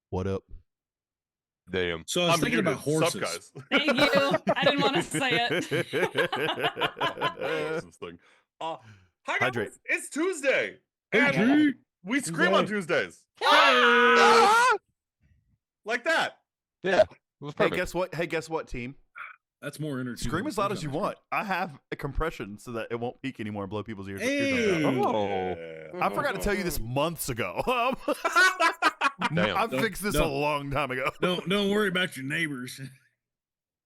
What up? Damn. So I was thinking about horses. Sup, guys? Thank you. I didn't want to say it. Thing. Hi guys, Hydrate. it's Tuesday. Hey, And G. we scream on Tuesdays. Like that. Yeah. It was Hey, perfect. guess what, team? That's more energy. Scream as loud as you want. I have a compression so that it won't peak anymore and blow people's ears. Hey. eardrums out. Oh. I forgot to tell you this months ago. Damn. I fixed this a long time ago. Don't worry about your neighbors.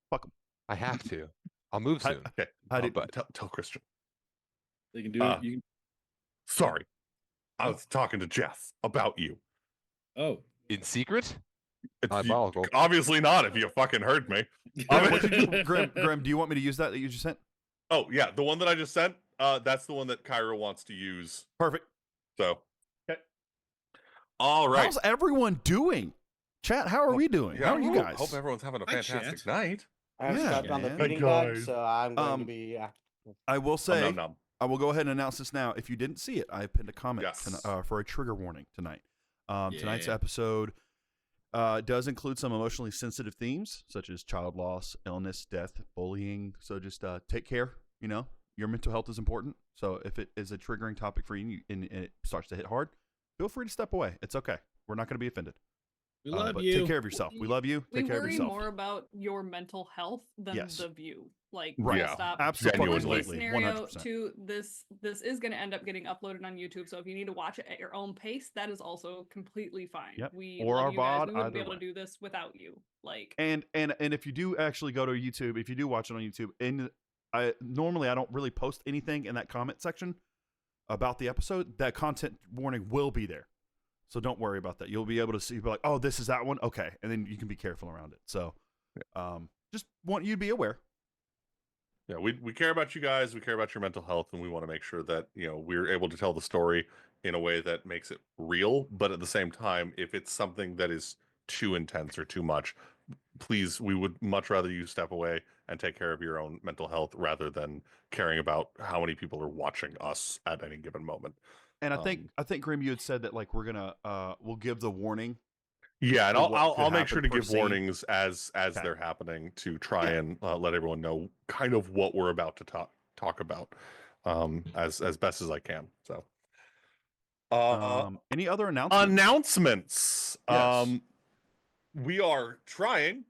Fuck them. I have to. I'll move soon. Okay. But Tell Christian. They can do it. You can... Sorry. I was talking to Jess about you. Oh. in secret? It's Diabolical. obviously not if you fucking heard me. Grim, do you want me to use that you just sent? Oh, yeah. The one that I just sent, that's the one that Kyra wants to use. Perfect. So, okay. All right. How's everyone doing? Chat, how are we doing? Yeah, How are you guys? Hope everyone's having a Hi, fantastic chat. night. I have Yeah, stepped on the man. feeding Hey, bug, guys. so I'm going to be I will say, Nom, nom, nom. I will go ahead and announce this now. If you didn't see it, I pinned a comment Yes. for a trigger warning tonight. Tonight's Yeah. episode does include some emotionally sensitive themes, such as child loss, illness, death, bullying. So just take care. You know, your mental health is important. So if it is a triggering topic for you and it starts to hit hard, feel free to step away. It's okay. We're not going to be offended. We love but you. Take care of yourself. We love you. We Take care of worry yourself. more about your mental health than Yes. the view. Like, Right. Yeah. stop. Absolutely. Worst case Genuinely. scenario 100%. to this is going to end up getting uploaded on YouTube. So if you need to watch it at your own pace, that is also completely fine. Yep. We Or love our you guys. VOD, We wouldn't be either able way. to do this without you. Like, And if you do actually go to YouTube, if you do watch it on YouTube, and normally I don't really post anything in that comment section about the episode. That content warning will be there, so don't worry about that. You'll be able to see, be like, oh, this is that one, okay, and then you can be careful around it. So, just want you to be aware. Yeah, we care about you guys. We care about your mental health, and we want to make sure that we're able to tell the story in a way that makes it real. But at the same time, if it's something that is too intense or too much, please, we would much rather you step away and take care of your own mental health rather than caring about how many people are watching us at any given moment. And I think Grimm, you had said that like we're gonna we'll give the warning. Yeah, and for what I'll could make sure to happen per give scene. warnings as Okay. they're happening to try and let everyone know kind of what we're about to talk about as best as I can. So Any other announcements? announcements. Yes. We are trying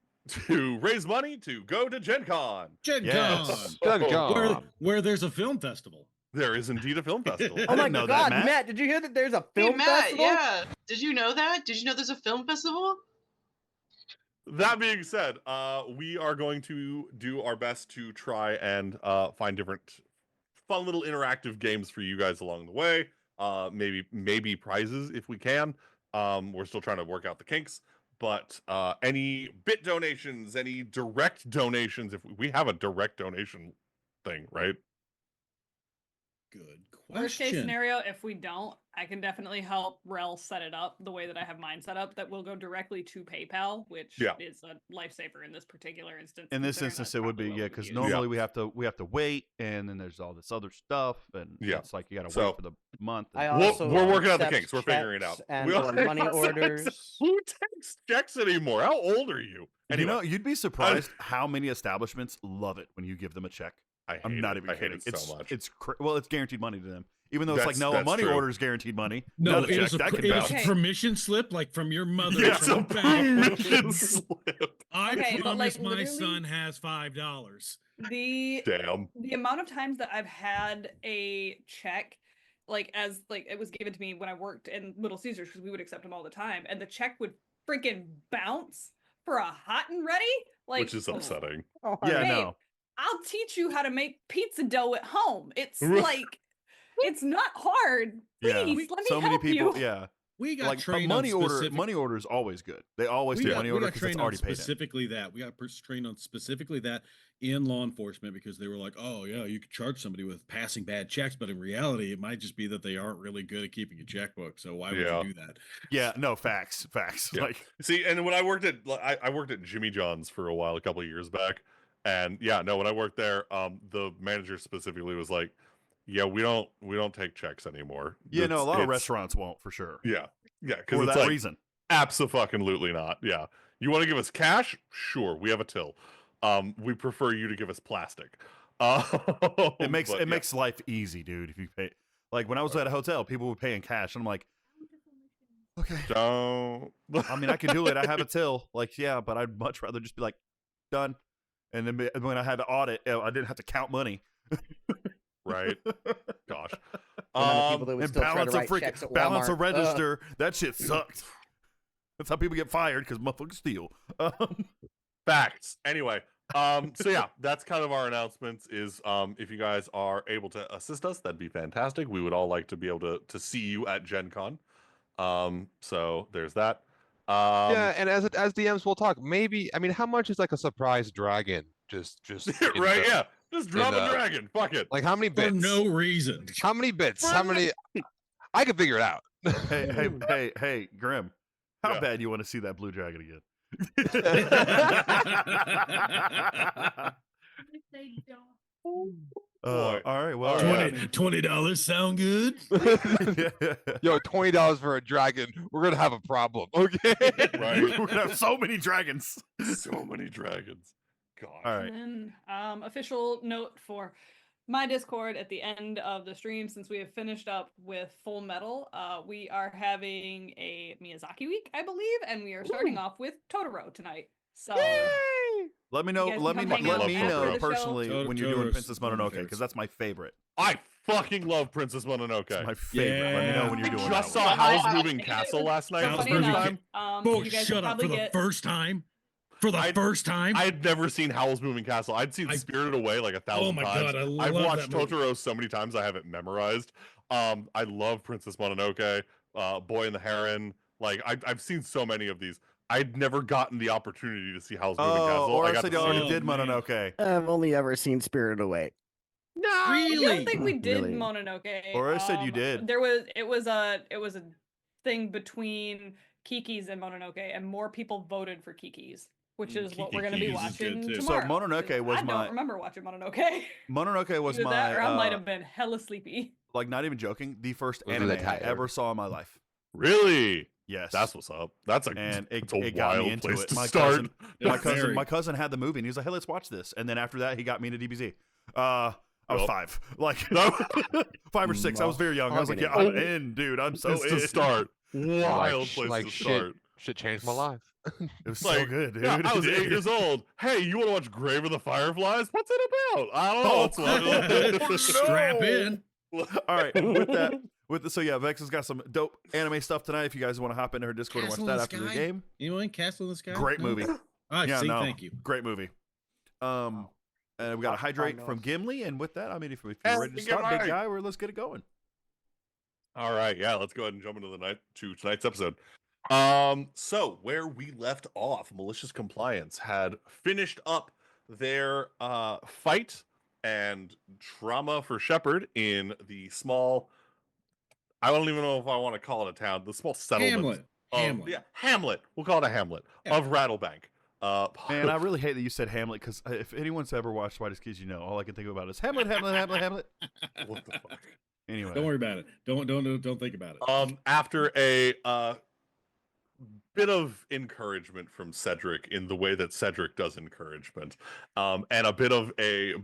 to raise money to go to Gen Con. Gen Yes. Con, Gen Con. where there's a film festival. There is indeed a film festival. I Oh my didn't know that, God, Matt. Did you hear that there's a Hey, film Matt, festival? yeah. Did you know that? Did you know there's a film festival? That being said, we are going to do our best to try and find different fun little interactive games for you guys along the way. Maybe prizes if we can. We're still trying to work out the kinks, but any bit donations, any direct donations, if we have a direct donation thing, right? Good worst case question. scenario, if we don't, I can definitely help Rel set it up the way that I have mine set up. That will go directly to PayPal, which is a lifesaver in this particular instance. In this considering instance, that's it would probably be what we because use. normally we have to wait, and then there's all this other stuff, and it's like you got to So- wait for the month. I and- also We're working out the accept kinks. We're figuring it out. checks and We or are- money orders. Who takes checks anymore? How old are you? You know, you'd be surprised how many establishments love it when you give them a check. I'm not even kidding. It's so much. It's guaranteed money to them. Even though it's like, That's no, a money true. order is guaranteed money. No, Not a check. That can bounce. a permission slip, like from your mother. Yeah, it's from a the bank. permission slip. I Okay, but, promise like, my literally- son has $5. The Damn. amount of times that I've had a check it was given to me when I worked in Little Caesars, because we would accept them all the time, and the check would freaking bounce for a hot and ready, Which is upsetting. Oh, Yeah, Babe, no. I'll teach you how to make pizza dough at home. It's Right. like, it's not hard. Please, Yeah. let me So many help people. you. Yeah. We got Like a trained money on order. specific- Money order is always good. They always we do got, money we order got because it's trained already on paid in. specifically that. We got trained on specifically that in law enforcement, because they were like, oh yeah, you could charge somebody with passing bad checks, but in reality, it might just be that they aren't really good at keeping a checkbook. So why would Yeah. you do that? Yeah. No, facts. Yeah. Like, See, and when I worked at I worked at Jimmy John's for a while, a couple of years back, and when I worked there, the manager specifically was like, "Yeah, we don't take checks anymore." yeah, no, a lot of It's- restaurants won't for sure. Yeah, because For it's that like reason. absolutely not. Yeah, you want to give us cash? Sure, we have a till. We prefer you to give us plastic. It makes life easy, dude. If you pay, like when I was at a hotel, people would pay in cash, and I'm like, okay. Don't. I mean, I can do it. I have a till. Like, yeah, but I'd much rather just be like, done. And then when I had to audit, I didn't have to count money. Right. Gosh. The amount of people that would And still try to balance a write checks at balance a Walmart. register. That shit sucked. That's how people get fired because motherfuckers steal. Facts. Anyway, so yeah, that's kind of our announcements. Is if you guys are able to assist us, that'd be fantastic. We would all like to be able to see you at Gen Con. So there's that. Yeah, and as DMs we'll talk. Maybe, I mean, how much is like a surprise dragon? Just in right. the- Yeah. Just drop in, a dragon. Fuck it. Like how many For bits? no reason. How many bits? How many? I could figure it out. hey, Grimm. How Yeah. bad you want to see that blue dragon again? Boy. All right. Well, All yeah. right. $20 sound good? Yo, $20 for a dragon. We're gonna have a problem. Okay. Right. We're gonna have so many dragons. So many dragons. God. All right. And then, official note for my Discord at the end of the stream, since we have finished up with Full Metal, we are having a Miyazaki week, I believe, and we are starting off with Totoro tonight. So Let me know. guys can Let me come know. hang Let out me after know the show. personally when you're doing Totoro's Princess one of my Mononoke favorites. because that's my favorite. I fucking love Princess Mononoke. It's my favorite. Let me know when you're Yeah. doing Just that. saw one. Howl's I- Moving Castle last night So for the Howl's funny first Moving time. Oh, you guys will shut up. probably For the get first time? For the I- first time? I had never seen Howl's Moving Castle. I'd seen I- Spirited Away like 1,000 Oh my times. God, I I've love watched that movie. Totoro so many times I have it memorized. I love Princess Mononoke, Boy and the Heron. Like I've seen so many of these. I'd never gotten the opportunity to see Howl's Moving Oh, Castle. or I I got said to you see already it. did man. Mononoke. I've only ever seen Spirited Away. No, I Really? don't think we did Really? Mononoke. Or I said you did. It was a thing between Kiki's and Mononoke, and more people voted for Kiki's, which is what we're going to be Kiki's is good, watching too. So tomorrow. 'cause Mononoke was I my- don't remember watching Mononoke. Mononoke was Either that, my or I might have been hella sleepy. like not even joking, the first Was it anime I tired? ever saw in my life. Really? Yes. That's what's up. That's a and that's a it got me wild into place it. to My start. cousin, my Yeah, cousin, very. my cousin had the movie, and he was like, "Hey, let's watch this." And then after that, he got me into DBZ. I was Well. 5, like No. 5 or 6. I was very young. I was like, "Yeah, I'm Oh. in, dude. I'm so It's in." to start. Wild Like, place like to shit. start. Shit changed my life. It was so Like, good, dude. Yeah, I was It 8 did. years old. Hey, you want to watch Grave of the Fireflies? What's it about? I don't know. Oh, Let's watch it. Strap no. in. All right, with that, so yeah, Vex has got some dope anime stuff tonight. If you guys want to hop into her Discord Castle and in watch the that after the Sky? game, Anyone? Castle in the Sky? great No? movie. I Yeah, see. no, Thank you. great movie. And we got a I hydrate know. from Gimli, and with that, I mean, if you're Hey, ready to start, big Gimli. guy, let's get it going. All right, yeah, let's go ahead and jump into tonight's episode. So where we left off, Malicious Compliance had finished up their fight and trauma for Shepard in the small, I don't even know if I want to call it a town, the small settlement. Hamlet. Hamlet. Yeah, Hamlet. We'll call it a Hamlet Yeah. of Rattlebank. Man, I really hate that you said Hamlet, because if anyone's ever watched Whitest Kids, you know, all I can think about is Hamlet, Hamlet, Hamlet, Hamlet. what the fuck? Anyway, Don't worry about it. Don't think about it. After a bit of encouragement from Cedric in the way that Cedric does encouragement, and a bit of a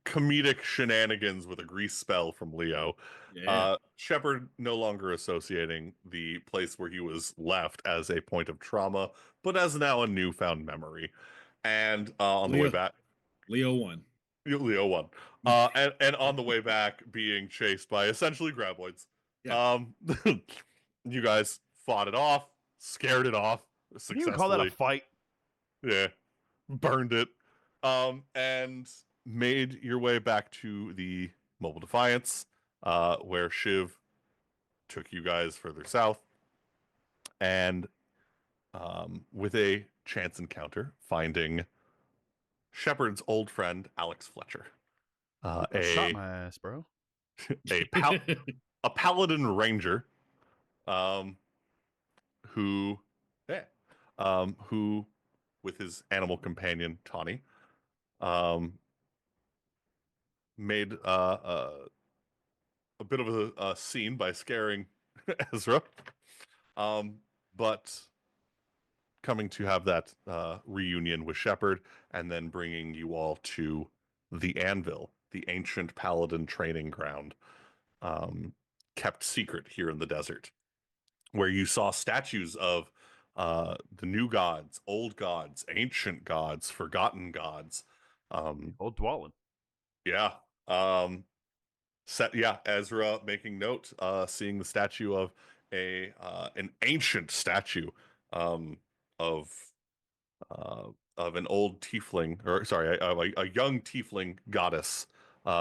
comedic shenanigans with a grease spell from Leo, Yeah. Shepard no longer associating the place where he was left as a point of trauma, but as now a newfound memory. And on the way Leo- back, Leo won. Leo won. And on the way back, being chased by essentially graboids. Yeah. You guys fought it off, scared it off you successfully. can call that a fight. Yeah, burned it, and made your way back to the Mobile Defiance, where Shiv took you guys further south, and with a chance encounter, finding Shepard's old friend Alex Fletcher, Shot my ass, bro. a paladin ranger, who with his animal companion Tawny, made a bit of a scene by scaring Ezra, but coming to have that reunion with Shepard, and then bringing you all to the Anvil, the ancient paladin training ground, kept secret here in the desert, where you saw statues of the new gods, old gods, ancient gods, forgotten gods. Old Dwalin. Yeah. Ezra making note, seeing the statue of an ancient statue of an old tiefling, or sorry, a young tiefling goddess,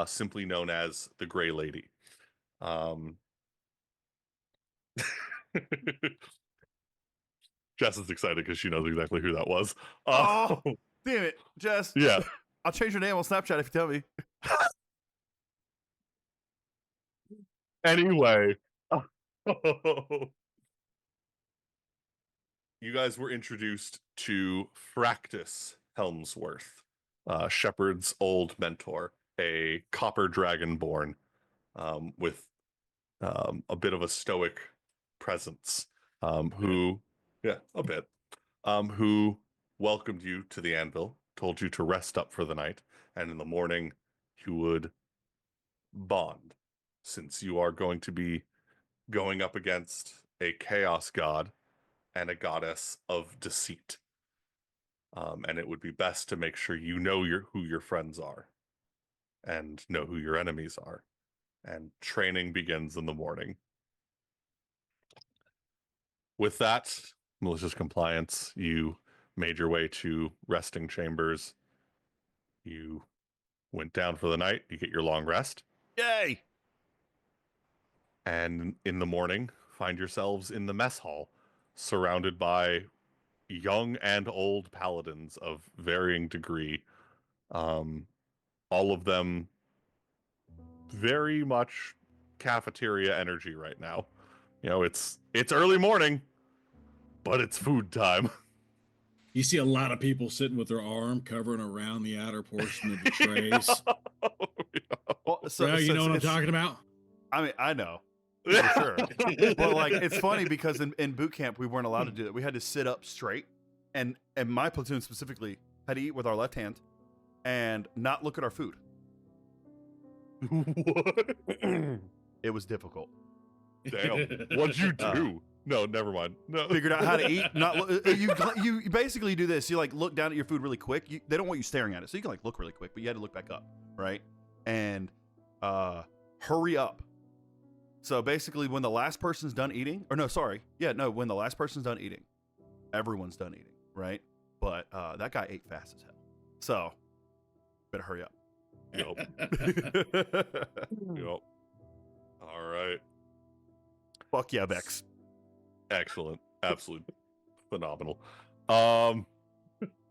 simply known as the Grey Lady. Jess is excited because she knows exactly who that was. Oh, damn it, Jess. Yeah. I'll change your name on Snapchat if you tell me. Anyway, you guys were introduced to Fractus Helmsworth, Shepard's old mentor, a copper dragonborn with a bit of a stoic presence, who, yeah, a bit, who welcomed you to the anvil, told you to rest up for the night, and in the morning you would bond, since you are going to be going up against a chaos god and a goddess of deceit. And it would be best to make sure you know who your friends are and know who your enemies are. And training begins in the morning. With that, malicious compliance, you made your way to resting chambers. You went down for the night. You get your long rest. Yay! And in the morning, find yourselves in the mess hall, surrounded by young and old paladins of varying degree. All of them very much cafeteria energy right now. You know, it's early morning, but it's food time. You see a lot of people sitting with their arm covering around the outer portion of the trays. Well, Well, you know what I'm talking about? I mean, I know. For sure. But like, it's funny because in boot camp we weren't allowed to do that. We had to sit up straight, and my platoon specifically had to eat with our left hand and not look at our food. What? It was difficult. Damn. What'd you do? No, never mind. No. Figured out how to eat. You basically do this. You like look down at your food really quick. They don't want you staring at it, so you can like look really quick, but you had to look back up, right? And hurry up. So basically, when the last person's done eating, when the last person's done eating, everyone's done eating, right? But that guy ate fast as hell. So better hurry up. Yep. Yep. All right. Fuck yeah, Bex. Excellent. Absolute phenomenal.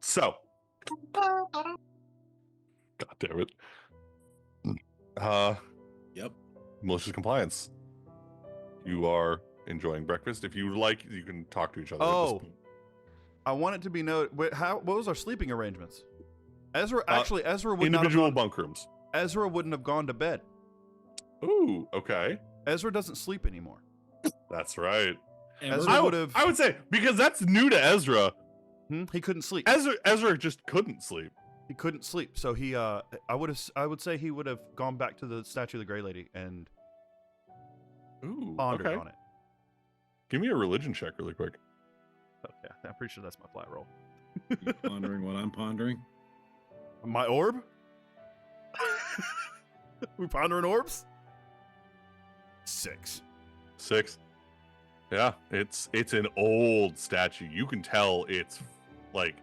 So God damn it. Yep. Malicious compliance. You are enjoying breakfast. If you like, you can talk to each other. At this Oh. point. I want it to be noted. What was our sleeping arrangements? Ezra would Individual not have gone, bunk rooms. Ezra wouldn't have gone to bed. Ooh, okay. Ezra doesn't sleep anymore. That's right. Ezra I would have. I would say, because that's new to Ezra. He couldn't sleep. Ezra just couldn't sleep. He couldn't sleep. So he. I would say he would have gone back to the statue of the Gray Lady and Ooh, pondered okay. on it. Give me a religion check really quick. Okay, I'm pretty sure that's my flat roll. You pondering what I'm pondering? My orb? We pondering orbs? 6. 6. Yeah, it's an old statue. You can tell it's like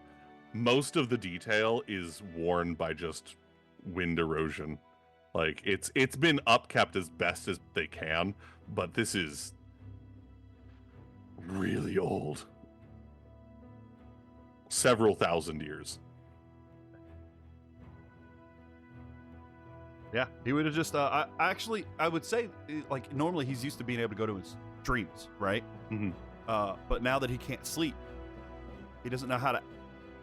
most of the detail is worn by just wind erosion. Like it's been upkept as best as they can, but this is really old. Several thousand years. Yeah, he would have just. I would say, like, normally he's used to being able to go to his dreams, right? Mhm. But now that he can't sleep, he doesn't know how to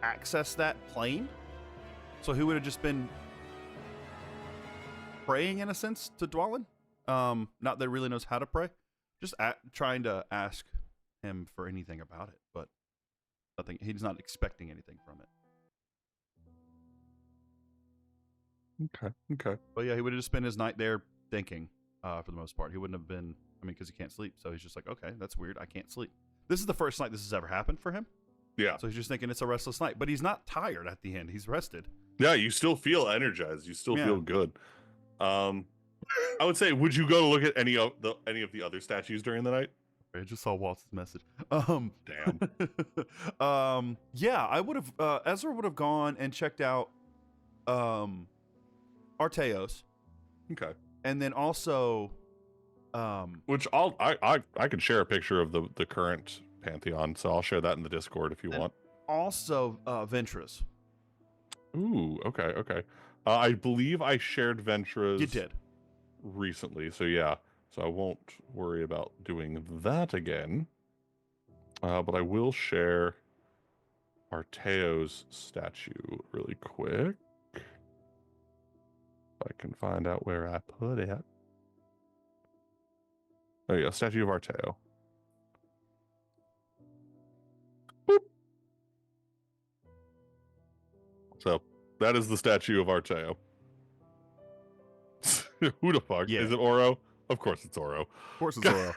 access that plane. So he would have just been praying in a sense to Dwalin. Not that he really knows how to pray, just trying to ask him for anything about it, but nothing. He's not expecting anything from it. Okay. But yeah, he would have just spent his night there thinking, for the most part. He wouldn't have been, because he can't sleep. So he's just like, okay, that's weird. I can't sleep. This is the first night this has ever happened for him. Yeah. So he's just thinking it's a restless night. But he's not tired at the end. He's rested. Yeah, you still feel energized. You still Yeah. feel good. I would say, would you go to look at any of the other statues during the night? I just saw Walt's message. Damn. Yeah, I would have, Ezra would have gone and checked out, Arteos. Okay. And then also, Which I could share a picture of the current Pantheon, so I'll share that in the Discord if you And- want. also, Ventress. Ooh, okay. I believe I shared Ventra's You did. recently, so yeah. So I won't worry about doing that again. But I will share Arteo's statue really quick. I can find out where I put it. There you go, statue of Arteo. Boop. So that is the statue of Arteo. Who the fuck? Yeah. Is it Oro? Of course it's Oro. Of course it's Oro.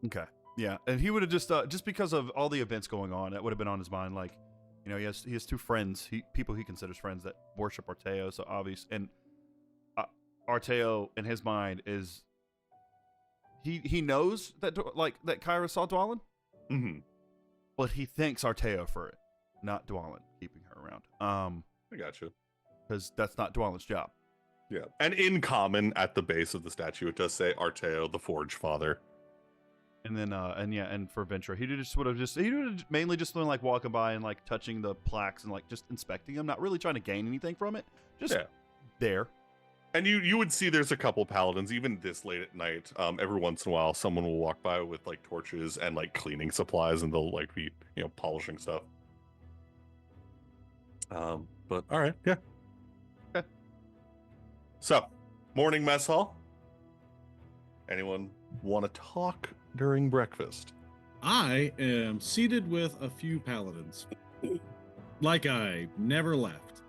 Okay. Yeah, and he would have just because of all the events going on, that would have been on his mind. Like, you know, he has two friends, people he considers friends that worship Arteo. So obvious, and Arteo in his mind is he knows that that Kyra saw Dwalin, but he thanks Arteo for it, not Dwalin keeping her around. I got you. Because that's not Dwalin's job. Yeah, and in common at the base of the statue, it does say Arteo, the Forge Father. And then, and for Ventura, he would have mainly just been like walking by and like touching the plaques and like just inspecting them, not really trying to gain anything from it. Just there. And you would see there's a couple paladins, even this late at night. Every once in a while, someone will walk by with like torches and like cleaning supplies, and they'll like be polishing stuff. But all right, yeah. Okay. So, morning mess hall. Anyone want to talk during breakfast? I am seated with a few paladins, like I never left.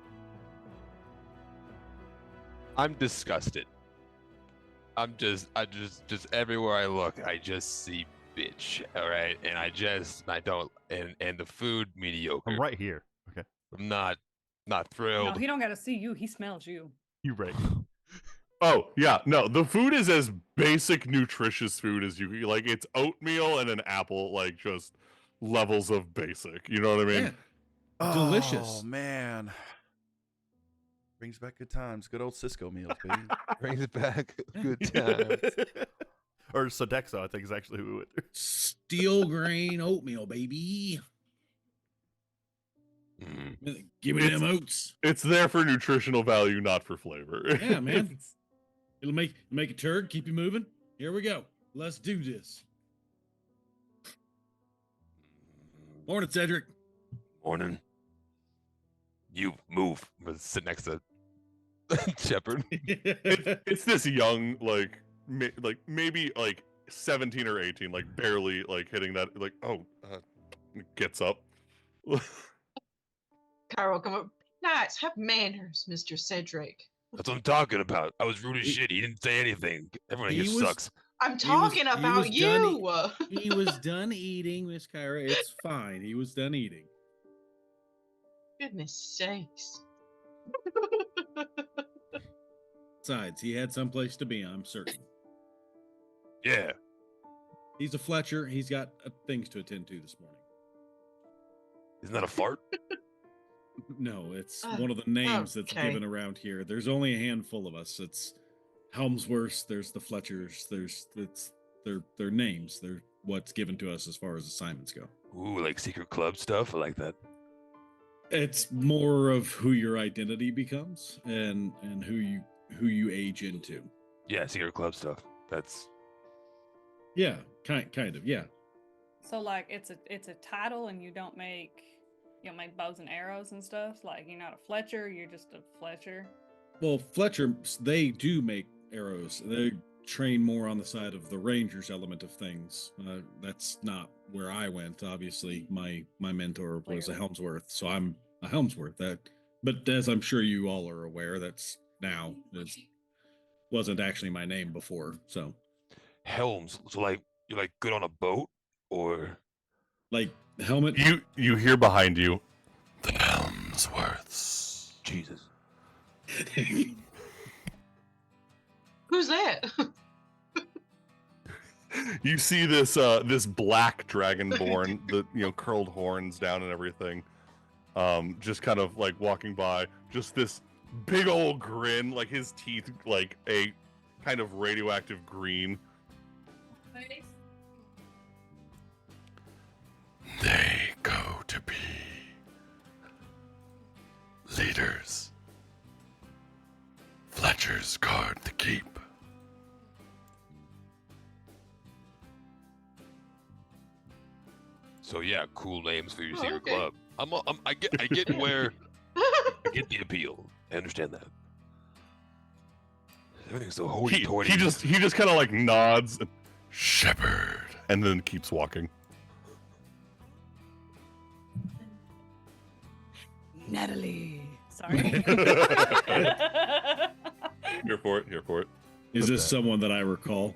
I'm disgusted. I just everywhere I look, I just see bitch. All right, and I don't, and the food mediocre. I'm right here. Okay. I'm not thrilled. No, he don't got to see you. He smells you. You right. Oh yeah, no. The food is as basic nutritious food as you like. It's oatmeal and an apple, like just levels of basic. You know what I mean? Yeah. Delicious. Oh man. Brings back good times. Good old Cisco meals, baby. Brings it back good times. Or Sodexo, I think is actually who it. Steel grain oatmeal, baby. Give me them oats. It's there for nutritional value, not for flavor. Yeah, man. It'll make a turd, keep you moving. Here we go. Let's do this. Morning, Cedric. Morning. You move. I'm gonna sit next to Shepard. It's this young, like maybe like 17 or 18, like barely like hitting that, like gets up. Carol, come up. Nice. Have manners, Mr. Cedric. That's what I'm talking about. I was rude as shit. He didn't say anything. Everyone here sucks. I'm talking about you. He was done eating, Miss Kyra. It's fine. He was done eating. Goodness sakes. Besides, he had someplace to be, I'm certain. Yeah. He's a Fletcher. He's got things to attend to this morning. Isn't that a fart? No, it's one of the names that's given around here. There's only a handful of us. It's Helmsworth. There's the Fletchers. They're names. They're what's given to us as far as assignments go. Ooh, like secret club stuff. I like that. It's more of who your identity becomes and who you age into. Yeah, secret club stuff. That's yeah, kind of, yeah. So like it's a title, and you don't make bows and arrows and stuff. Like you're not a Fletcher, you're just a Fletcher. Well, Fletcher, they do make arrows. They train more on the side of the Rangers element of things. That's not where I went. Obviously, my mentor was a Helmsworth, so I'm a Helmsworth. But as I'm sure you all are aware, that's now wasn't actually my name before. So Helms. So like you're like good on a boat, or like helmet. You hear behind you the Helmsworths. Jesus. Who's that? You see this this black dragonborn, the curled horns down and everything, just kind of like walking by, just this big old grin, like his teeth like a kind of radioactive green. They go to be leaders. Fletchers guard the keep. So yeah, cool names for your secret okay. club. I get where I get the appeal. I understand that. Everything's so hoity-toity. He just kind of like nods, and, Shepherd, and then keeps walking. Natalie. Sorry. Here for it. Here for it. Is this someone that I recall?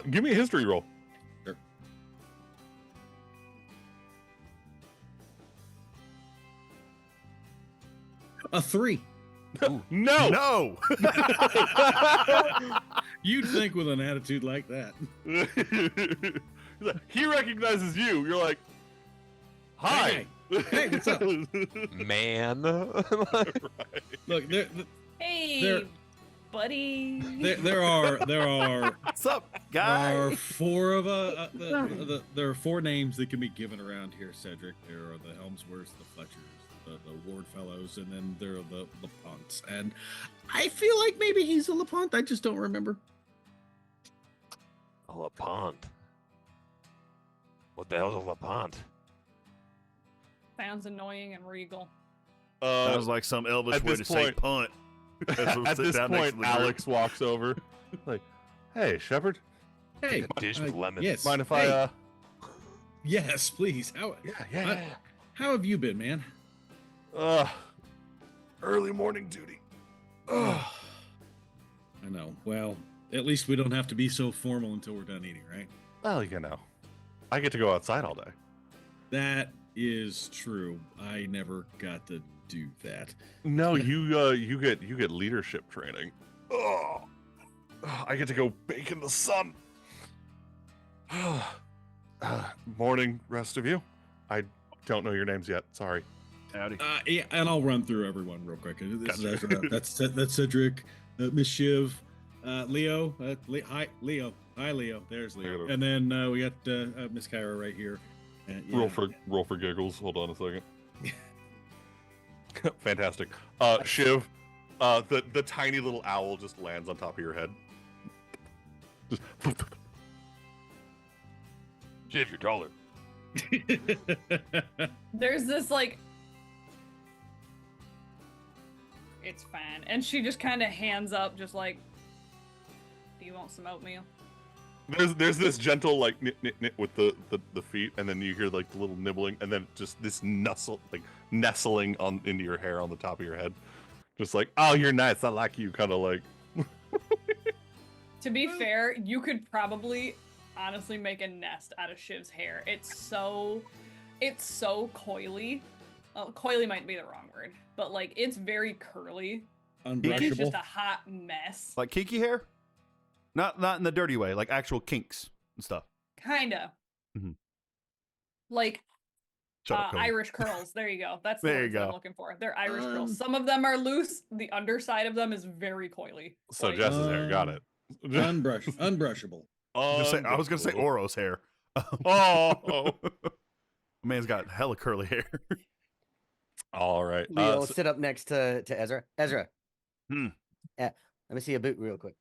Give me a history roll. Sure. A 3. No. No. You'd think with an attitude like that. He recognizes you. You're like, hi. Hey, what's up? Man. Look, Hey, There- buddy. there are What's up, There guy? are 4 of there are 4 names that can be given around here, Cedric. There are the Helmsworths, the Fletchers, the Ward Fellows, and then there are the Laponts. And I feel like maybe he's a Lapont. I just don't remember. A LaPont. What the hell's a LaPont? Sounds annoying and regal. Sounds like some Elvish at way this to say point- punt. As we At sit this down next point, to the group. Alex walks over, like, hey, Shepherd, Hey, A dish with lemons. yes. mind if Hey, I Yes, please. Yeah. How have you been, man? early morning duty. I know. Well, at least we don't have to be so formal until we're done eating, right? Well, you know, I get to go outside all day. That is true. I never got to do that. No, you get leadership training. Oh, I get to go bake in the sun. Morning, rest of you. I don't know your names yet. Sorry. Howdy. Yeah, and I'll run through everyone real quick. This is Gotcha. Ezra. That's Cedric, Miss Shiv, Leo. Hi, Leo. Hi, Leo. There's I Leo. gotta- And then we got Miss Kyra right here. And, yeah. Roll for giggles. Hold on a second. Fantastic. Shiv, the tiny little owl just lands on top of your head. Just Shit, you're taller. There's this like, it's fine, and she just kind of hands up, just like, do you want some oatmeal? there's this gentle like knit knit knit with the feet, and then you hear like the little nibbling, and then just this nestling on into your hair on the top of your head, just like, oh, you're nice, I like you, kind of like. To be fair, you could probably honestly make a nest out of Shiv's hair. It's so coily. Well, coily might be the wrong word, but like it's very curly. It's Unbrushable. just a hot mess. Like kinky hair? Not in the dirty way, like actual kinks and stuff. Kinda. Mhm. Like Shut up, Cody. Irish curls. There you go. That's the There you words I'm go. looking for. They're Irish Um, curls. Some of them are loose. The underside of them is very coily. So Like, Jess's hair, got it. Unbrushable. I was gonna say Oro's hair. Oh. Man's got hella curly hair. All right. Leo, So- sit up next to Ezra. Ezra. Hmm. Yeah. Let me see your boot real quick.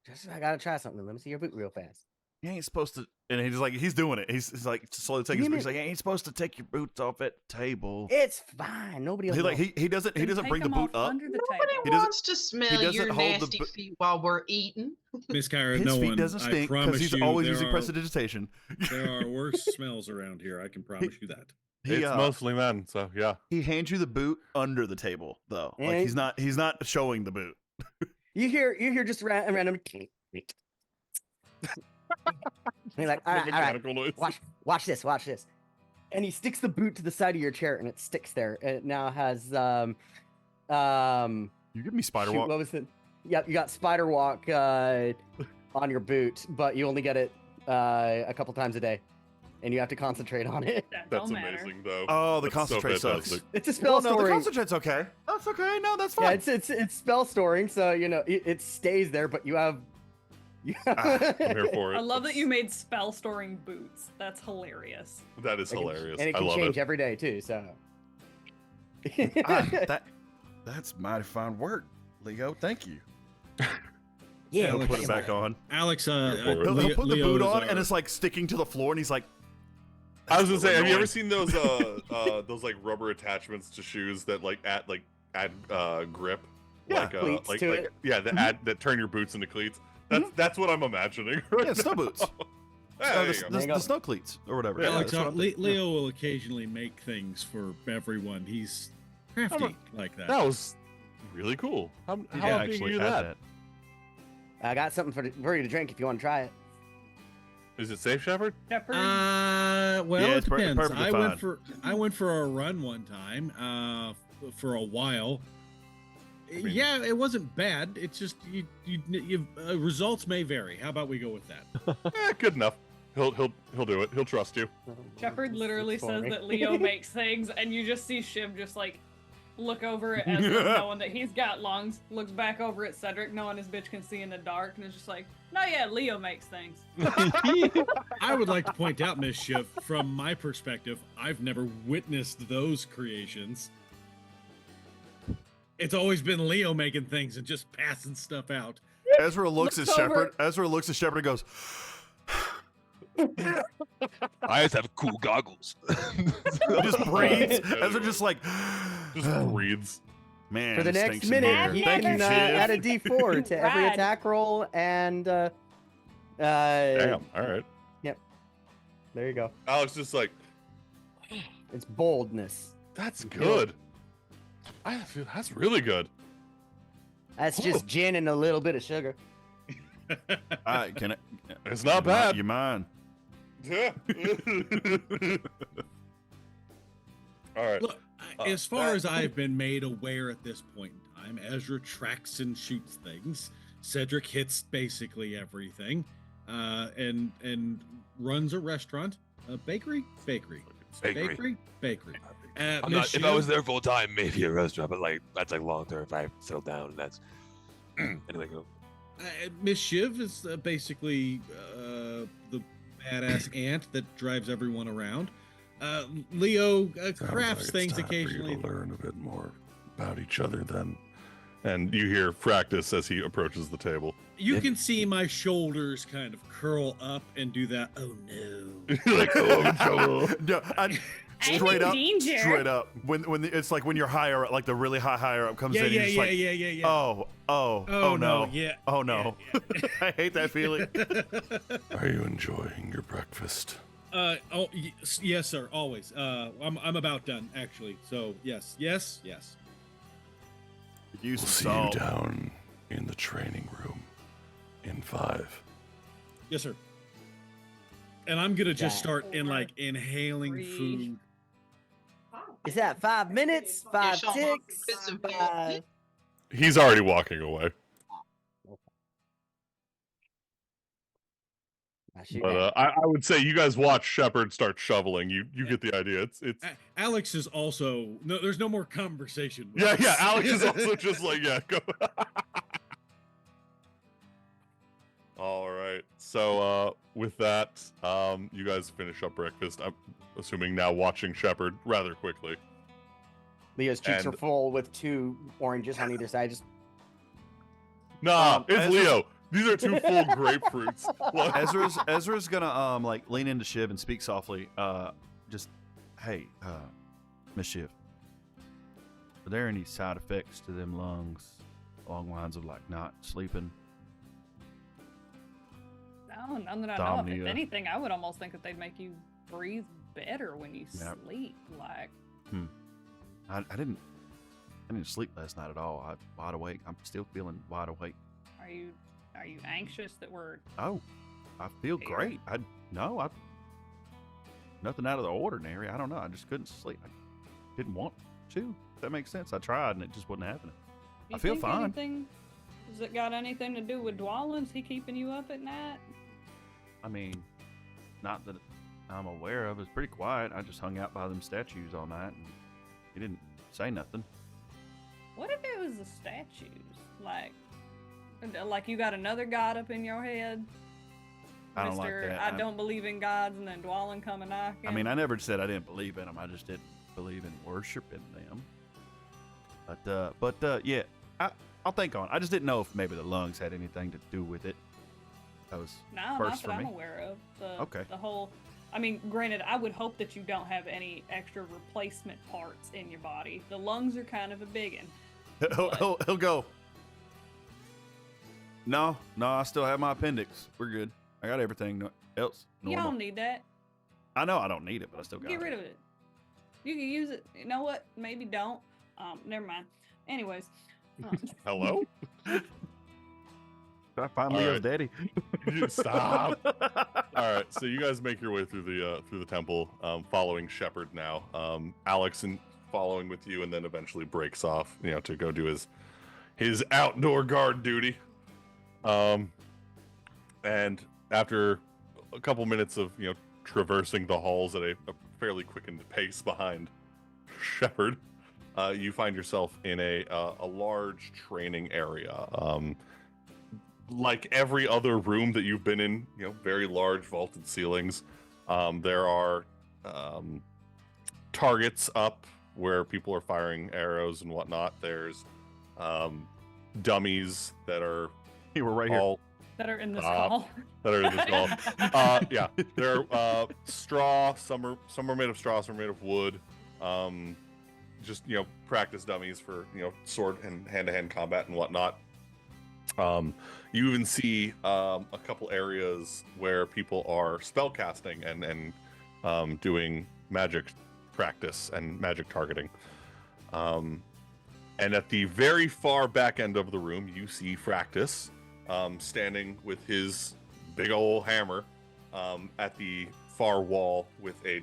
Just I gotta try something. Let me see your boot real fast. you ain't supposed to. And he's doing it. He's like slowly taking his Damn boots. it. Like, you ain't supposed to take your boots off at the table. It's fine. Nobody else. He like knows. he doesn't then take bring the them boot off up. under the Nobody table. He doesn't- wants to smell doesn't your hold the nasty bo- feet while we're eating. Miss Kyra, His no feet one. doesn't I stink promise he's you, always there using are- prestidigitation. There are worse smells around here. I can promise you that. He, it's mostly men, so yeah. he hands you the boot under the table though. Like And- he's not showing the boot. You hear just a random. He's like, all right, Mechanical noise. watch this. And he sticks the boot to the side of your chair, and it sticks there. And it now has You give me spider shoot, walk. what was it? Yeah, you got spider walk on your boot, but you only get it a couple times a day, and you have to concentrate on it. That That's don't matter. amazing, though. Oh, the That's so concentrate sucks. fantastic. It's a spell Well, no, the storing. concentrate's okay. That's okay. No, that's Yeah, fine. it's spell storing, so you know it stays there, but you have. I'm here for it. I love that you made spell storing boots. That's hilarious. That is It can- hilarious. and it I can love change it. every day too. So. That's mighty fine work, Leo. Thank you. Yeah, Alex, Put it back on. Alex, for it. He'll put the Leo boot is on, our- and it's like sticking to the floor, and he's like, I was gonna so say, have you ever annoying. seen those like rubber attachments to shoes that like add grip? Yeah. Like Cleats to it. yeah, that turn your boots into cleats. That's what I'm imagining. Right Yeah, snow now. boots. There you go. There you go. The snow cleats or whatever. Yeah, Alex, that's what I'm thinking. Leo will occasionally make things for everyone. He's crafty like that. That was really cool. How You often can do actually you do add that? I got something for you to drink if you want to try it. Is it safe, Shepard? Shepherd. Well, Yeah, it it's depends. perfectly I went for a run one time, for a while. mean- Yeah, it wasn't bad. It's just you results may vary. How about we go with that? Good enough. He'll do it. He'll trust you. Shepherd literally It's for says me. that Leo makes things, and you just see Shiv just like look over at Ezra, knowing that he's got lungs. Looks back over at Cedric, knowing his bitch can see in the dark, and is just like, "No, yeah, Leo makes things." I would like to point out, Mischief, from my perspective, I've never witnessed those creations. It's always been Leo making things and just passing stuff out. Ezra looks at Looks over- Shepard. Ezra looks at Shepard and goes, I just have cool goggles. he just breathes. Ezra just like, Just breathes. man. For the it next stinks in minute, here. you Thank can you, Shiv. add a D4 to every Rad. attack roll, and Damn. All right. there you go. Alex just like, It's boldness. that's good. I feel that's really good. That's just gin and a little bit of sugar. Can it? It's not bad. You mind? Yeah. All right. Look, as far as I've been made aware at this point in time, Ezra tracks and shoots things. Cedric hits basically everything, and runs a restaurant, a bakery. Bakery. If If I was there full time, maybe a restaurant, but like that's like long term. If I settle down, that's anyway. Go. Miss Shiv is basically the badass aunt that drives everyone around. Leo crafts things occasionally. learn a bit more about each other then. And you hear Fractus as he approaches the table. You can see my shoulders kind of curl up and do that. Oh no! Like, oh, I'm in trouble. No, I'm straight in up, danger. straight up. It's like when you're higher, like the really higher up comes Yeah, in. yeah, you're just yeah, like, yeah. oh no, Yeah. oh no. I hate that feeling. Are you enjoying your breakfast? Yes, sir. Always. I'm about done actually. So yes. Use some salt. down in the training room in 5. Yes, sir. And I'm gonna just Yeah. start inhaling Breathe. food. Is that 5 minutes? 5 Sean, ticks? bits of 5... He's already walking away. I shoot But that. I would say you guys watch Shepard start shoveling. You get the idea. It's Alex is also no. There's no more conversation. with yeah. us. Alex is also just like go. All right. So with that, you guys finish up breakfast. I'm assuming now watching Shepard rather quickly. Leo's cheeks and- are full with 2 oranges on either side. Just Nah, it's Ezra's- Leo. These are 2 full grapefruits. What? Ezra's gonna like lean into Shiv and speak softly. Just hey, Miss Shiv, are there any side effects to them lungs along the lines of like not sleeping? No, none that I know of. If Insomnia. anything, I would almost think that they'd make you breathe better when you Yeah. sleep. Like, I didn't sleep last night at all. I'm wide awake. I'm still feeling wide awake. are you anxious that we're? Oh, I feel Fair. great. Nothing out of the ordinary. I don't know. I just couldn't sleep. I didn't want to. If that makes sense. I tried and it just wasn't happening. You I feel think fine. Anything, has it got anything to do with Dwalin's? He keeping you up at night? I mean, not that I'm aware of. It's pretty quiet. I just hung out by them statues all night and he didn't say nothing. What if it was the statues? Like you got another god up in your head? I don't like that. I don't believe in gods, and then Dwalin come and knocking. I mean, I never said I didn't believe in them. I just didn't believe in worshiping them. But yeah, I'll think on it. I just didn't know if maybe the lungs had anything to do with it. That was no, not first that for I'm me. aware of. Okay. The whole I mean, granted, I would hope that you don't have any extra replacement parts in your body. The lungs are kind of a biggin. He'll go. No, I still have my appendix. We're good. I got everything else You normal. don't need that. I know I don't need it, but I still got Get it. rid of it. You can use it. You know what? Maybe don't. Never mind. Anyways. Hello? I find All Leo's right. daddy. Stop. All right, so you guys make your way through the temple, following Shepard now. Alex and following with you, and then eventually breaks off, to go do his outdoor guard duty. And after a couple minutes of traversing the halls at a fairly quickened pace behind Shepard, you find yourself in a large training area. Like every other room that you've been in, very large vaulted ceilings. There are targets up where people are firing arrows and whatnot. There's dummies that are You were right here. all That are in this Stop. hall. that are in this hall. Yeah, they're straw. Some are made of straw. Some are made of wood. Just practice dummies for sword and hand-to-hand combat and whatnot. You even see a couple areas where people are spell casting and doing magic practice and magic targeting. And at the very far back end of the room, you see Fractus standing with his big old hammer at the far wall with a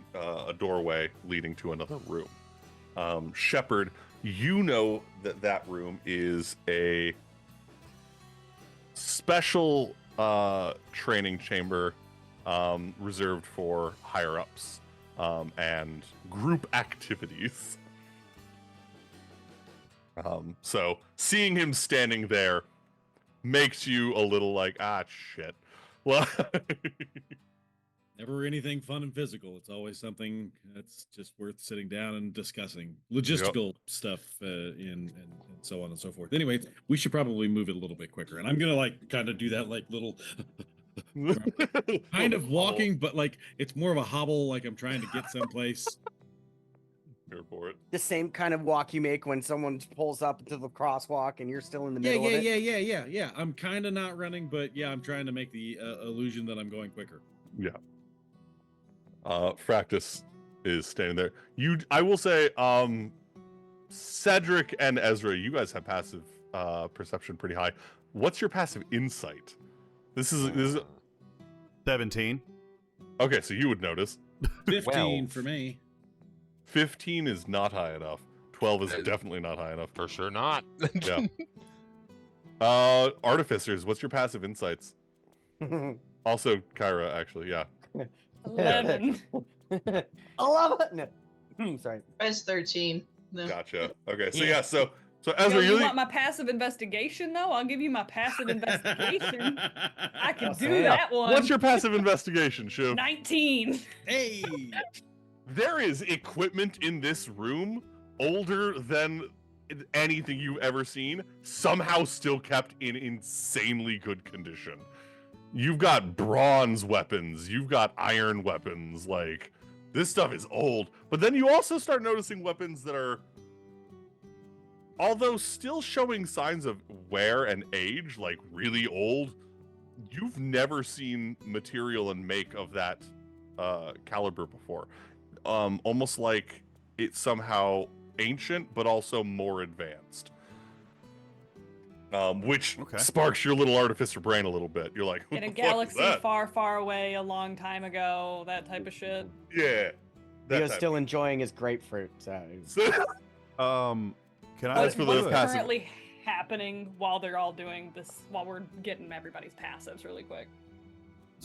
doorway leading to another room. Shepard, that room is a special training chamber reserved for higher ups and group activities. So seeing him standing there makes you a little like, shit. Well, Never anything fun and physical. It's always something that's just worth sitting down and discussing. Logistical stuff and so on and so forth. Anyway, we should probably move it a little bit quicker. And I'm gonna kind of do that little kind of walking, but it's more of a hobble, like I'm trying to get someplace. Here for it. The same kind of walk you make when someone pulls up into the crosswalk and you're still in the middle of it. Yeah. I'm kind of not running, but yeah, I'm trying to make the illusion that I'm going quicker. Yeah. Fractus is standing there. I will say, Cedric and Ezra, you guys have passive perception pretty high. What's your passive insight? This is 17. okay. So you would notice. 15 for me. 15 is not high enough. 12 is definitely not high enough. For sure not. Yeah. Artificers, what's your passive insights? Also, Kyra, actually, yeah. 11. 11. No. Sorry. It's 13. No. Gotcha. Okay, so Yeah. yeah, so Yo, Ezra, you you're want my passive investigation, though? I'll give you my passive investigation. I can do Yeah. that one. what's your passive investigation, Shiv? 19. Hey. There is equipment in this room older than anything you've ever seen, somehow still kept in insanely good condition. You've got bronze weapons, you've got iron weapons, this stuff is old. But then you also start noticing weapons that are, although still showing signs of wear and age, really old, you've never seen material and make of that caliber before. Almost like it's somehow ancient, but also more advanced. Which Okay. sparks your little artificer brain a little bit. You're like, In a "What the fuck is galaxy that?" far, far away, a long time ago, that type of shit. Yeah. that Leo's type still of- enjoying his grapefruit. So So, Can I? That's But for the what's passive. currently happening while they're all doing this, while we're getting everybody's passives really quick?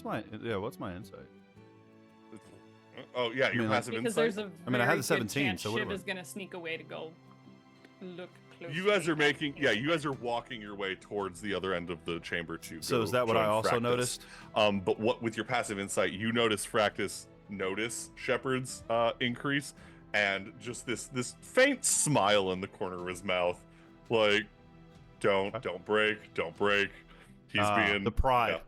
What's my insight? oh yeah, your mean, passive Because insight. there's a I mean, I had very the good 17, chance so what Shiv do I- is gonna sneak away to go look close. You guys are you guys are walking your way towards the other end of the chamber to So go is that what I join also Fractus. noticed? But what with your passive insight, you notice Fractus notice Shepard's increase, and just this faint smile in the corner of his mouth, don't break. He's being the pride. yeah.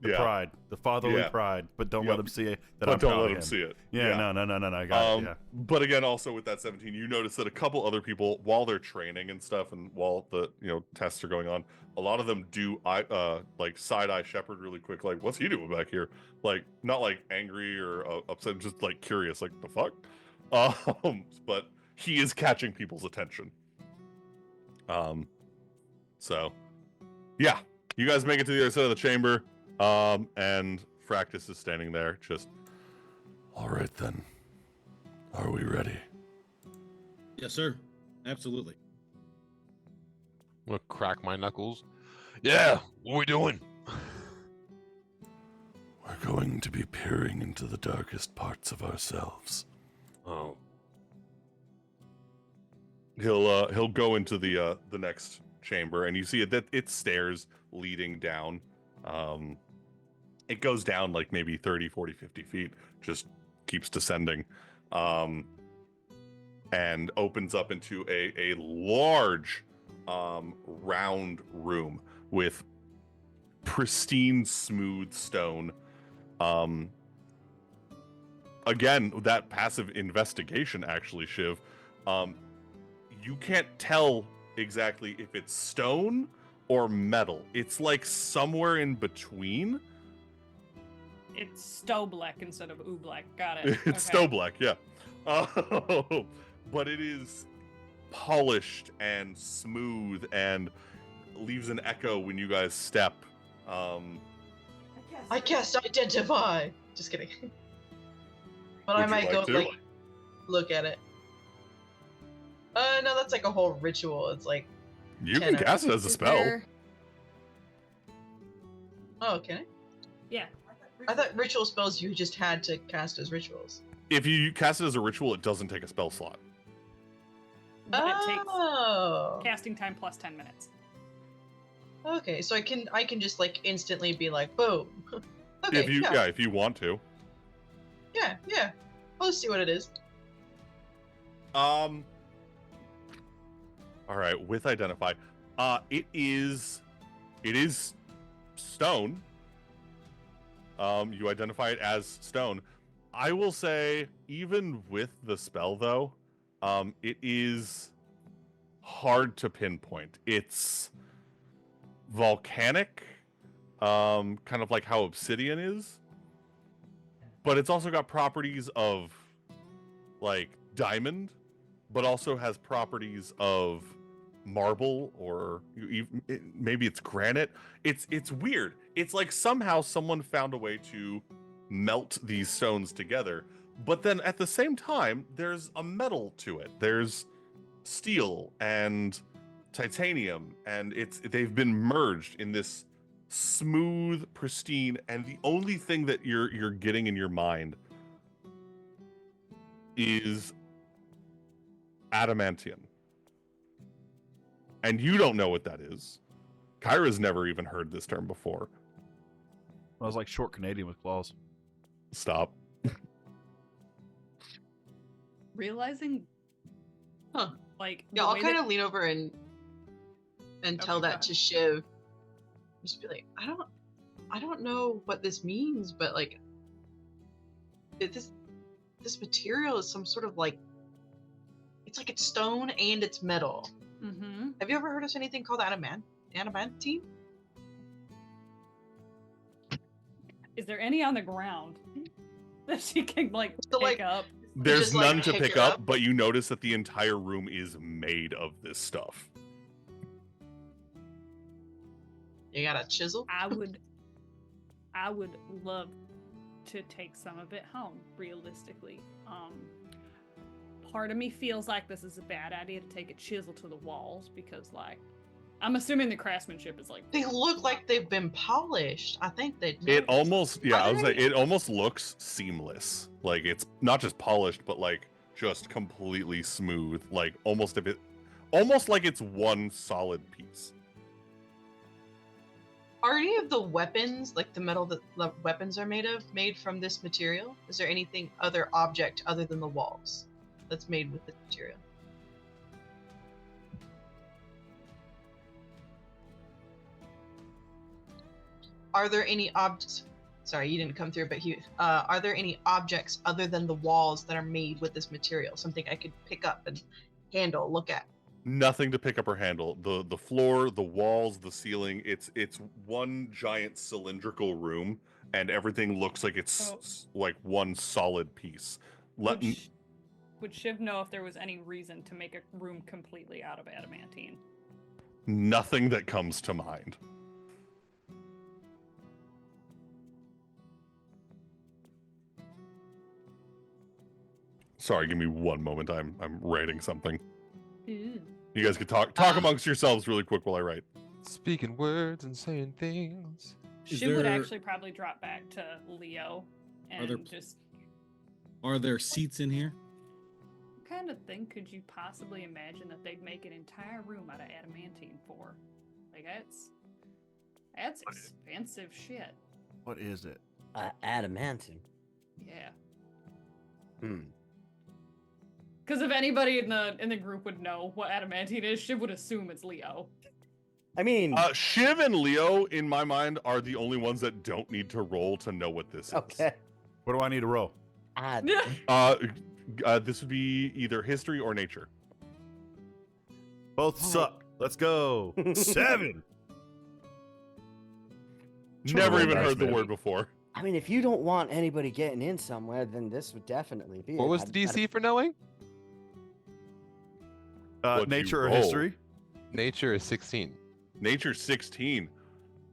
The Yeah. pride, the fatherly Yeah. pride, but don't Yep. let him see it. That But I'm don't proud let of him see it. Yeah, no. I got it. Yeah. But again, also with that 17, you notice that a couple other people, while they're training and stuff, and while the tests are going on, a lot of them do like side eye Shepherd really quick, like what's he doing back here? Like not like angry or upset, just like curious, like the fuck. But he is catching people's attention. So yeah, you guys make it to the other side of the chamber, and Fractus is standing there, just. All right then. Are we ready? Yes, sir. Absolutely. I'm gonna crack my knuckles. Yeah, what we doing? We're going to be peering into the darkest parts of ourselves. Oh, He'll go into the next chamber, and you see that it's stairs leading down. It goes down like maybe 30, 40, 50 feet, just keeps descending, and opens up into a large round room with pristine smooth stone. Again, that passive investigation, actually, Shiv, you can't tell exactly if it's stone or metal. It's like somewhere in between. It's Stoblek instead of Oobleck. Got it. It's Okay. Stoblek, yeah. But it is polished and smooth and leaves an echo when you guys step. I cast identify. Just kidding. But Would I you might like go to? like look at it. No, that's like a whole ritual. It's like, You can 10 cast it as a Is spell. there- oh, can I? Yeah. I thought ritual spells you just had to cast as rituals. If you cast it as a ritual, it doesn't take a spell slot. But it takes Oh, casting time plus 10 minutes. okay. So I can just like instantly be like, boom. Okay, If you if you want to. yeah. Let's see what it is. All right, with identify. It is stone. You identify it as stone. I will say, even with the spell though, it is hard to pinpoint. It's volcanic, kind of like how obsidian is, but it's also got properties of like diamond, but also has properties of marble, or maybe it's granite. It's weird. It's like somehow someone found a way to melt these stones together, but then at the same time there's a metal to it. There's steel and titanium, and they've been merged in this smooth, pristine, and the only thing that you're getting in your mind is adamantium. And you don't know what that is. Kyra's never even heard this term before. I was like short Canadian with claws. Stop. Realizing, Huh. like, Yeah, I'll kind of lean over and tell Okay, go that ahead. to Shiv. Just be like, I don't know what this means, but like, this material is some sort of like, it's like it's stone and it's metal. Mm-hmm. Have you ever heard of anything called adamantine? Is there any on the ground that she can like So, pick like, up? There's Just, like, none to pick pick it up, up. but you notice that the entire room is made of this stuff. You got a chisel? I would love to take some of it home, realistically. Part of me feels like this is a bad idea to take a chisel to the walls because, like, I'm assuming the craftsmanship is like. They look like they've been polished. I think they. It almost, yeah, I was Are like, they? it almost looks seamless. Like it's not just polished, but like just completely smooth. Like almost like it's one solid piece. Are any of the weapons, like the metal that the weapons are made from this material? Is there anything other object other than the walls that's made with this material? are there any objects? Sorry, you didn't come through, but are there any objects other than the walls that are made with this material? Something I could pick up and handle, look at. Nothing to pick up or handle. The floor, the walls, the ceiling. It's one giant cylindrical room, and everything looks like it's like one solid piece. Would Shiv know if there was any reason to make a room completely out of adamantine? Nothing that comes to mind. Sorry, give me one moment. I'm writing something. Ooh. You guys could talk amongst yourselves really quick while I write. Speaking words and saying things. Shiv would actually probably drop back to Leo and just. Are there seats in here? What kind of thing could you possibly imagine that they'd make an entire room out of adamantine for? Like that's expensive shit. What is it? Adamantine. Yeah. Hmm. Because if anybody in the group would know what adamantine is, Shiv would assume it's Leo. I mean, Shiv and Leo, in my mind, are the only ones that don't need to roll to know what this is. okay. What do I need to roll? This would be either history or nature. Both suck. Let's go. 7. Never even heard the man. word before. I mean, if you don't want anybody getting in somewhere, then this would definitely be. What was the DC for knowing? What'd Nature you or roll? history? Nature is 16. Nature 16.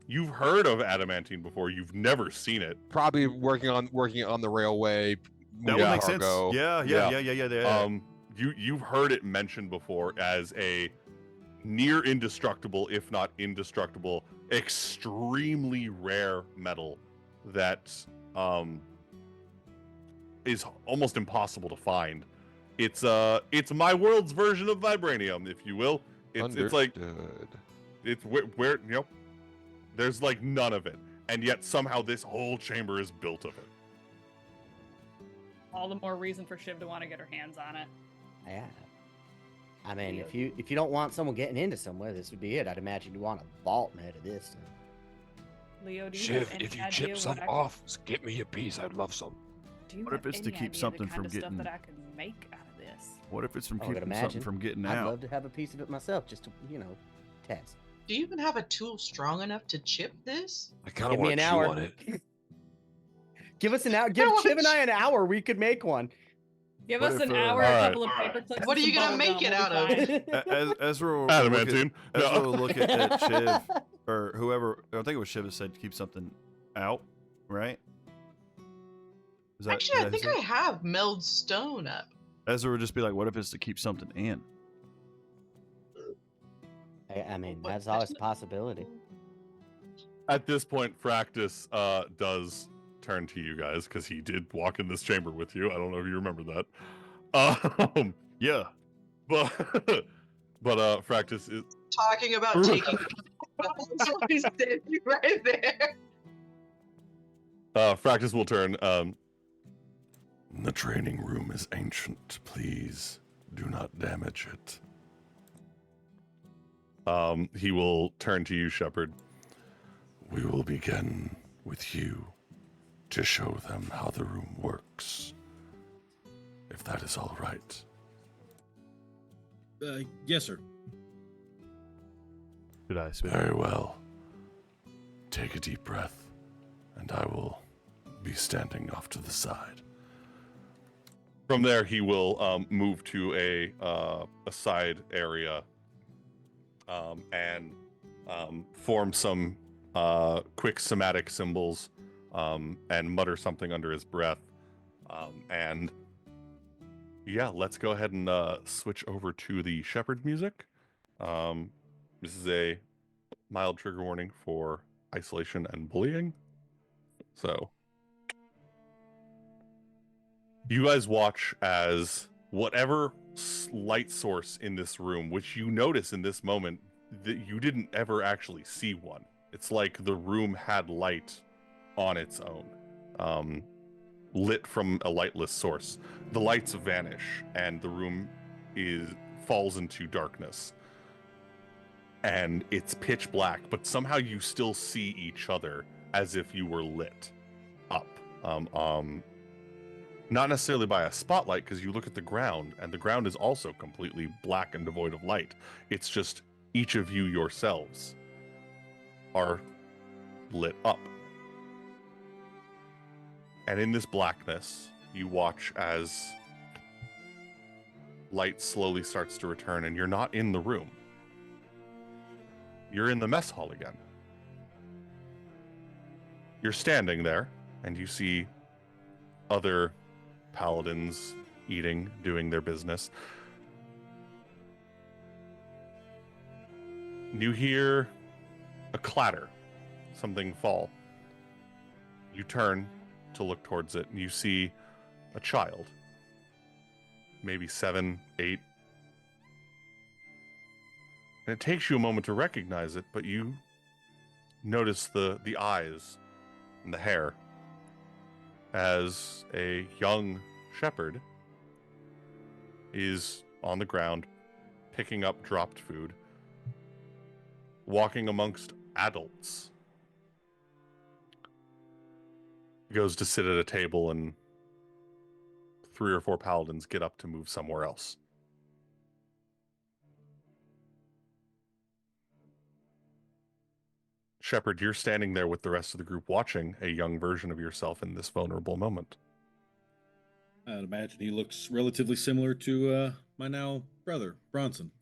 You've heard of adamantine before. You've never seen it. Probably working on the railway. That would make sense. cargo. Yeah. You've heard it mentioned before as a near indestructible, if not indestructible, extremely rare metal that is almost impossible to find. It's my world's version of vibranium, if you will. It's like it's where there's like none of it, and yet somehow this whole chamber is built of it. All the more reason for Shiv to want to get her hands on it. Yeah. I mean, if you don't want someone getting into somewhere, this would be it. I'd imagine you want a vault made of this. Leo, do you Shiv, have any if you idea chip some what I off, get me a piece. I'd love some. Do you What have if it's to any keep idea something the kind from of stuff getting- that I could make out of this? What if it's from I would keeping imagine. something from getting I'd out? love to have a piece of it myself, just to test. Do you even have a tool strong enough to chip this? I kind Give of me want an to chew hour. on it. Give us an hour. Give No, Shiv and I an hour. We could make one. Give What us if, an hour, all a right. couple of paper clips. What are and you some gonna bubble make it gum, out we'll be of? fine. Ezra will Adamantine. Ezra No. will look at Shiv or whoever. I think it was Shiv that said to keep something out, right? Is Actually, I is think that I have meld stone up. Ezra would just be like, "What if it's to keep something in?" I mean, What- that's always a possibility. At this point, Fractus does turn to you guys because he did walk in this chamber with you. I don't know if you remember that. Yeah. But Fractus is Talking about taking. He's standing right there. Fractus will turn. The training room is ancient. Please do not damage it. He will turn to you, Shepard. We will begin with you to show them how the room works. If that is all right. Yes, sir. Did I spit? Very well. Take a deep breath, and I will be standing off to the side. From there, he will move to a side area and form some quick somatic symbols and mutter something under his breath. And yeah, let's go ahead and switch over to the Shepherd music. This is a mild trigger warning for isolation and bullying. So you guys watch as whatever light source in this room, which you notice in this moment that you didn't ever actually see one. It's like the room had light on its own, lit from a lightless source. The lights vanish and the room falls into darkness. And it's pitch black, but somehow you still see each other as if you were lit up. Not necessarily by a spotlight, because you look at the ground, and the ground is also completely black and devoid of light. It's just each of you yourselves are lit up. And in this blackness, you watch as light slowly starts to return, and you're not in the room. You're in the mess hall again. You're standing there, and you see other paladins eating, doing their business. You hear a clatter, something fall. You turn to look towards it, and you see a child, maybe 7, 8. And it takes you a moment to recognize it, but you notice the eyes and the hair as a young shepherd is on the ground picking up dropped food, walking amongst adults. He goes to sit at a table, and 3 or 4 paladins get up to move somewhere else. Shepard, you're standing there with the rest of the group watching a young version of yourself in this vulnerable moment. I'd imagine he looks relatively similar to my now brother, Bronson.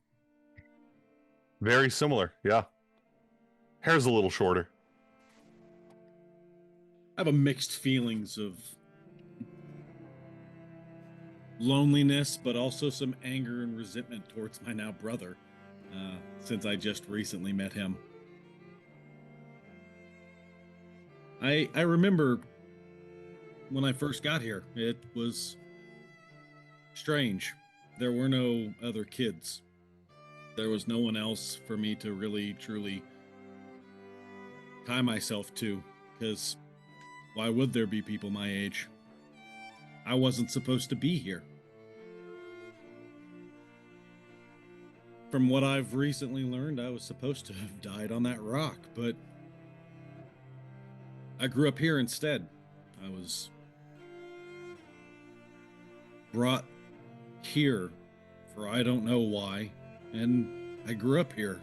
Very similar, yeah. Hair's a little shorter. I have a mixed feelings of loneliness, but also some anger and resentment towards my now brother, since I just recently met him. I remember when I first got here, it was strange. There were no other kids. There was no one else for me to really, truly tie myself to, because why would there be people my age? I wasn't supposed to be here. From what I've recently learned, I was supposed to have died on that rock, but I grew up here instead. I was brought here for I don't know why, and I grew up here.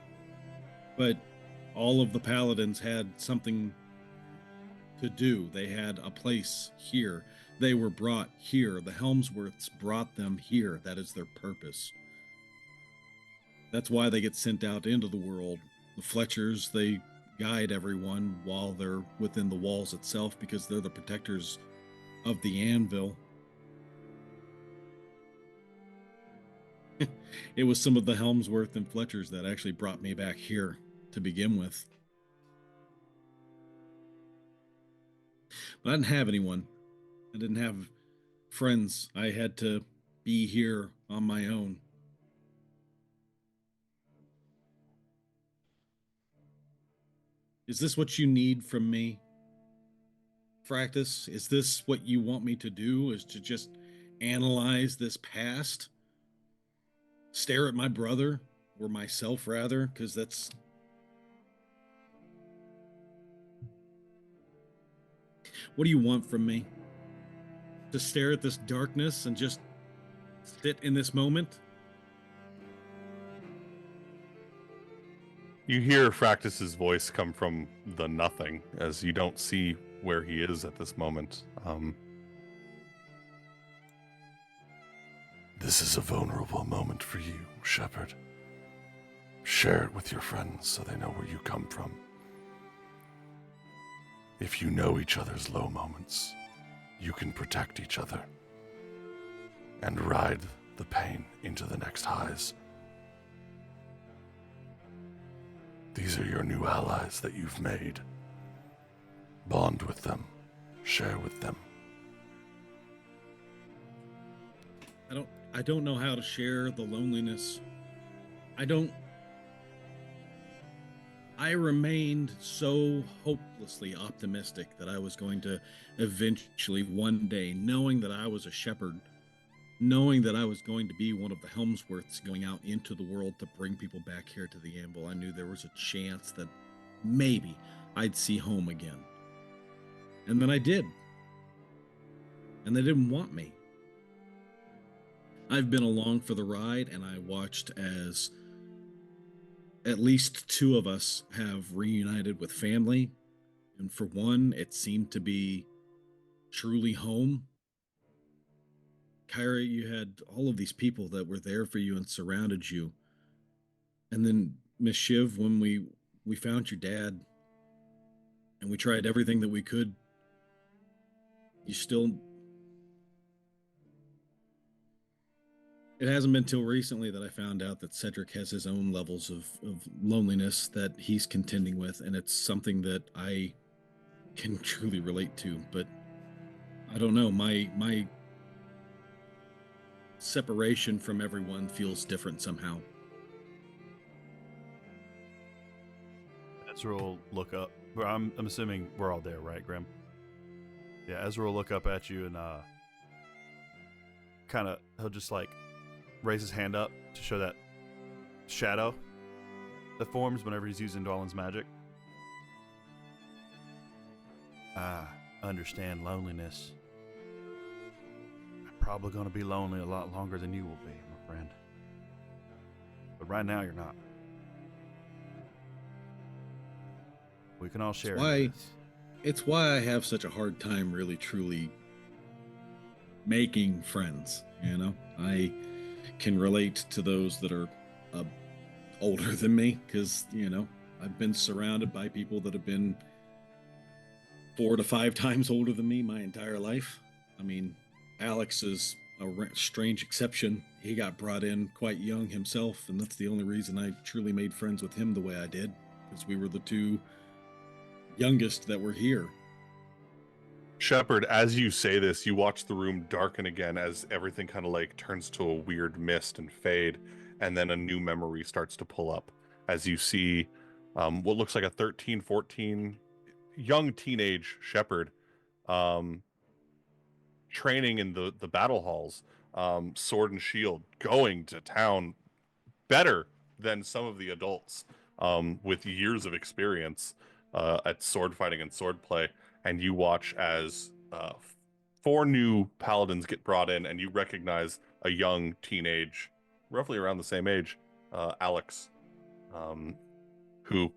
But all of the paladins had something to do. They had a place here. They were brought here. The Helmsworths brought them here. That is their purpose. That's why they get sent out into the world. The Fletchers, they guide everyone while they're within the walls itself, because they're the protectors of the anvil. It was some of the Helmsworth and Fletchers that actually brought me back here to begin with. But I didn't have anyone. I didn't have friends. I had to be here on my own. Is this what you need from me, Fractus? Is this what you want me to do, is to just analyze this past? Stare at my brother, or myself rather, because that's... What do you want from me? To stare at this darkness and just sit in this moment? You hear Fractus's voice come from the nothing, as you don't see where he is at this moment. This is a vulnerable moment for you, Shepard. Share it with your friends so they know where you come from. If you know each other's low moments, you can protect each other and ride the pain into the next highs. These are your new allies that you've made. Bond with them. Share with them. I don't know how to share the loneliness. I remained so hopelessly optimistic that I was going to eventually one day, knowing that I was a shepherd, knowing that I was going to be one of the Helmsworths going out into the world to bring people back here to the Anvil, I knew there was a chance that maybe I'd see home again. And then I did. And they didn't want me. I've been along for the ride, and I watched as at least 2 of us have reunited with family. And for one, it seemed to be truly home. Kyra, you had all of these people that were there for you and surrounded you. And then Miss Shiv, when we found your dad and we tried everything that we could, you still... It hasn't been till recently that I found out that Cedric has his own levels of loneliness that he's contending with, and it's something that I can truly relate to. But I don't know, my separation from everyone feels different somehow. Ezra will look up. I'm assuming we're all there, right, Grimm? Yeah, Ezra will look up at you and kind of, he'll just like raise his hand up to show that shadow that forms whenever he's using Dwalin's magic. I understand loneliness. I'm probably going to be lonely a lot longer than you will be, my friend. But right now, you're not. We can all share in this. It's why I have such a hard time really truly making friends, you know? I can relate to those that are older than me because, you know, I've been surrounded by people that have been 4 to 5 times older than me my entire life. I mean, Alex is a strange exception. He got brought in quite young himself, and that's the only reason I truly made friends with him the way I did, because we were the 2 youngest that were here. Shepard, as you say this, you watch the room darken again as everything kind of like turns to a weird mist and fade, and then a new memory starts to pull up as you see what looks like a 13, 14, young teenage Shepard training in the battle halls, sword and shield, going to town better than some of the adults with years of experience at sword fighting and sword play. And you watch as 4 new paladins get brought in, and you recognize a young teenage, roughly around the same age, Alex, who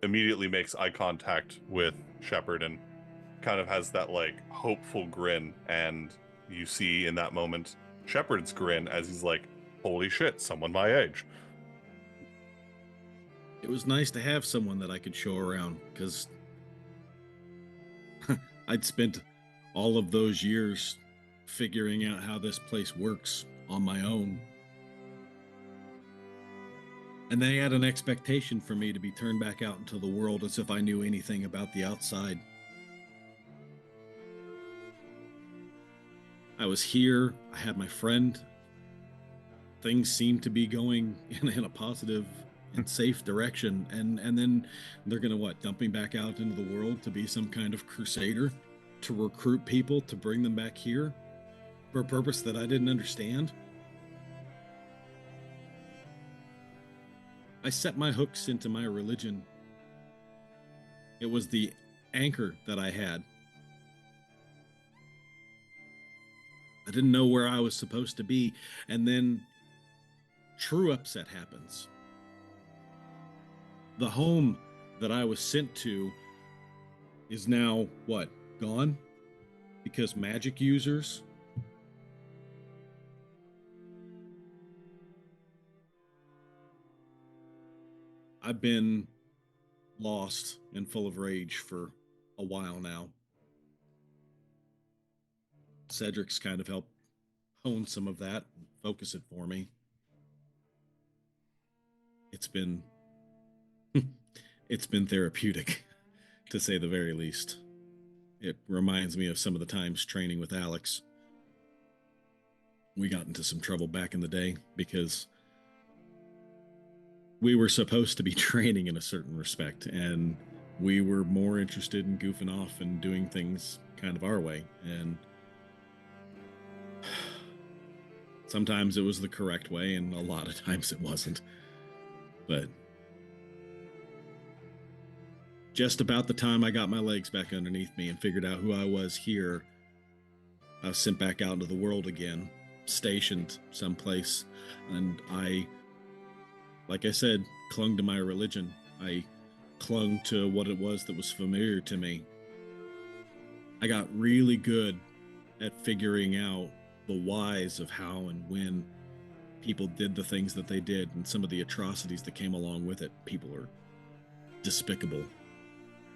immediately makes eye contact with Shepard and kind of has that like hopeful grin. And you see in that moment Shepard's grin as he's like, holy shit, someone my age. It was nice to have someone that I could show around, because I'd spent all of those years figuring out how this place works on my own. And they had an expectation for me to be turned back out into the world as if I knew anything about the outside. I was here, I had my friend. Things seemed to be going in a positive and safe direction, and then they're gonna dump me back out into the world to be some kind of crusader, to recruit people to bring them back here for a purpose that I didn't understand. I set my hooks into my religion. It was the anchor that I had. I didn't know where I was supposed to be, and then true upset happens. The home that I was sent to is now, gone? Because magic users? I've been lost and full of rage for a while now. Cedric's kind of helped hone some of that, focus it for me. It's been it's been therapeutic, to say the very least. It reminds me of some of the times training with Alex. We got into some trouble back in the day because we were supposed to be training in a certain respect, and we were more interested in goofing off and doing things kind of our way. And sometimes it was the correct way, and a lot of times it wasn't. But just about the time I got my legs back underneath me and figured out who I was here, I was sent back out into the world again, stationed someplace. And I, like I said, clung to my religion. I clung to what it was that was familiar to me. I got really good at figuring out the whys of how and when people did the things that they did and some of the atrocities that came along with it. People are despicable.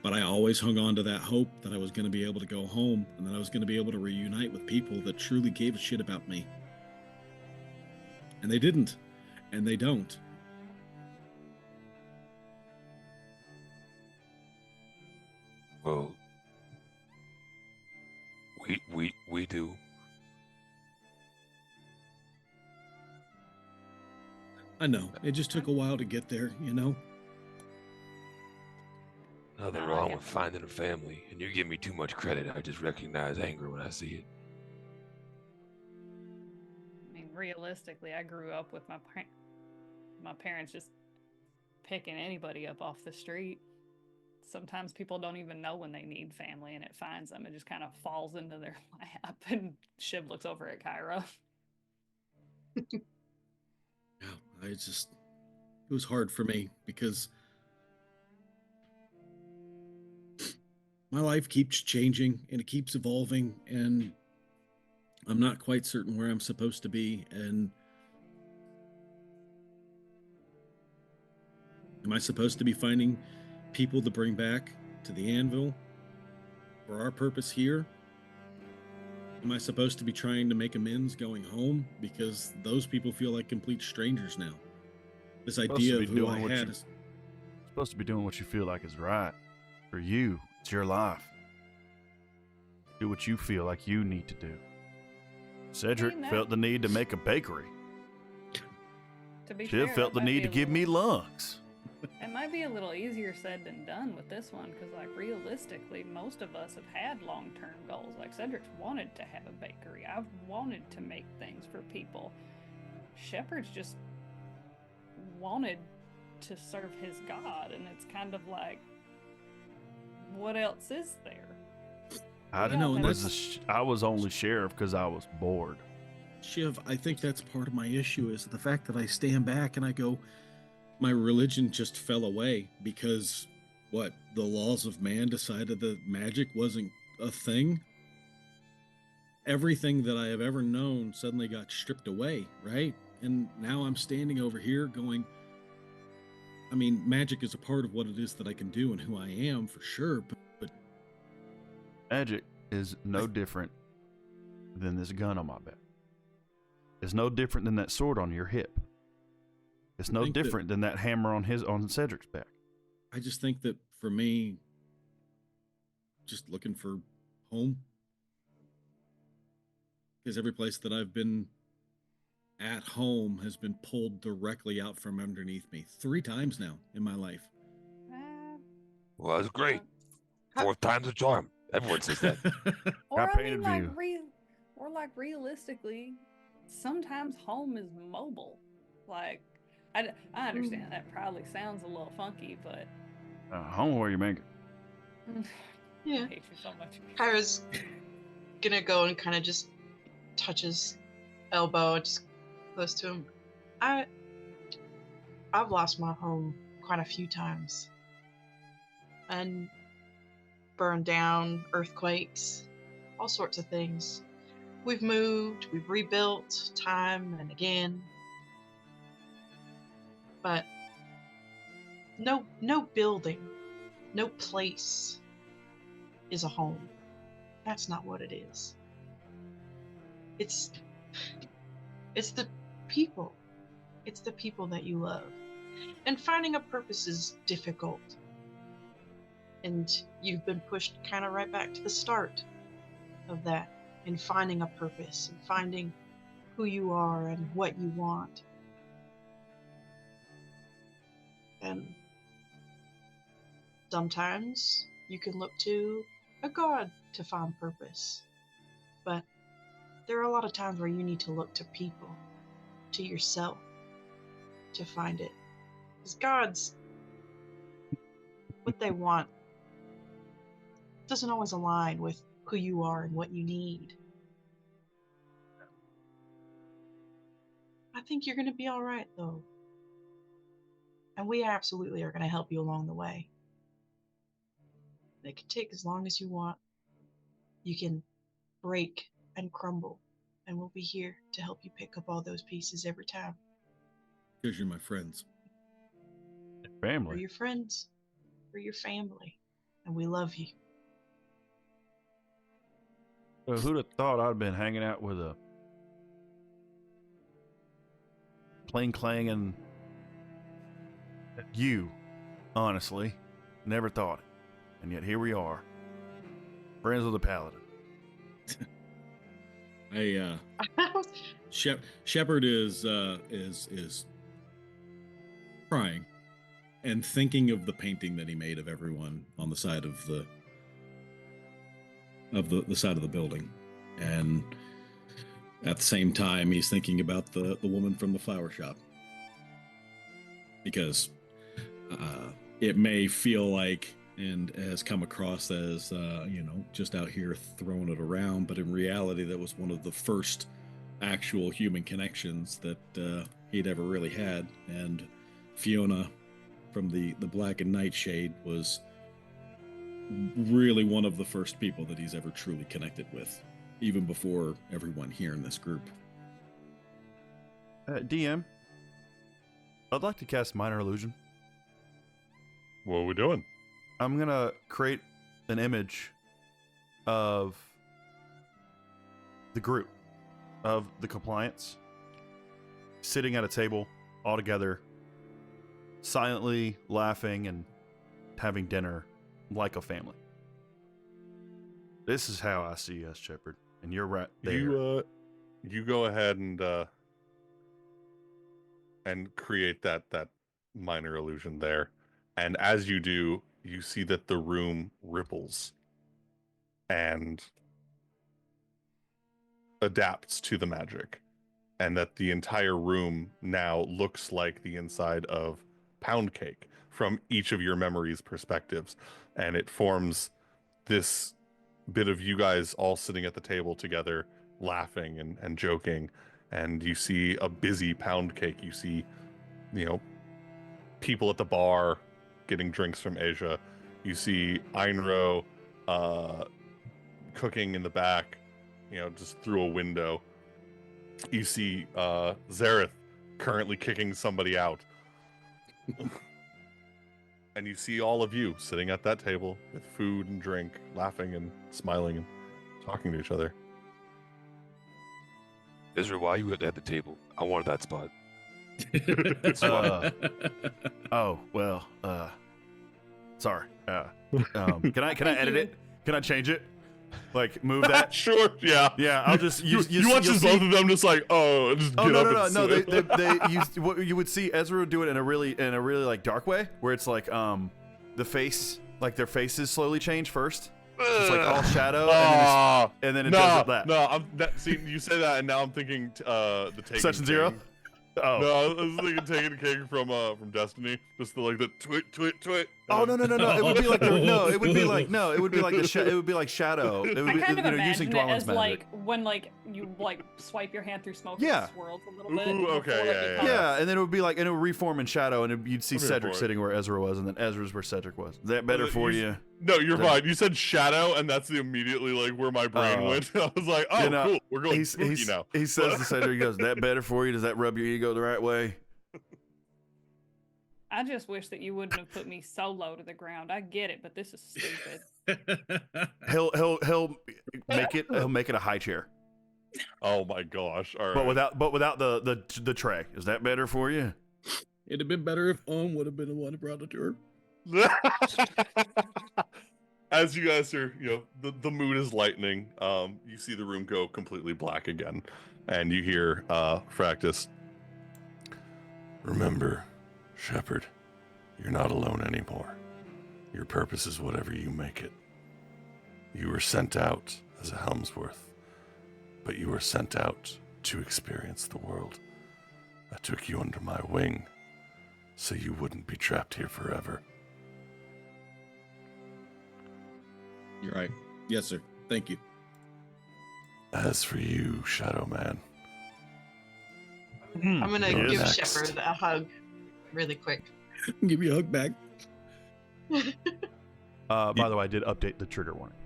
But I always hung on to that hope that I was going to be able to go home and that I was going to be able to reunite with people that truly gave a shit about me. And they didn't. And they don't. Well, we do. I know. It just took a while to get there, you know? Nothing Oh, wrong yeah. with finding a family, and you give me too much credit. I just recognize anger when I see it. I mean, realistically, I grew up with my parents just picking anybody up off the street. Sometimes people don't even know when they need family, and it finds them. It just kind of falls into their lap. And Shiv looks over at Kyra. Yeah, it was hard for me because my life keeps changing and it keeps evolving, and I'm not quite certain where I'm supposed to be. And am I supposed to be finding people to bring back to the anvil for our purpose here? Am I supposed to be trying to make amends going home? Because those people feel like complete strangers now. This Supposed to idea be of who doing I what had you- is Supposed to be doing what you feel like is right for you. It's your life. Do what you feel like you need to do. Cedric Ain't that- felt the need to make a bakery. To be Shiv fair, felt that the might need be to a give me little- lungs. It might be a little easier said than done with this one, because like realistically, most of us have had long-term goals. Like Cedric's wanted to have a bakery. I've wanted to make things for people. Shepard's just wanted to serve his God, and it's kind of like, what else is there? I know, and I was only sheriff because I was bored. Shiv. I think that's part of my issue is the fact that I stand back and I go, my religion just fell away because what, the laws of man decided that magic wasn't a thing? Everything that I have ever known suddenly got stripped away, right? And now I'm standing over here going, I mean, magic is a part of what it is that I can do and who I am for sure, but Magic is no different than this gun on my back. It's no different than that sword on your hip. It's no think that- different than that hammer on Cedric's back. I just think that for me, just looking for home, because every place that I've been at home has been pulled directly out from underneath me 3 times now in my life. Well, that's great. How- 4th time's a charm. Everyone says that. Or I I mean, painted like view. realistically, sometimes home is mobile. Like, I understand that probably sounds a little funky, but Home where you make it. I Yeah. hate you so much. Kyra's gonna go and kind of just touch his elbow, just close to him. I've lost my home quite a few times, and burned down, earthquakes, all sorts of things. We've moved, we've rebuilt time and again, but no building, no place is a home. That's not what it is. It's the people. It's the people that you love. And finding a purpose is difficult. And you've been pushed kind of right back to the start of that, in finding a purpose and finding who you are and what you want. And sometimes you can look to a god to find purpose. But there are a lot of times where you need to look to people, to yourself, to find it. Because gods, what they want doesn't always align with who you are and what you need. I think you're going to be all right, though. And we absolutely are going to help you along the way. It can take as long as you want. You can break and crumble, and we'll be here to help you pick up all those pieces every time. Because you're my friends. We're Family. your friends. We're your family. And we love you. Well, who'd have thought I'd been hanging out with a plain clanging you? Honestly, never thought it, and yet here we are, friends with a paladin. Shepard is crying and thinking of the painting that he made of everyone on the side of the side of the building, and at the same time he's thinking about the woman from the flower shop, because it may feel like and has come across as just out here throwing it around, but in reality that was one of the first actual human connections that he'd ever really had. And Fiona from the Black and Nightshade was really one of the first people that he's ever truly connected with, even before everyone here in this group. DM, I'd like to cast Minor Illusion. What are we doing? I'm gonna create an image of the group, of the compliance, sitting at a table all together, silently laughing and having dinner like a family. This is how I see us, Shepard, and you're right there. You go ahead and create that minor illusion there, and as you do, you see that the room ripples and adapts to the magic, and that the entire room now looks like the inside of pound cake from each of your memories' perspectives, and it forms this bit of you guys all sitting at the table together, laughing and joking, and you see a busy pound cake. You see, people at the bar getting drinks from Asia. You see Einro cooking in the back, just through a window. You see Zareth currently kicking somebody out. And you see all of you sitting at that table with food and drink, laughing and smiling and talking to each other. Ezra, why are you at the table? I wanted that spot. Sorry. Can I edit it? Can I change it? Like move that? Sure. Yeah. Yeah. I'll just you watch as both of them just like get up. No. They used what you would see Ezra do it in a really like dark way, where it's like the face, like their faces slowly change first. It's like all shadow, and then it does that. No, see, you say that, and now I'm thinking the Taken Section King. Zero. Oh. No, I was thinking Taken King from Destiny, just the twit. Oh no! It would be like it would be like shadow. It would I be, kind of using imagine it Dwellin's as magic. like when you swipe your hand through smoke, Yeah. it swirls a little bit. Ooh, okay, before, yeah. Yeah, and then it would be like, and it would reform in shadow, and you'd see I'm here Cedric for it. sitting where Ezra was, and then Ezra's where Cedric was. Is that better for you? No, you're Yeah. fine. You said shadow, and that's immediately like where my brain went. I was like, oh, cool. We're going spooky now. He says to Cedric, he goes, "Is that better for you? Does that rub your ego the right way?" I just wish that you wouldn't have put me so low to the ground. I get it, but this is stupid. He'll make it a high chair, Oh my gosh! All right. but without the tray. Is that better for you? It'd have been better if Owen would have been the one who brought it to her. As you guys are, the mood is lightening. You see the room go completely black again, and you hear Fractus. Remember, Shepard, you're not alone anymore. Your purpose is whatever you make it. You were sent out as a Helmsworth, but you were sent out to experience the world. I took you under my wing, so you wouldn't be trapped here forever. You're right. Yes, sir. Thank you. As for you, Shadow Man, I'm gonna You're give next. Shepard a hug really quick. Give you a hug back. By the way, I did update the trigger warning.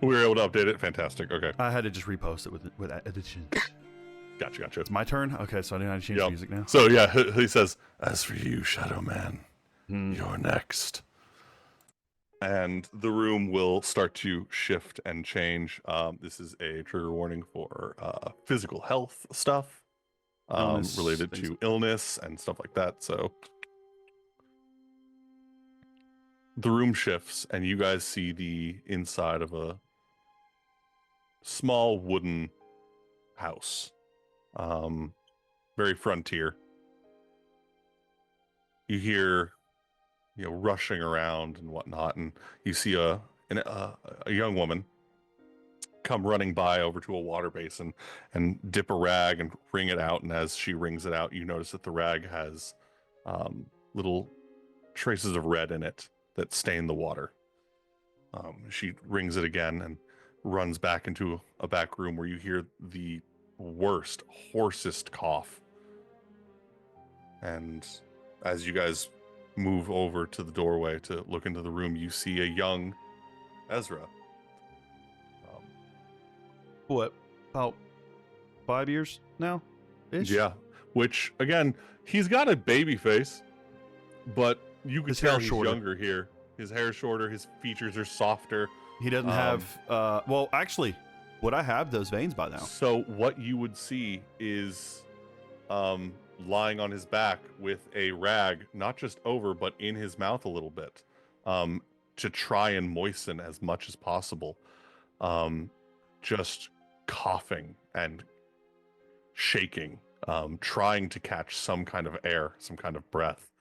We were able to update it. Fantastic. Okay. I had to just repost it with additions. Gotcha. It's my turn? Okay, so I didn't have to change Yep. music now. So yeah, he says, as for you, Shadow Man, Hmm. you're next. and the room will start to shift and change. This is a trigger warning for physical health stuff Illness, related things to illness and stuff like that. So the room shifts, and you guys see the inside of a small wooden house, very frontier. You hear, rushing around and whatnot, and you see a young woman come running by over to a water basin and dip a rag and wring it out. And as she wrings it out, you notice that the rag has little traces of red in it that stain the water. She wrings it again and runs back into a back room where you hear the worst, hoarsest cough. And as you guys move over to the doorway to look into the room, you see a young Ezra. What? About 5 years now? Ish? Yeah, which again, he's got a baby face, but you can His tell hair's he's shorter. younger here. His hair's shorter, his features are softer. He doesn't have. Well, actually, would I have those veins by now? So what you would see is lying on his back with a rag, not just over, but in his mouth a little bit, to try and moisten as much as possible. Just coughing and shaking, trying to catch some kind of air, some kind of breath.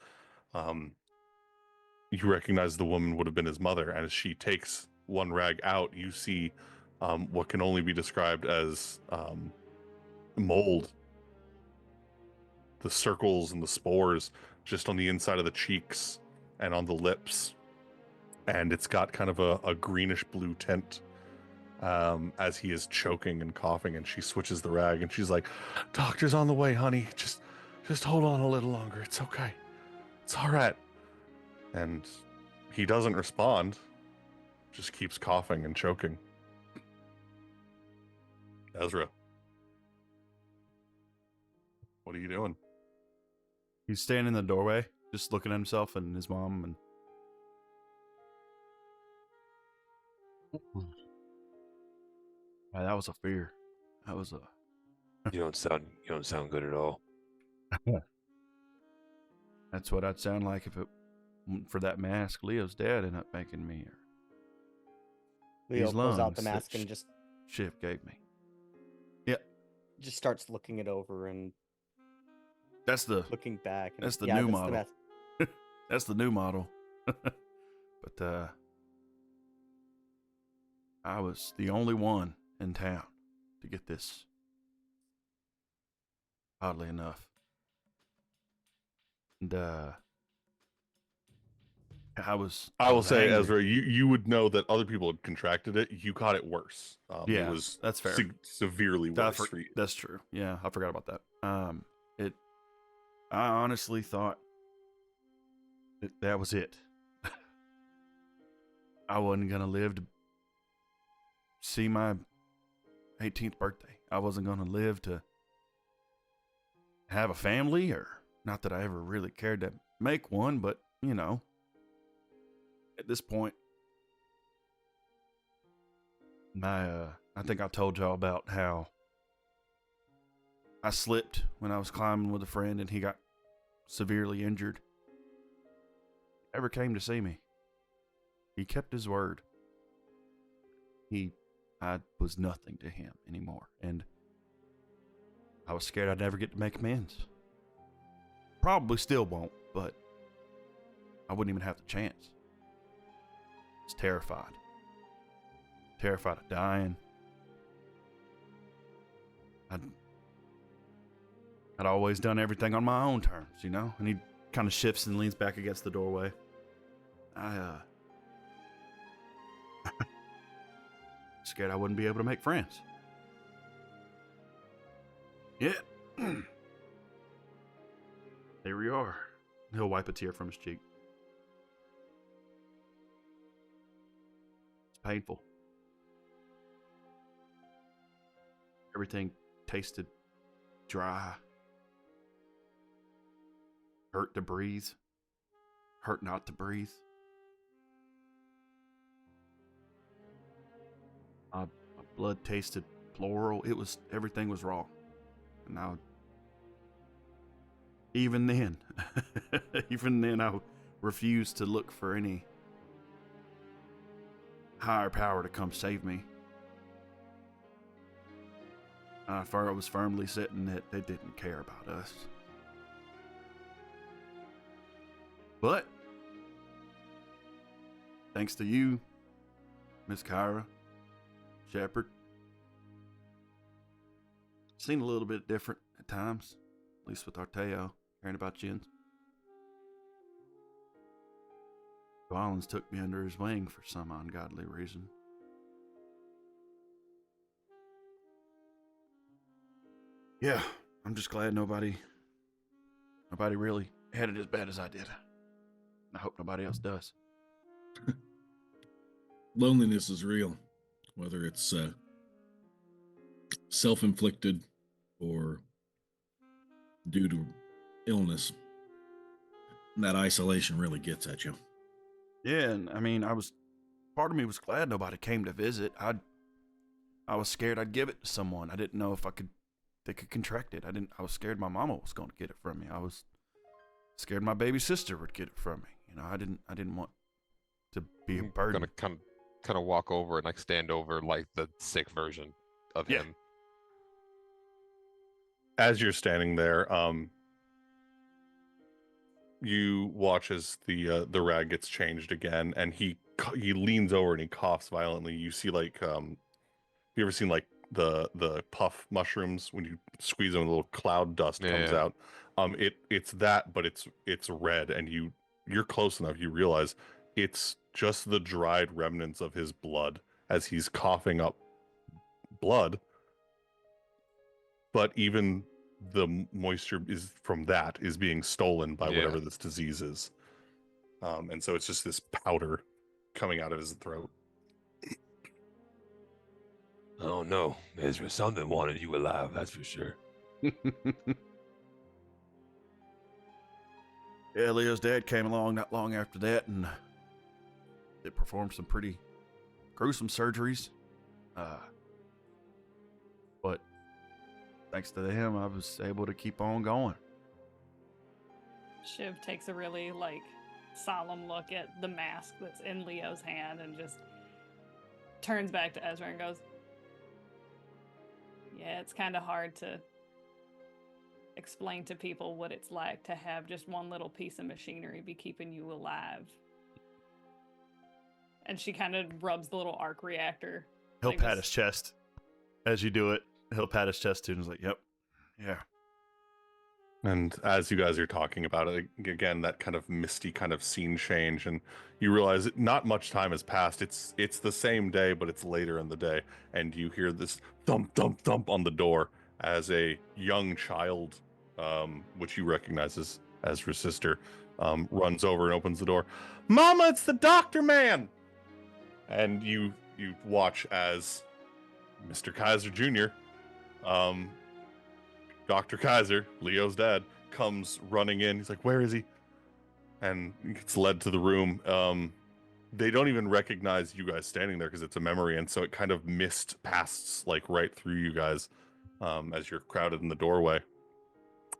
You recognize the woman would have been his mother, and as she takes one rag out, you see what can only be described as mold. The circles and the spores just on the inside of the cheeks and on the lips. And it's got kind of a greenish blue tint as he is choking and coughing, and she switches the rag and she's like, "Doctor's on the way, honey. Just hold on a little longer. It's okay. It's all right." And he doesn't respond, just keeps coughing and choking. Ezra, what are you doing? He's standing in the doorway, just looking at himself and his mom, and that was a fear. That was a. You don't sound good at all. That's what I'd sound like if it weren't for that mask Leo's dad ended up making me. Or Leo these pulls out lungs the that mask and just Shiv gave me. starts looking it over and That's the looking back. And, That's the yeah, new the model. mask. that's the new model. But I was the only one in town to get this. Oddly enough. And I will will say, angry. Ezra, you would know that other people had contracted it. You caught it worse. Yeah, it was that's fair. Severely worse for you. That's true. Yeah, I forgot about that. I honestly thought that was it. I wasn't gonna live to see my 18th birthday. I wasn't gonna live to have a family, or not that I ever really cared to make one, but at this point, I think I told y'all about how I slipped when I was climbing with a friend and he got severely injured. Never came to see me. He kept his word. I was nothing to him anymore, and I was scared I'd never get to make amends. Probably still won't, but I wouldn't even have the chance. I was terrified. Terrified of dying. I'd always done everything on my own terms, and he kind of shifts and leans back against the doorway. scared I wouldn't be able to make friends. Yeah. There we are. He'll wipe a tear from his cheek. It's painful. Everything tasted dry. Hurt to breathe. Hurt not to breathe. My blood tasted floral. Everything was raw. And now, even then, I refused to look for any higher power to come save me. I was firmly sitting that they didn't care about us. But, thanks to you, Miss Kyra, Shepard, seen a little bit different at times, at least with Arteo, hearing about Jins. Rollins took me under his wing for some ungodly reason. Yeah, I'm just glad nobody really had it as bad as I did. I hope nobody else does. Loneliness is real, whether it's self-inflicted or due to illness. And that isolation really gets at you. Yeah, and I mean, part of me was glad nobody came to visit. I was scared I'd give it to someone. I didn't know if they could contract it. I was scared my mama was going to get it from me. I was scared my baby sister would get it from me. You know, I didn't want to be a burden. Gonna kind of walk over and like stand over like the sick version of him. As you're standing there, you watch as the rag gets changed again, and he leans over and he coughs violently. You see like you ever seen like the puff mushrooms when you squeeze them, a little cloud dust comes out. It's that, but it's red, and you're close enough. You realize it's just the dried remnants of his blood as he's coughing up blood. But even the moisture is being stolen by whatever this disease is. And so it's just this powder coming out of his throat. Oh no, Ezra, something wanted you alive, that's for sure. Yeah, Leo's dad came along not long after that, and they performed some pretty gruesome surgeries. But thanks to him, I was able to keep on going. Shiv takes a really solemn look at the mask that's in Leo's hand and just turns back to Ezra and goes, yeah, it's kind of hard to explain to people what it's like to have just one little piece of machinery be keeping you alive. And she kind of rubs the little arc reactor. He'll pat his chest as you do it. He'll pat his chest too and he's like, yep, yeah. And as you guys are talking about it, again, that kind of misty kind of scene change, and you realize not much time has passed. It's the same day, but it's later in the day, and you hear this thump, thump, thump on the door as a young child, which you recognize as Ezra's sister, runs over and opens the door. Mama, it's the doctor man! And you watch as Mr. Kaiser Jr., Dr. Kaiser, Leo's dad, comes running in. He's like, where is he? And he gets led to the room. They don't even recognize you guys standing there because it's a memory, and so it kind of mist past right through you guys as you're crowded in the doorway,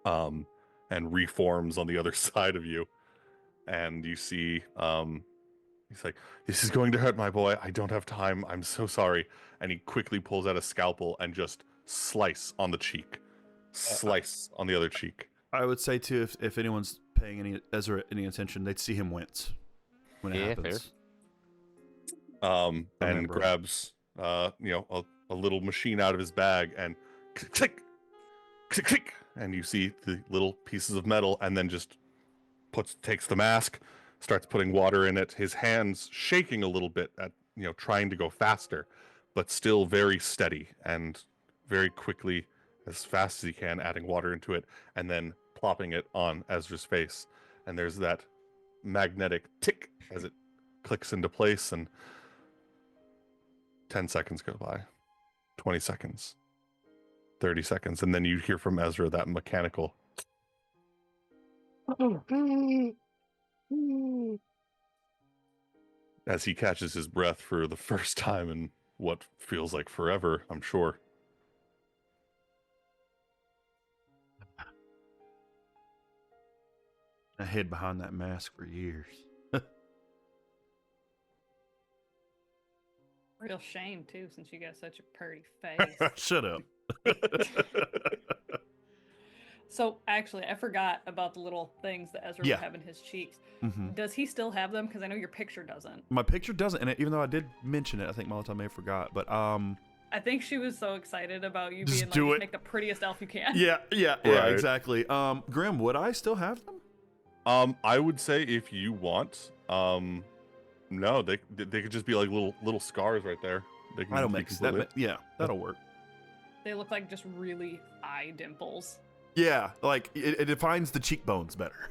and reforms on the other side of you. And you see he's like, this is going to hurt, my boy. I don't have time. I'm so sorry. And he quickly pulls out a scalpel and just slice on the cheek. Slice on the other cheek. I would say too, if anyone's paying Ezra any attention, they'd see him wince when it happens. And grabs a little machine out of his bag and click, click, click, and you see the little pieces of metal, and then just takes the mask, starts putting water in it. His hands shaking a little bit at trying to go faster, but still very steady and very quickly, as fast as he can, adding water into it and then plopping it on Ezra's face. And there's that magnetic tick as it clicks into place, and 10 seconds go by, 20 seconds, 30 seconds, and then you hear from Ezra that mechanical as he catches his breath for the first time in what feels like forever, I'm sure. I hid behind that mask for years. Real shame too, since you got such a pretty face. Shut up. So actually, I forgot about the little things that Ezra Yeah. would have in his cheeks. Mhm. Does he still have them? Because I know your picture doesn't. My picture doesn't, and even though I did mention it, I think Molotov may have forgot. But I think she was so excited about you Just being like, do "Just it." make the prettiest elf you can." yeah, Right. exactly. Grimm, would I still have them? I would say if you want, no, they could just be like little scars right there. They can That'll be make that. completely- Yeah, that'll work. They look like just really eye dimples. Yeah, like it defines the cheekbones better.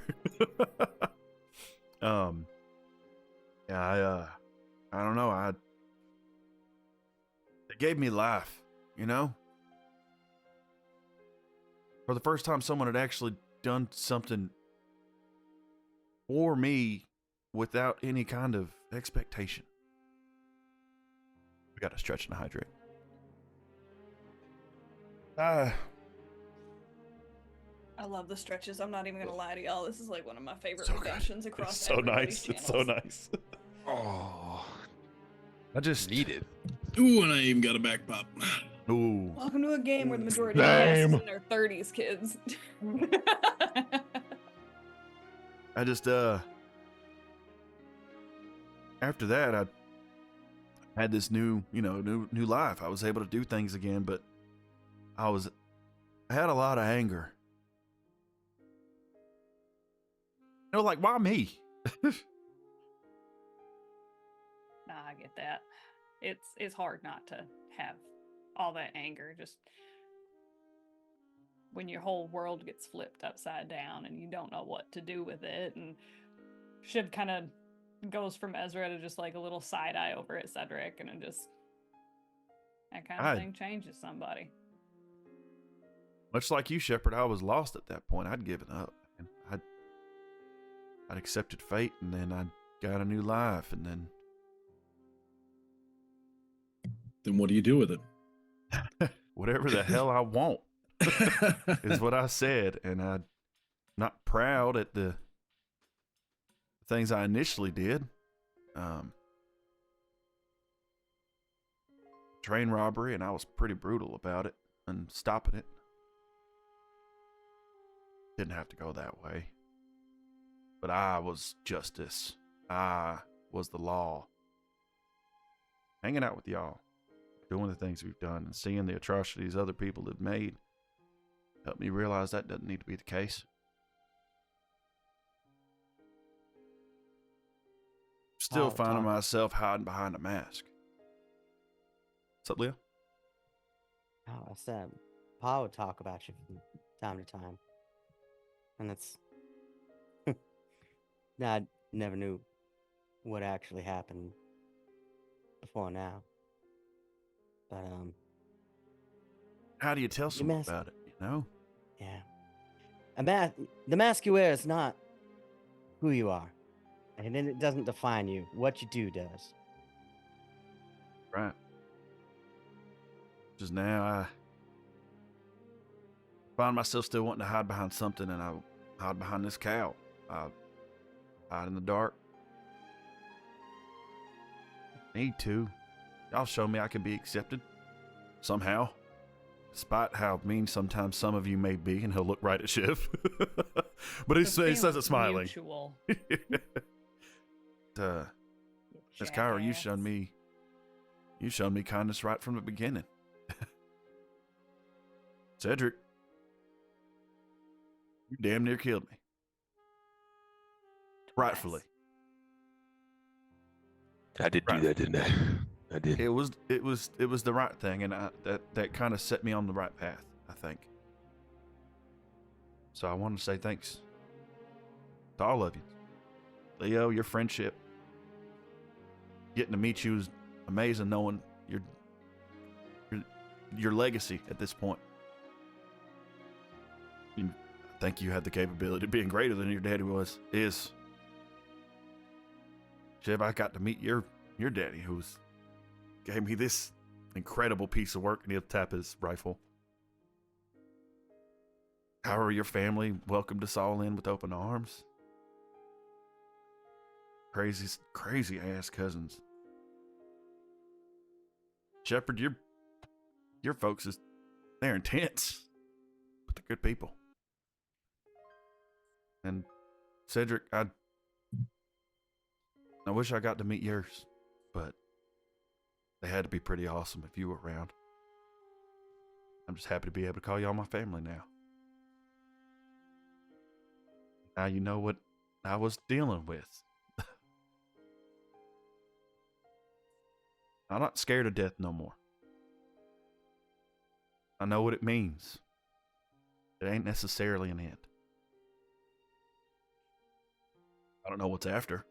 Yeah, I don't know. It gave me life, you know. For the first time, someone had actually done something for me without any kind of expectation. We got to stretch and hydrate. I love the stretches. I'm not even gonna lie to y'all. This is like one of my favorite So good. redemptions across It's so everybody's nice. It's so channels. nice. Oh, I just needed. Ooh, and I even got a back pop. Ooh. Welcome to a game where the majority of the cast is Same. in their 30s, kids. I just after that I had this new life. I was able to do things again, but I had a lot of anger. You know, like, why me? Nah, I get that. It's hard not to have all that anger. Just when your whole world gets flipped upside down and you don't know what to do with it, and Shiv kind of goes from Ezra to just like a little side eye over at Cedric, and it just that kind of thing changes somebody. Much like you, Shepard, I was lost at that point. I'd given up. And I'd accepted fate, and then I got a new life, and then Then what do you do with it? whatever the hell I want is what I said. And I'm not proud at the things I initially did. Train robbery, and I was pretty brutal about it and stopping it. Didn't have to go that way. But I was justice. I was the law. Hanging out with y'all, doing the things we've done, and seeing the atrocities other people have made helped me realize that doesn't need to be the case. Still Oh, finding Tom. myself hiding behind a mask. What's up, Leo? Oh, I said, Pa would talk about you from time to time. And that's. I never knew what actually happened before now. But, How do you tell someone mask- about it, you know? yeah. The mask you wear is not who you are. And then it doesn't define you. What you do does. Right. Just now, I find myself still wanting to hide behind something, and I hide behind this cow. I hide in the dark. Need to. Y'all show me I can be accepted. Somehow. Despite how mean sometimes some of you may be, and he'll look right at Shiv. But he The says it feeling's smiling. mutual, Miss you Kyra, you jackass. shown me kindness right from the beginning. Cedric, you damn near killed me. Rightfully. I did do Right. that, didn't I? I did. It was the right thing, and that kind of set me on the right path, I think. So I want to say thanks to all of you. Leo, your friendship, getting to meet you is amazing, knowing your legacy at this point. I think you had the capability of being greater than your daddy is. Shiv, I got to meet your daddy, who's gave me this incredible piece of work, and he'll tap his rifle. How are your family welcomed us all in with open arms? Crazy ass cousins. Shepard, your folks they're intense, but they're good people. And Cedric, I wish I got to meet yours, but they had to be pretty awesome if you were around. I'm just happy to be able to call y'all my family now. Now you know what I was dealing with. I'm not scared of death no more. I know what it means. It ain't necessarily an end. I don't know what's after.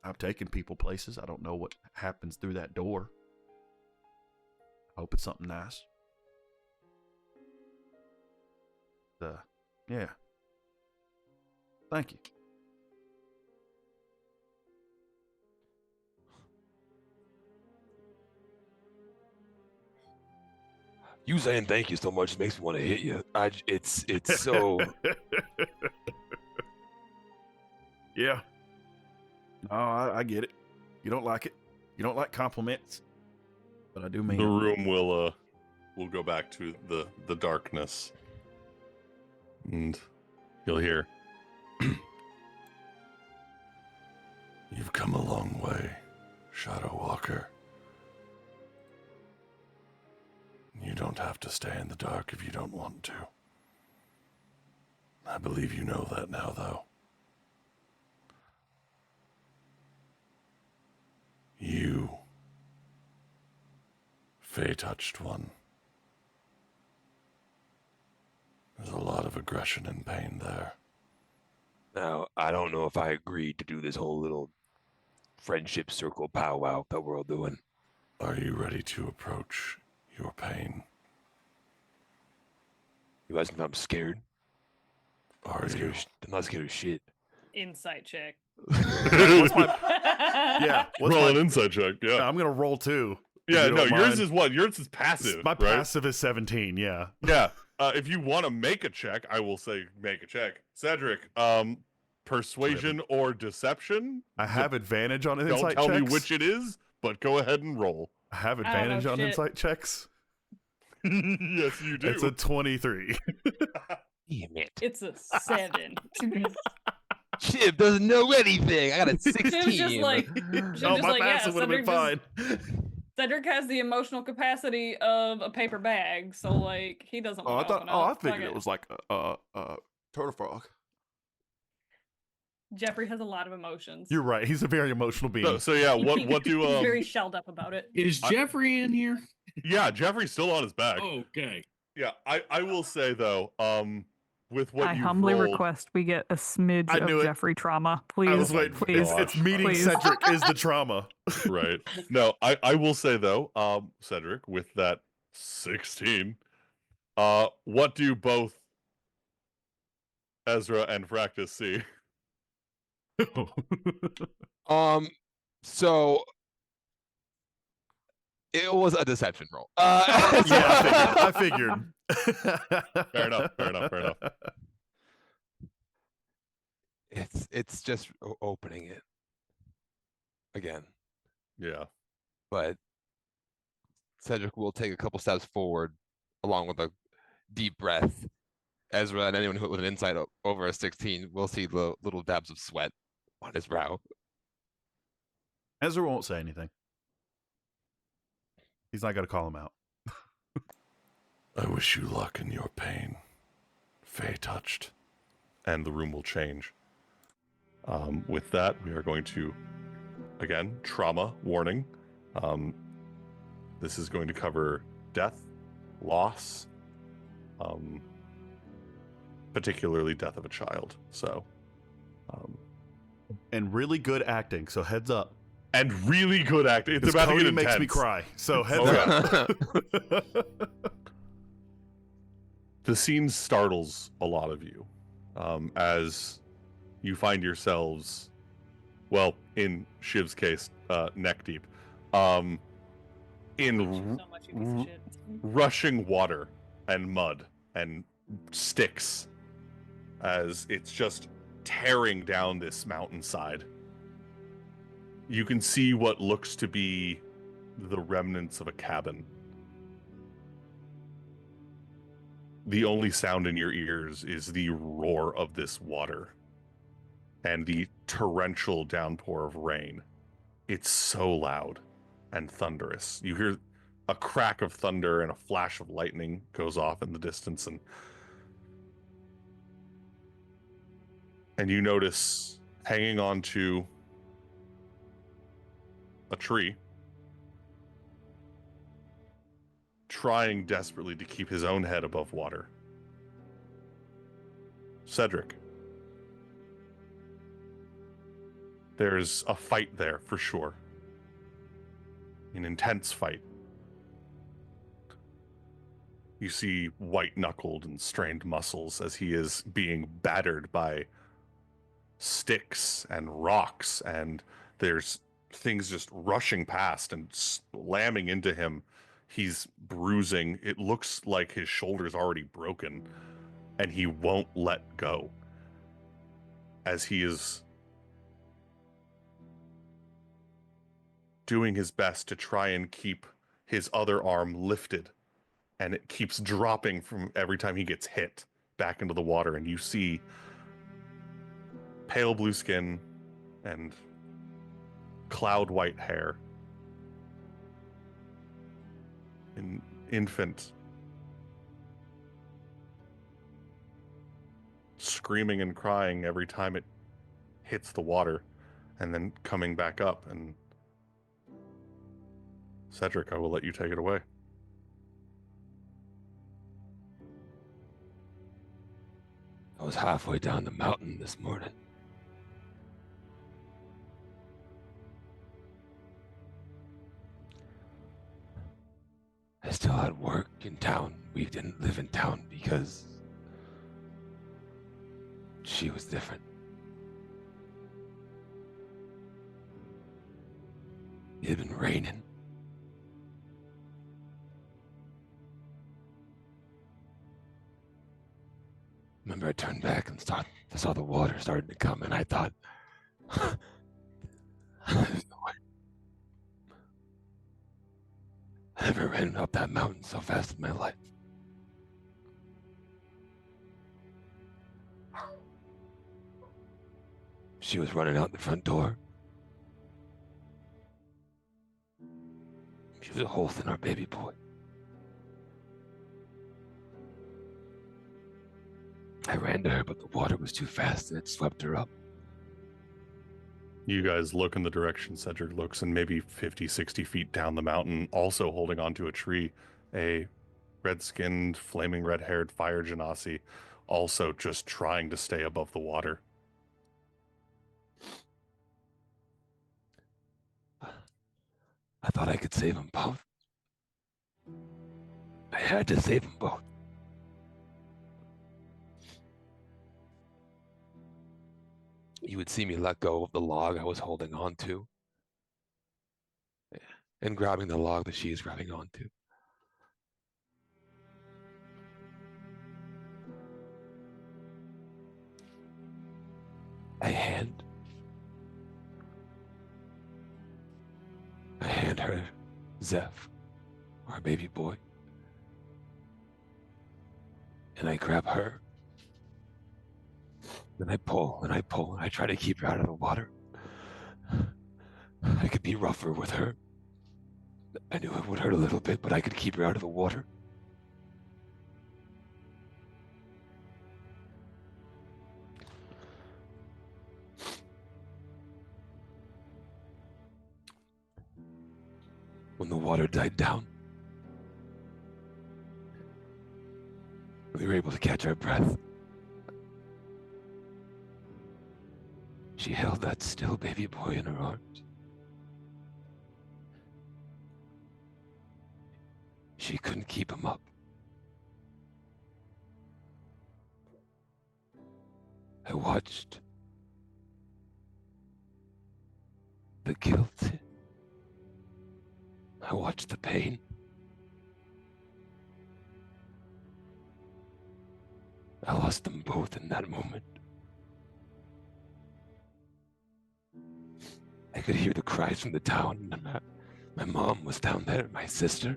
I've taken people places. I don't know what happens through that door. I hope it's something nice. Yeah. Thank you. You saying thank you so much makes me want to hit you. It's so. Yeah. No, I get it. You don't like it. You don't like compliments. But I do mean The it. room will go back to the darkness, and you'll hear. You've come a long way, Shadow Walker. You don't have to stay in the dark if you don't want to. I believe you know that now, though. You, Fey-touched one. There's a lot of aggression and pain there. Now, I don't know if I agreed to do this whole little friendship circle powwow that we're all doing. Are you ready to approach your pain? You guys think I'm scared? Are I'm you? not scared of shit. Insight check. What's my, yeah. What's Roll my, an insight check. Yeah. I'm going to roll too. if Yeah. you No, don't yours mind. is what? Yours is passive. My right? passive is 17, yeah. Yeah. If you want to make a check, I will say make a check. Cedric, persuasion or deception? I have advantage on Don't insight tell checks. me which it is, but go ahead and roll. I have I don't know advantage on shit. insight checks. Yes, you do. It's a 23. Damn it. It's a 7. Chip doesn't know anything. I got a 16. Shiv's just like, Oh, my passive would have been Cedric fine. Cedric has the emotional capacity of a paper bag, so like he doesn't. Oh, I wanna thought. open Oh, I up. figured Fuck it was like turtle frog. Jeffrey has a lot of emotions. You're right. He's a very emotional being. So yeah, what do He's very shelled up about it. Is Jeffrey in here? Yeah, Jeffrey's still on his back. Okay. Yeah, I will say though, with what I you humbly rolled, request we get a smidge I knew of it. Jeffrey trauma, please. I was waiting. please. It's meeting please. Cedric is the trauma. right? No, I will say though, Cedric, with that 16, what do both Ezra and Fractus see? So it was a deception roll. Yeah, I figured. Fair enough. It's just opening it again, Yeah. but Cedric will take a couple steps forward, along with a deep breath. Ezra and anyone who with an insight over a 16 will see the little dabs of sweat on his brow. Ezra won't say anything. He's not going to call him out. I wish you luck in your pain, Fey-touched. And the room will change. With that, we are going to, again, trauma warning. This is going to cover death, loss, particularly death of a child. So, And really good acting. So heads up. and really good acting. It's 'Cause about Cody to get makes me intense. cry. So heads Oh, up. The scene startles a lot of you as you find yourselves, well, in Shiv's case, neck deep, in So much, you piece of shit. rushing water and mud and sticks as it's just tearing down this mountainside. You can see what looks to be the remnants of a cabin. The only sound in your ears is the roar of this water and the torrential downpour of rain. It's so loud and thunderous. You hear a crack of thunder and a flash of lightning goes off in the distance, and you notice hanging onto a tree, trying desperately to keep his own head above water, Cedric. There's a fight there for sure. An intense fight. You see white-knuckled and strained muscles as he is being battered by sticks and rocks, and there's things just rushing past and slamming into him. He's bruising. It looks like his shoulder's already broken, and he won't let go as he is doing his best to try and keep his other arm lifted, and it keeps dropping from every time he gets hit back into the water. And you see pale blue skin and cloud white hair, an infant screaming and crying every time it hits the water, and then coming back up. And Cedric, I will let you take it away. I was halfway down the mountain this morning. I still had work in town. We didn't live in town because she was different. It had been raining. Remember, I turned back and I saw the water starting to come, and I thought, there's no way. I never ran up that mountain so fast in my life. She was running out the front door. She was holding our baby boy. I ran to her, but the water was too fast and it swept her up. You guys look in the direction Cedric looks, and maybe 50, 60 feet down the mountain, also holding onto a tree, a red-skinned, flaming red-haired fire genasi, also just trying to stay above the water. I thought I could save them both. I had to save them both. You would see me let go of the log I was holding on to and grabbing the log that she is grabbing onto. I hand her Zeph, our baby boy, and I grab her. Then I pull and I pull and I try to keep her out of the water. I could be rougher with her. I knew it would hurt a little bit, but I could keep her out of the water. when the water died down, we were able to catch our breath. She held that still baby boy in her arms. She couldn't keep him up. I watched the guilt. I watched the pain. I lost them both in that moment. I could hear the cries from the town. My mom was down there, my sister.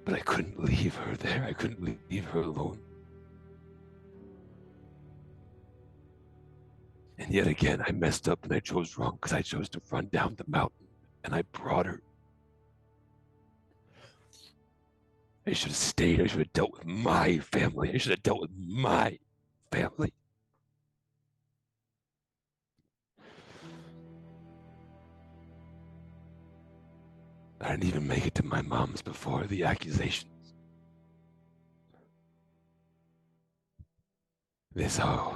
But I couldn't leave her there. I couldn't leave her alone. And yet again, I messed up and I chose wrong because I chose to run down the mountain and I brought her. I should have stayed. I should have dealt with my family. I should have dealt with my family. I didn't even make it to my mom's before the accusations. They saw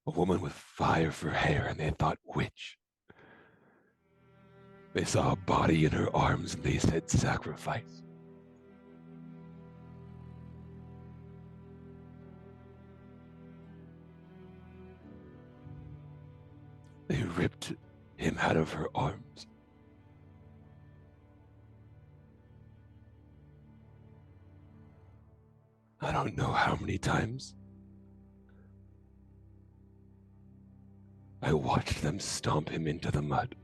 a woman with fire for hair and they thought witch. They saw a body in her arms and they said sacrifice. They ripped him out of her arms. I don't know how many times I watched them stomp him into the mud.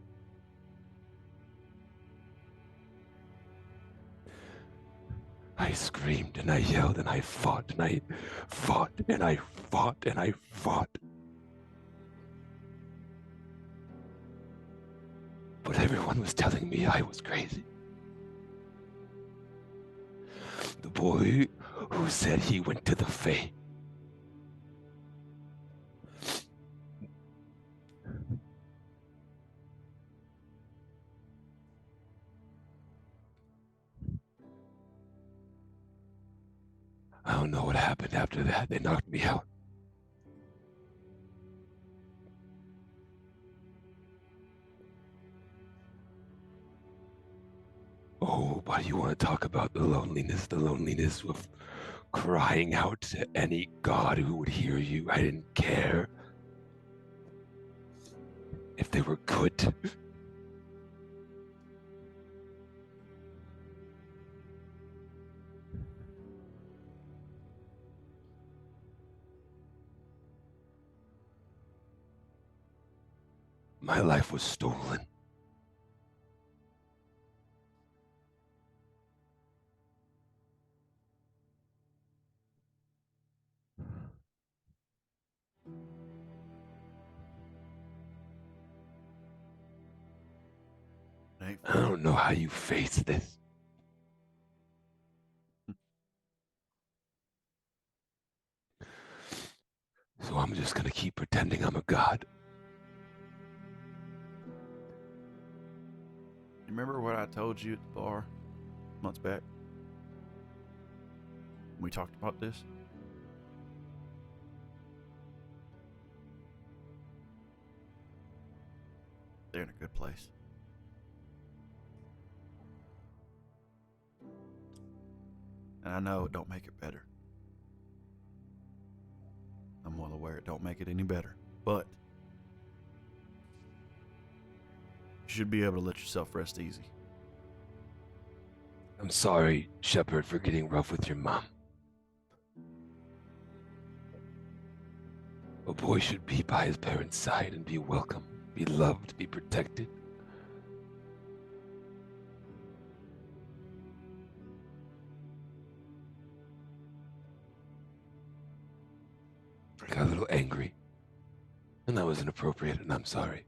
I screamed and I yelled and I fought and I fought and I fought and I fought. But everyone was telling me I was crazy. The boy who said he went to the Fae. I don't know what happened after that. They knocked me out. Oh, but you want to talk about the loneliness of crying out to any god who would hear you. I didn't care if they were good. My life was stolen. I don't know how you face this. So I'm just gonna keep pretending I'm a god. Remember what I told you at the bar months back? We talked about this. They're in a good place. And I know it don't make it better. I'm well aware it don't make it any better. But you should be able to let yourself rest easy. I'm sorry, Shepard, for getting rough with your mom. A boy should be by his parents' side and be welcome, be loved, be protected. I got a little angry, and that was inappropriate, and I'm sorry.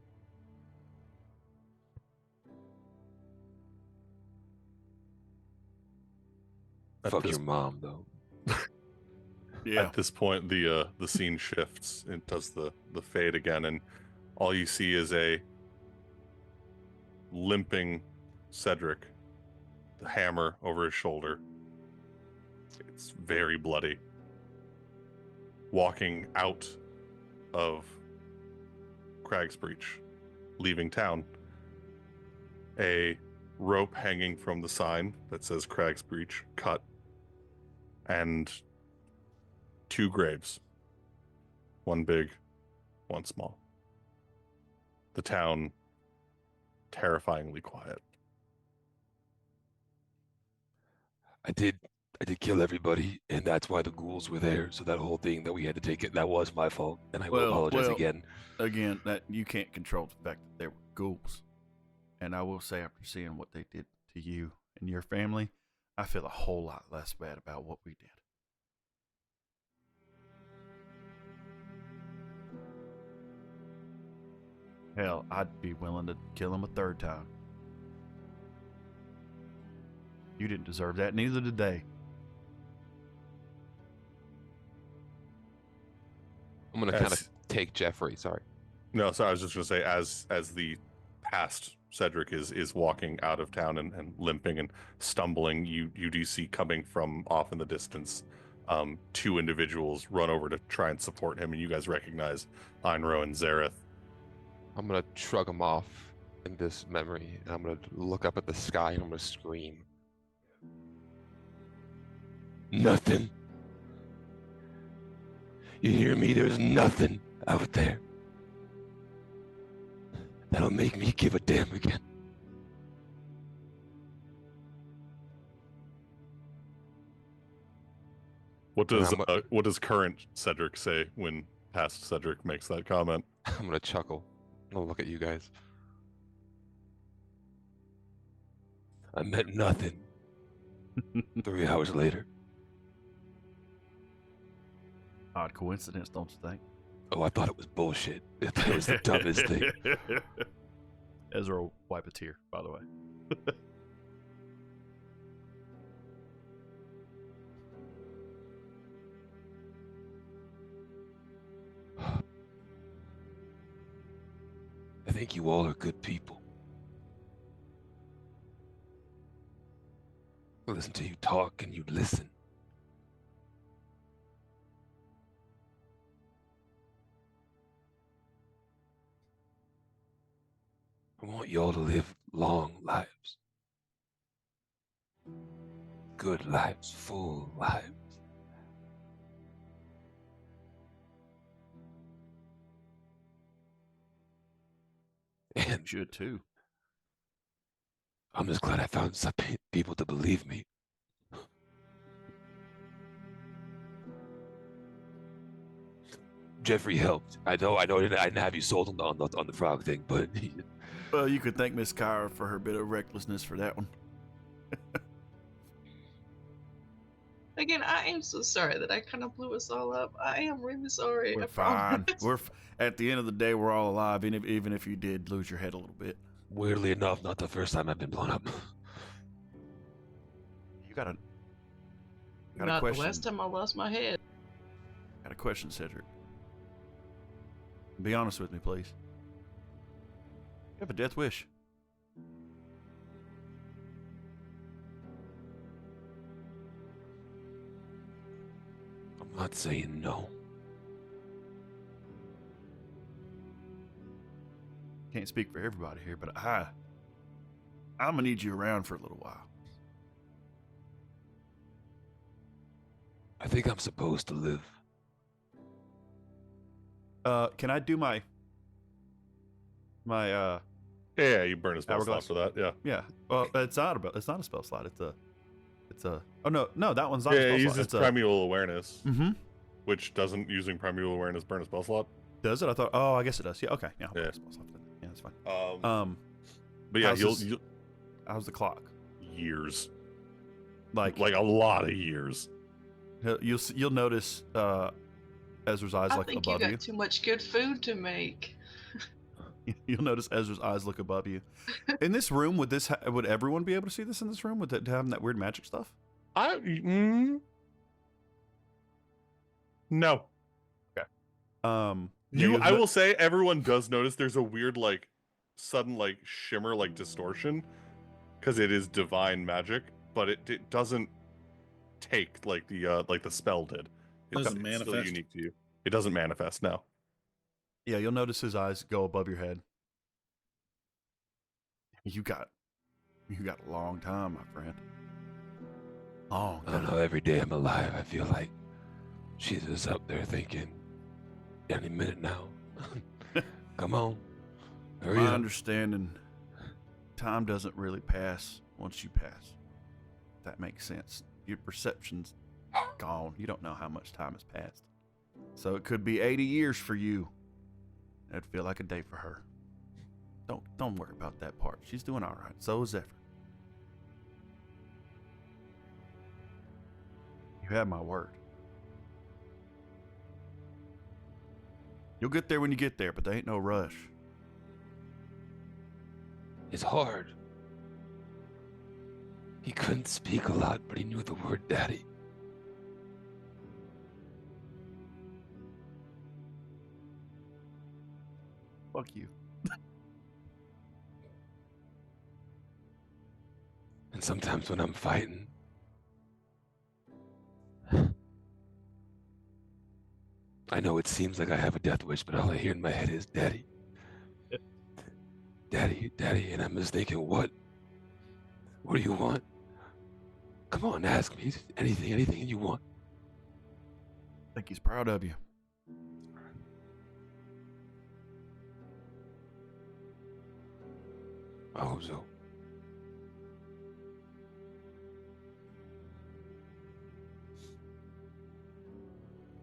Fuck your mom, though. Yeah. At this point, the scene shifts. It does the fade again, and all you see is a limping Cedric, the hammer over his shoulder. It's very bloody. Walking out of Crag's Breach, leaving town, a rope hanging from the sign that says Crag's Breach cut, and 2 graves, one big, one small. The town terrifyingly quiet. I did kill everybody, and that's why the ghouls were there. So that whole thing that we had to take it, that was my fault, and I will apologize again. Again, that you can't control the fact that they were ghouls. And I will say, after seeing what they did to you and your family, I feel a whole lot less bad about what we did. Hell, I'd be willing to kill him a 3rd time. You didn't deserve that, neither did they. I'm gonna kind of take Jeffrey. Sorry. No, so I was just gonna say, as the past Cedric is walking out of town and limping and stumbling, you do see coming from off in the distance, 2 individuals run over to try and support him, and you guys recognize Einro and Zareth. I'm gonna shrug him off in this memory, and I'm gonna look up at the sky and I'm gonna scream. Nothing. You hear me? There's nothing out there that'll make me give a damn again. What does current Cedric say when past Cedric makes that comment? I'm gonna chuckle. I'll look at you guys. I meant nothing. 3 hours later. Odd coincidence, don't you think? Oh, I thought it was bullshit. It was the dumbest thing. Ezra will wipe a tear, by the way. I think you all are good people. I listen to you talk and you listen. I want you all to live long lives. Good lives, full lives. And Should too. I'm just glad I found some people to believe me. Jeffrey helped. I know. I didn't have you sold on the frog thing, but Well, you could thank Miss Kyra for her bit of recklessness for that one. Again, I am so sorry that I kind of blew us all up. I am really sorry. We're I fine. promise. At the end of the day, we're all alive, even if you did lose your head a little bit. weirdly enough, not the first time I've been blown up. You got a Not the question. last time I lost my head. Got a question, Cedric. Be honest with me, please. You have a death wish. I'm not saying no. Can't speak for everybody here, but I'm gonna need you around for a little while. I think I'm supposed to live. Can I do my Yeah, you burn a spell slot Hourglass? for that. Yeah. yeah? Well, it's not a spell slot. It's a. Oh no, that one's not Yeah, a spell it slot. uses It's a. primeval awareness, Mm-hmm. which doesn't using primeval awareness burn a spell slot. Does it? I thought. Oh, I guess it does. Yeah. Okay. Yeah. I'll put Yeah. a spell slot for that. Yeah, that's fine. But yeah, how's you'll how's the clock? years, Like like a lot of years. you'll notice Ezra's eyes I like think you above got you. too much good food to make. You'll notice Ezra's eyes look above you. In this room, would everyone be able to see this in this room with having that weird magic stuff? No. Yeah, I will say everyone does notice there's a weird like sudden like shimmer, like distortion, because it is divine magic, but it doesn't take like the spell did. Doesn't It's still manifest? unique to you. It doesn't manifest. No. Yeah, you'll notice his eyes go above your head. You got a long time, my friend. Long I don't time. know, every day I'm alive, I feel like she's just up there thinking, any minute now. Come on. Hurry My up. understanding, time doesn't really pass once you pass. If that makes sense. Your perception's gone. You don't know how much time has passed. So it could be 80 years for you. That'd feel like a day for her. Don't worry about that part. She's doing all right. So is Zephyr. You have my word. You'll get there when you get there, but there ain't no rush. It's hard. He couldn't speak a lot, but he knew the word daddy. Fuck you. And sometimes when I'm fighting, I know it seems like I have a death wish, but all I hear in my head is daddy. Daddy, daddy, and I'm just thinking, what? What do you want? Come on, ask me anything you want. I think he's proud of you. I hope so.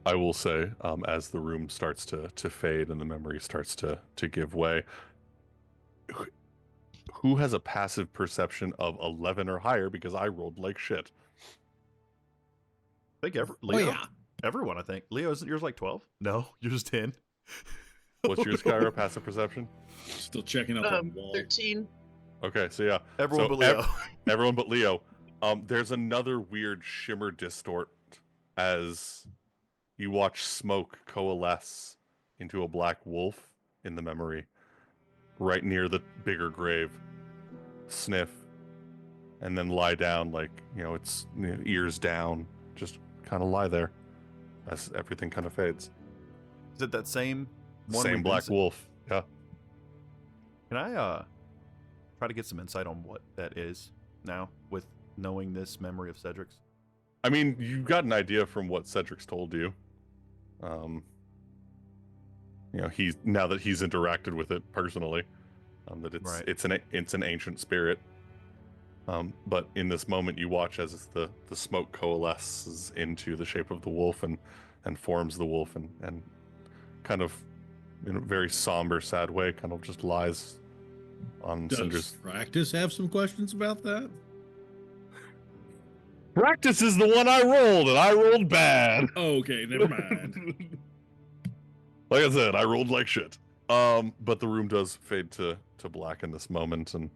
I will say, as the room starts to fade and the memory starts to give way, who has a passive perception of 11 or higher? Because I rolled like shit. I think Leo. yeah. Everyone, I think. Leo, isn't yours like 12? No, yours 10. What's your Skyra passive perception? Still checking out that wall. 13. Okay, so yeah, Everyone so but Leo. everyone but Leo. There's another weird shimmer distort as you watch smoke coalesce into a black wolf in the memory, right near the bigger grave. Sniff, and then lie down like, its ears down, just kind of lie there as everything kind of fades. Is it that same one? Same black wolf. Yeah. Can I try to get some insight on what that is now with knowing this memory of Cedric's? I mean, you got an idea from what Cedric's told you. He's now that he's interacted with it personally, that it's an ancient spirit. But in this moment, you watch as the smoke coalesces into the shape of the wolf and forms the wolf and kind of in a very somber, sad way, kind of just lies on Does Cinder's. Practice have some questions about that? Practice is the one I rolled, and I rolled bad. Okay, never mind. Like I said, I rolled like shit. But the room does fade to black in this moment, and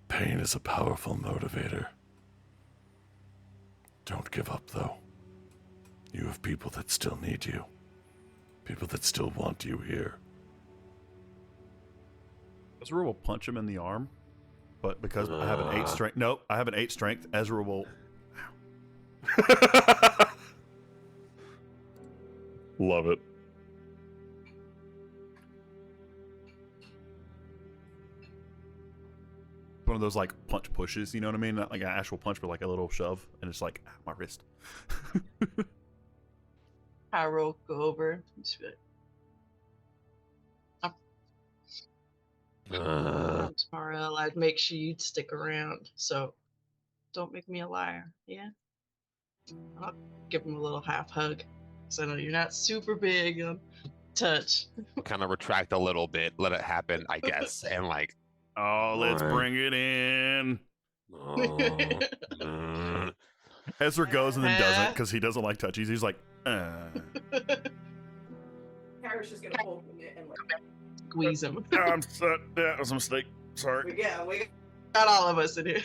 Pain is a powerful motivator. Don't give up, though. You have people that still need you. People that still want you here. Ezra will punch him in the arm, but because I have an 8 strength. Nope, I have an 8 strength. Ezra will. love it. One of those like punch pushes, you know what I mean? Not like an actual punch, but like a little shove, and it's like my wrist. Pyro go over and just be like, Marel, I'd make sure you'd stick around, so don't make me a liar, yeah? I'll give him a little half hug, because I know you're not super big on touch. Kind of retract a little bit, let it happen, I guess, and like, Oh, let's Alright. bring it in. oh, Ezra goes and then doesn't because he doesn't like touchies. He's like, Kara's just gonna hold him and like. Squeeze him. I'm set. That was a mistake. Sorry. Yeah, we got all of us in here.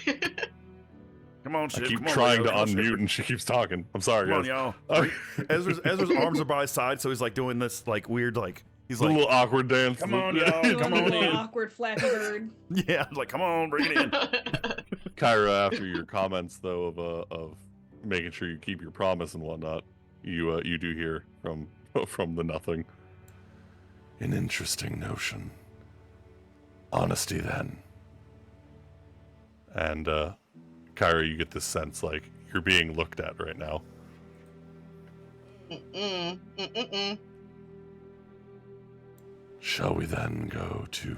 Come on, I shit. keep Come on, trying Leo. to Come on, unmute, shit. and she keeps talking. I'm sorry, Come on, guys. y'all. Okay. Ezra's arms are by his side, so he's like doing this like weird like He's The like, little awkward dance. "Come on, Doing y'all, the come on little in." awkward Flappy Bird. Yeah, like, come on, bring it in. Kyra, after your comments though of making sure you keep your promise and whatnot, you do hear from the nothing. An interesting notion. Honesty, then. And Kyra, you get this sense like you're being looked at right now. Shall we then go to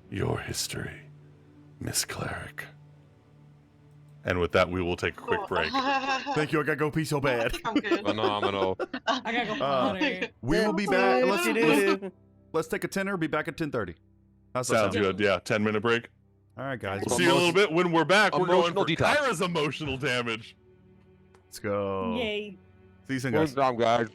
your history, Miss Cleric? And with that, we will take a quick break. Thank you. I gotta go pee so I bad. think I'm good. Phenomenal. I gotta go Uh, potty. We will be back. Let's take a 10-er. Be back at 10:30. How's that Sounds sound? good. Yeah, 10-minute break. All right, guys. We'll see you in a little bit. When we're back, we're going Emotional for detox. Kyra's emotional damage. Let's go. Yay. See you soon, Good guys. job, guys.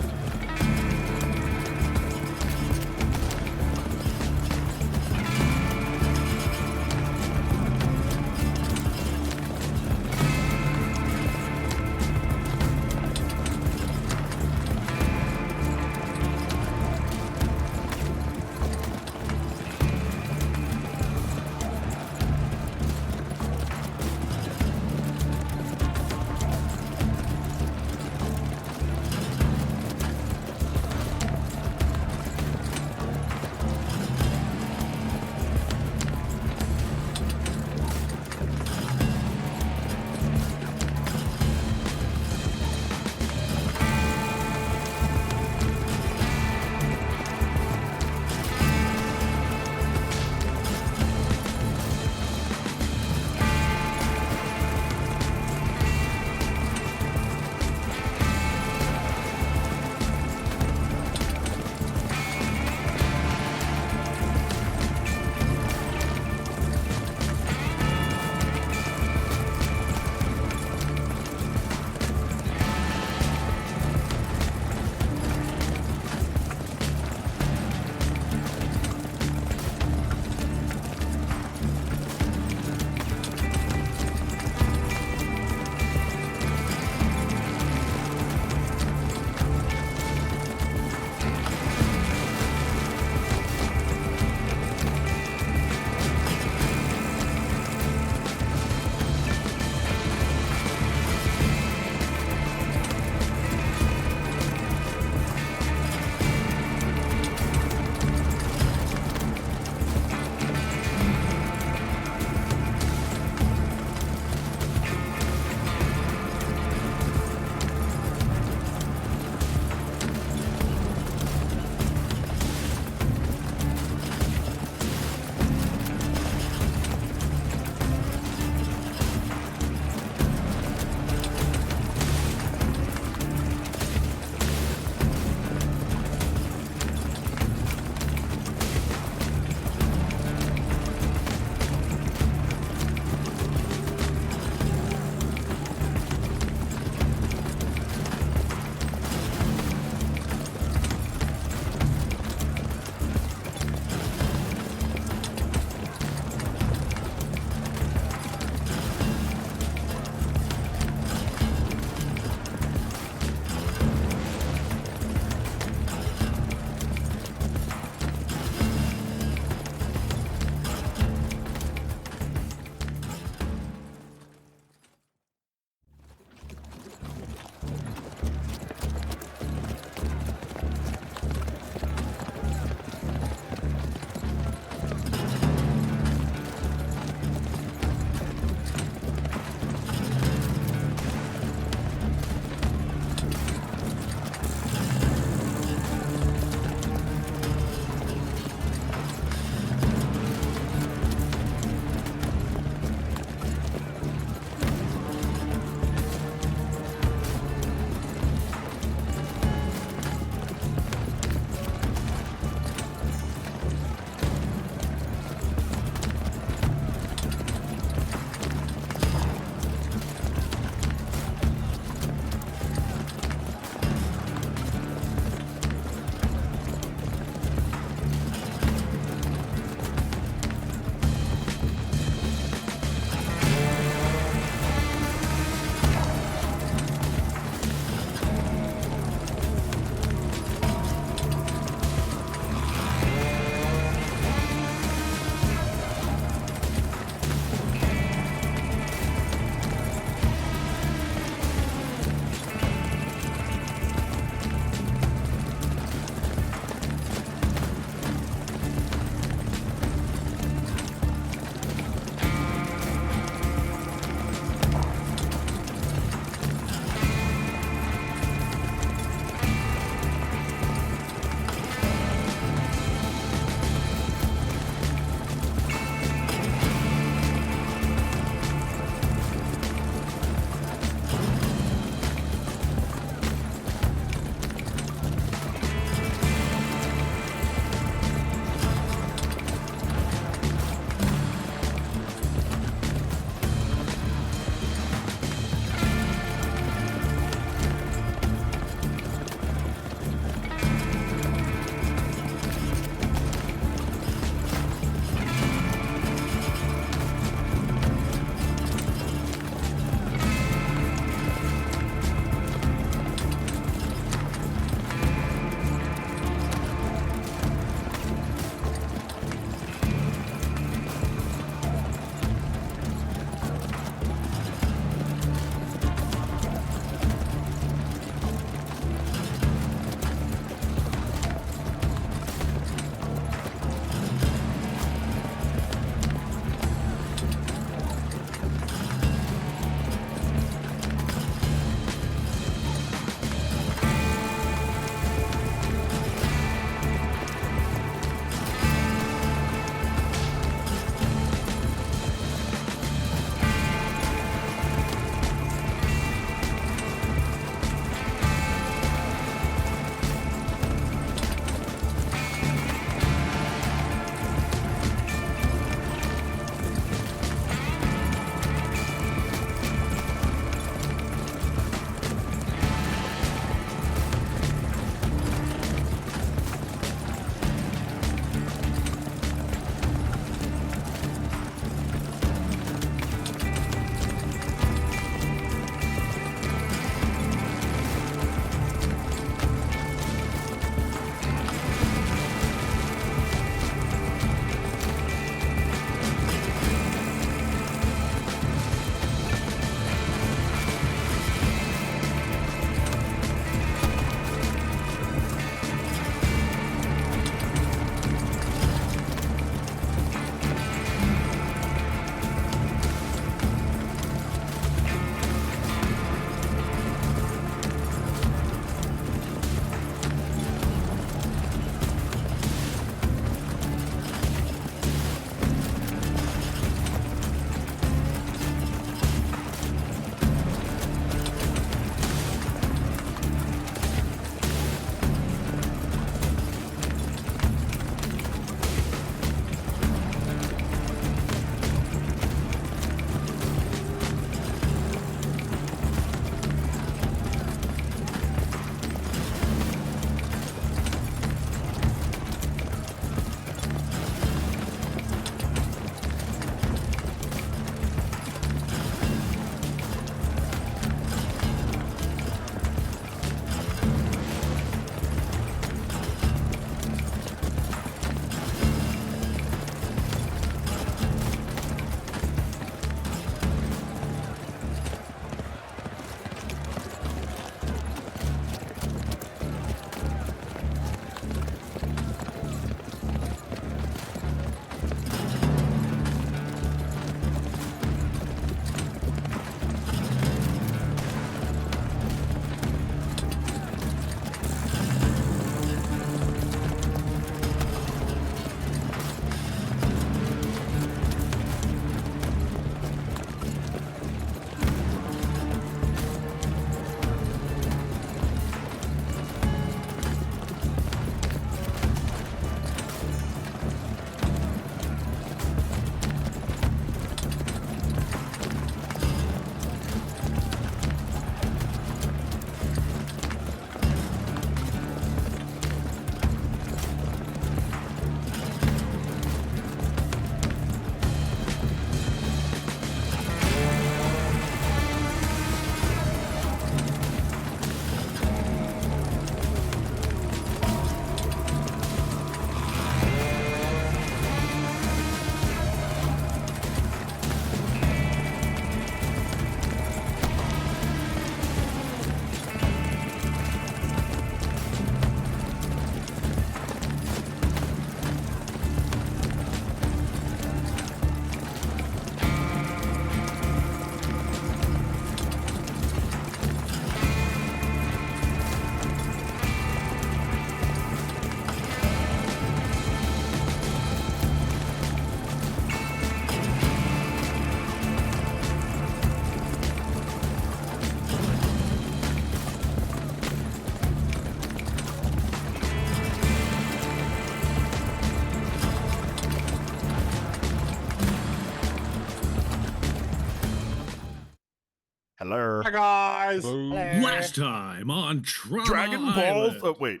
Hello. Hi guys. Last time on Trauma Dragon Balls. Island. Oh wait.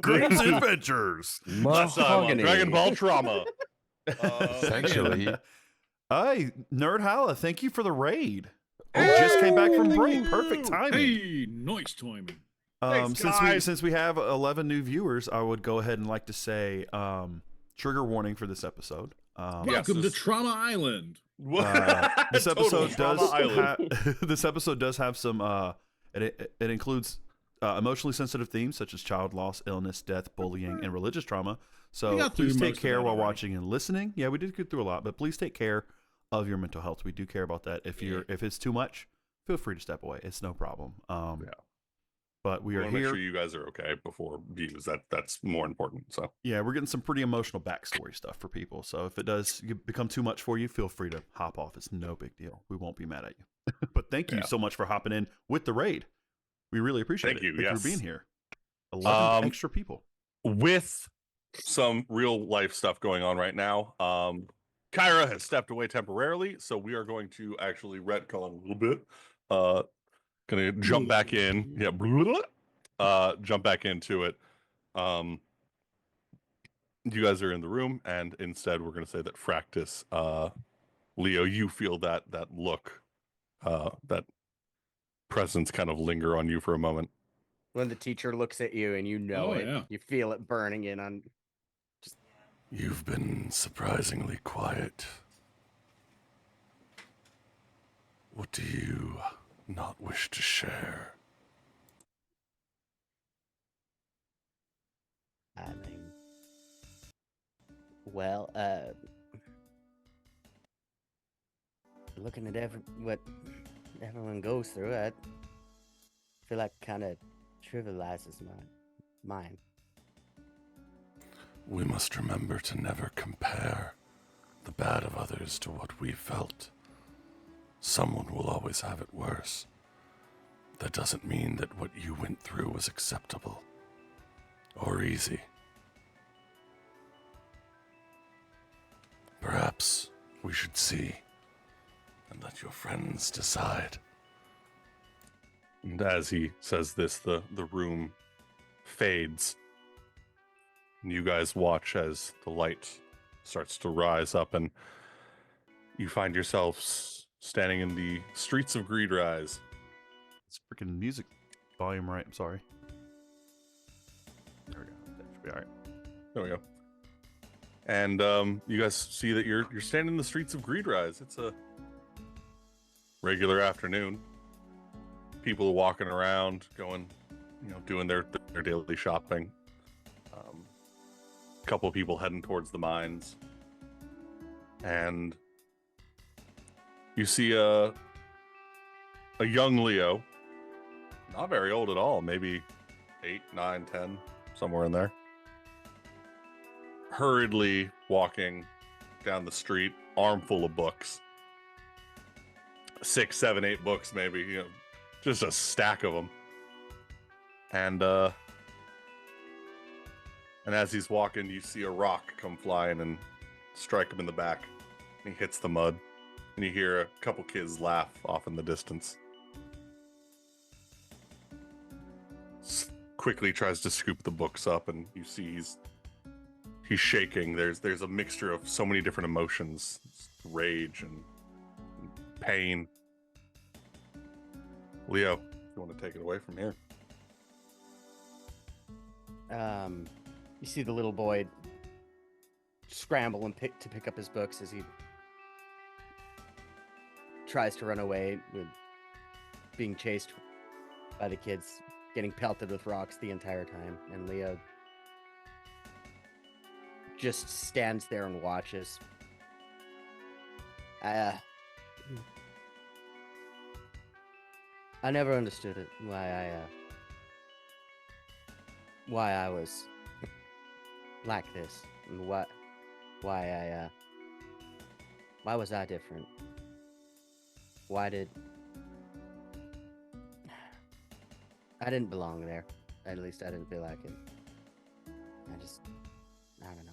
Grimm's Adventures. Last time on Mahogany. Dragon Ball Trauma. Essentially. Hi, Nerd Hala. Thank you for the raid. We just came back from break. Perfect timing. Hey, nice timing. Thanks, Since guys. we have 11 new viewers, I would go ahead and like to say trigger warning for this episode. Welcome to this- Trauma Island. This Total episode Trauma does Island. this episode does have some it includes emotionally sensitive themes such as child loss, illness, death, bullying, and religious trauma. We So got through please most take of care that while already. watching and listening. Yeah, we did get through a lot, but please take care of your mental health. We do care about that. If if it's too much, feel free to step away. It's no problem. Yeah. But we We are want to make here. sure you guys are okay before views. That's more important. So Yeah, we're getting some pretty emotional backstory stuff for people. So if it does become too much for you, feel free to hop off. It's no big deal. We won't be mad at you. But thank you Yeah. so much for hopping in with the raid. We really appreciate Thank it. you, Thank you yes. for being here. 11 Um, extra people. with some real life stuff going on right now, Kyra has stepped away temporarily, so we are going to actually retcon a little bit. Gonna jump back in. Yeah, jump back into it. You guys are in the room, and instead we're gonna say that Fractus, Leo, you feel that look, that presence kind of linger on you for a moment. When the teacher looks at you and you know Oh, it, yeah. you feel it burning in on. You've been surprisingly quiet. What do you not wish to share? I mean, well, looking at what everyone goes through, I feel like kind of trivializes mine. We must remember to never compare the bad of others to what we felt. Someone will always have it worse. That doesn't mean that what you went through was acceptable or easy. Perhaps we should see and let your friends decide. And as he says this, the room fades. And you guys watch as the light starts to rise up, and you find yourselves standing in the streets of Greedrise. It's freaking music volume right. I'm sorry. There we go. That should be all right. There we go. And you guys see that you're standing in the streets of Greedrise. It's a regular afternoon. People are walking around, going, doing their daily shopping. A couple of people heading towards the mines, and you see a young Leo, not very old at all, maybe 8, 9, 10, somewhere in there, hurriedly walking down the street, armful of books, 6, 7, 8 books, maybe, just a stack of them. And as he's walking, you see a rock come flying and strike him in the back. And he hits the mud, and you hear a couple kids laugh off in the distance. Quickly tries to scoop the books up, and you see he's shaking. There's a mixture of so many different emotions, rage and pain. Leo, if you want to take it away from here. You see the little boy scramble and pick up his books as he tries to run away with being chased by the kids, getting pelted with rocks the entire time, and Leo just stands there and watches. I never understood it, why I was like this, and why was I different? Why did I didn't belong there? At least I didn't feel like it. I don't know.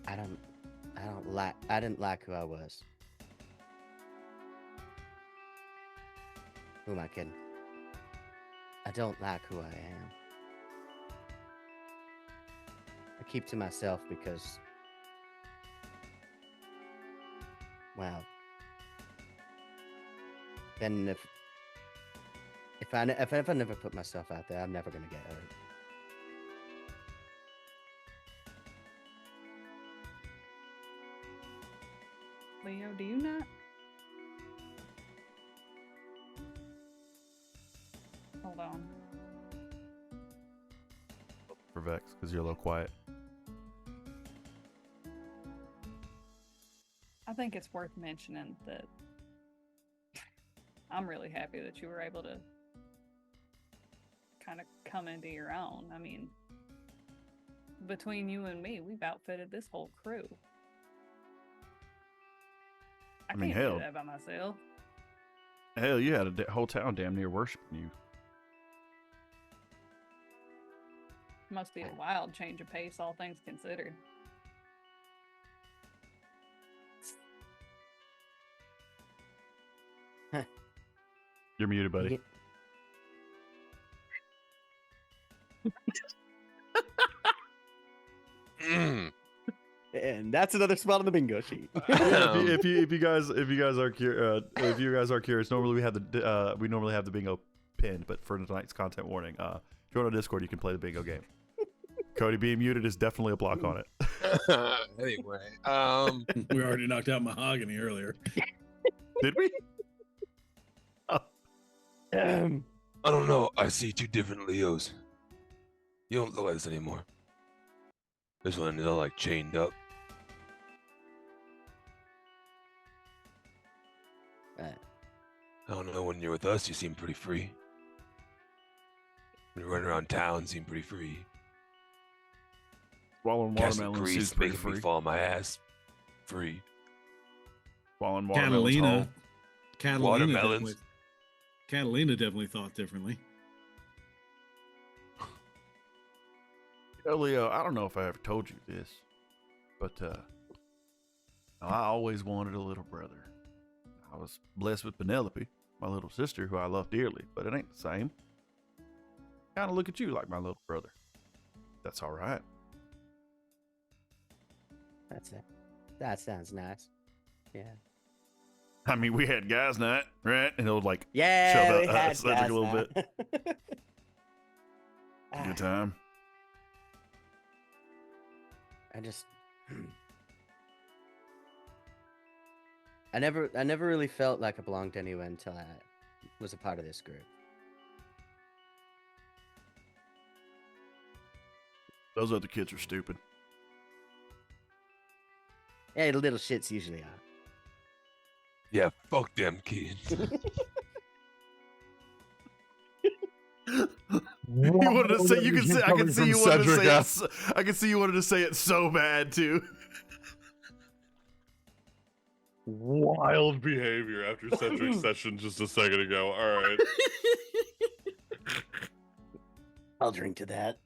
I didn't like who I was. Who am I kidding? I don't like who I am. I keep to myself because, well, then if I never put myself out there, I'm never gonna get hurt. Leo, do you not? Hold on. For Vex, because you're a little quiet. I think it's worth mentioning that I'm really happy that you were able to kind of come into your own. I mean, between you and me, we've outfitted this whole crew. I mean, can't hell. do that by myself. Hell, you had a whole town damn near worshiping you. Must be a wild change of pace, all things considered. You're muted, buddy. And that's another spot on the bingo sheet. If you guys are curious, normally we have the bingo pinned, but for tonight's content warning, if you're on Discord, you can play the bingo game. Cody being muted is definitely a block on it. Anyway, We already knocked out mahogany earlier. Did we? I don't know. I see two different Leos. You don't look like this anymore. This one is all like chained up. I don't know. When you're with us, you seem pretty free. When you're running around town, you seem pretty free. Swallowing Casting watermelon grease, seems pretty making free. me fall on my ass. Free. Swallowing watermelon's home. Watermelons. Catalina definitely thought differently. Leo, I don't know if I ever told you this, but I always wanted a little brother. I was blessed with Penelope, my little sister, who I love dearly, but it ain't the same. Kind of look at you like my little brother. That's all right. That's it. That sounds nice. Yeah. I mean, we had guys' night, right? And it'll like Yeah, shove we out had Cedric a guys little now. bit. Good time. I just I never really felt like I belonged anywhere until I was a part of this group. Those other kids are stupid. Yeah, the little shits usually are. Yeah, fuck them kids. You wanted to say, you can say, I can see you wanted to say it. I can see you wanted to say it so bad too. Wild behavior after Cedric's session just a second ago. All right. I'll drink to that.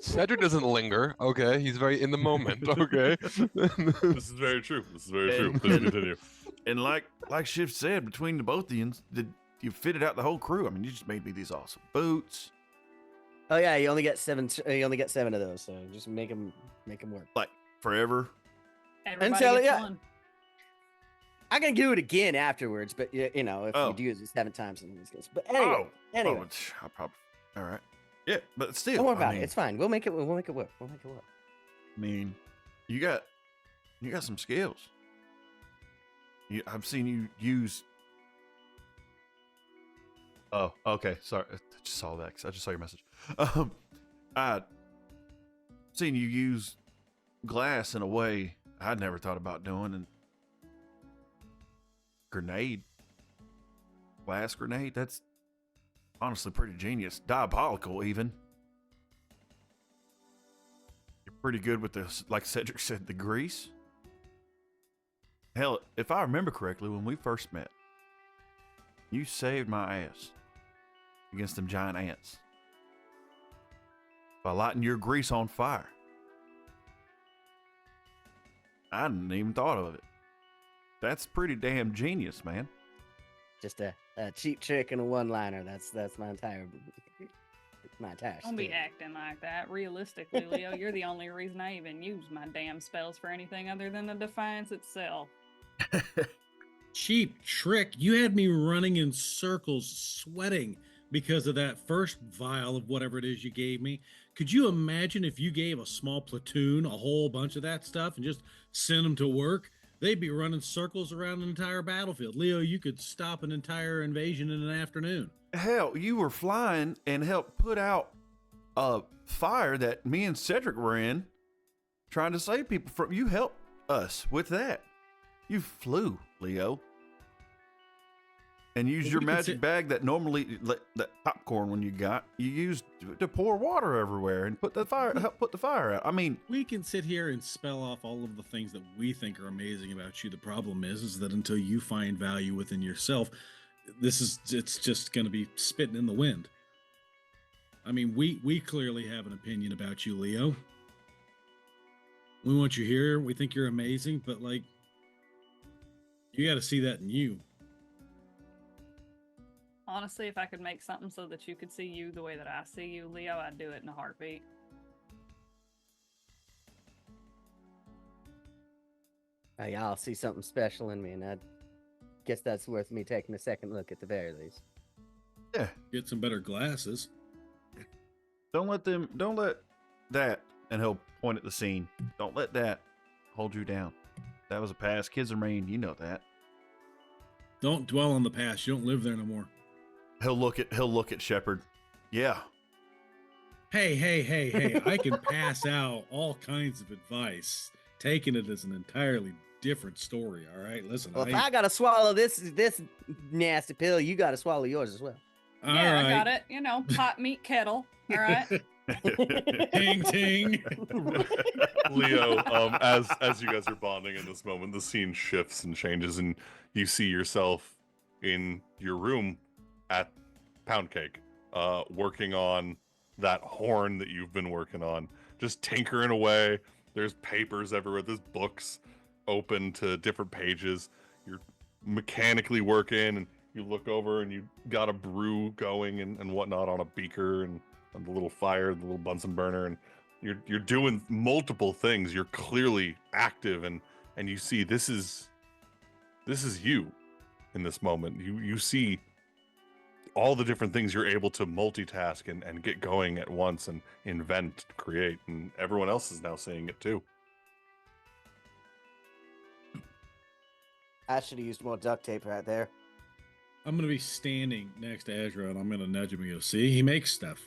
Cedric doesn't linger. Okay, he's very in the moment. Okay. This is very true. This is very true. Please continue. And like Shiv said, between the both of you, you fitted out the whole crew. I mean, you just made me these awesome boots. Oh yeah, you only get 7. You only get 7 of those, so just make them work. Like forever. Everybody Until- gets yeah. one. I can do it again afterwards, but you know, if Oh. you do it 7 times in this case. But anyway, anyway, I probably. All right. Yeah, but still. don't worry about I mean, it. It's fine. We'll make it work. We'll make it work. I mean, you got some skills. I've seen you use. Oh, okay. Sorry, I just saw that. 'Cause I just saw your message. I seen you use glass in a way I'd never thought about doing, and glass grenade. That's honestly pretty genius, diabolical even. You're pretty good with this, like Cedric said, the grease. Hell, if I remember correctly, when we first met, you saved my ass against them giant ants by lighting your grease on fire. I hadn't even thought of it. That's pretty damn genius, man. Just a cheap trick and a one-liner. That's my entire Don't be spiel. acting like that. Realistically, Leo, you're the only reason I even use my damn spells for anything other than the Defiance itself. Cheap trick. You had me running in circles, sweating because of that first vial of whatever it is you gave me. Could you imagine if you gave a small platoon a whole bunch of that stuff and just send them to work? They'd be running circles around an entire battlefield. Leo, you could stop an entire invasion in an afternoon. Hell, you were flying and helped put out a fire that me and Cedric were in, trying to save people from. You helped us with that. You flew, Leo, and used Well, your we can magic sit- bag that normally that popcorn when you used to pour water everywhere and help put the fire out. I mean, We can sit here and spell off all of the things that we think are amazing about you. The problem is that until you find value within yourself, it's just going to be spitting in the wind. I mean, we clearly have an opinion about you, Leo. We want you here. We think you're amazing, but like, you got to see that in you. Honestly, if I could make something so that you could see you the way that I see you, Leo, I'd do it in a heartbeat. Y'all see something special in me, and I guess that's worth me taking a second look at the very least. yeah. Get some better glasses. Don't let that, and he'll point at the scene. Don't let that hold you down. That was a past. Kids are mean. You know that. Don't dwell on the past. You don't live there no more. He'll look at Shepard. Yeah. Hey. I can pass out all kinds of advice. Taking it as an entirely different story, all right? Listen, Well, if I gotta swallow this nasty pill, you gotta swallow yours as well. all Yeah, right. I got it. You know, pot meat kettle. All right. Ting ting. Leo, as you guys are bonding in this moment, the scene shifts and changes, and you see yourself in your room at Pound Cake, working on that horn that you've been working on, just tinkering away. There's papers everywhere. There's books open to different pages. You're mechanically working, and you look over, and you got a brew going and whatnot on a beaker and the little fire, the little Bunsen burner, and you're doing multiple things. You're clearly active, and you see this is you in this moment. You see all the different things you're able to multitask and get going at once and invent, create, and everyone else is now seeing it too. I should have used more duct tape right there. I'm gonna be standing next to Ezra, and I'm gonna nudge him and go, "See, he makes stuff."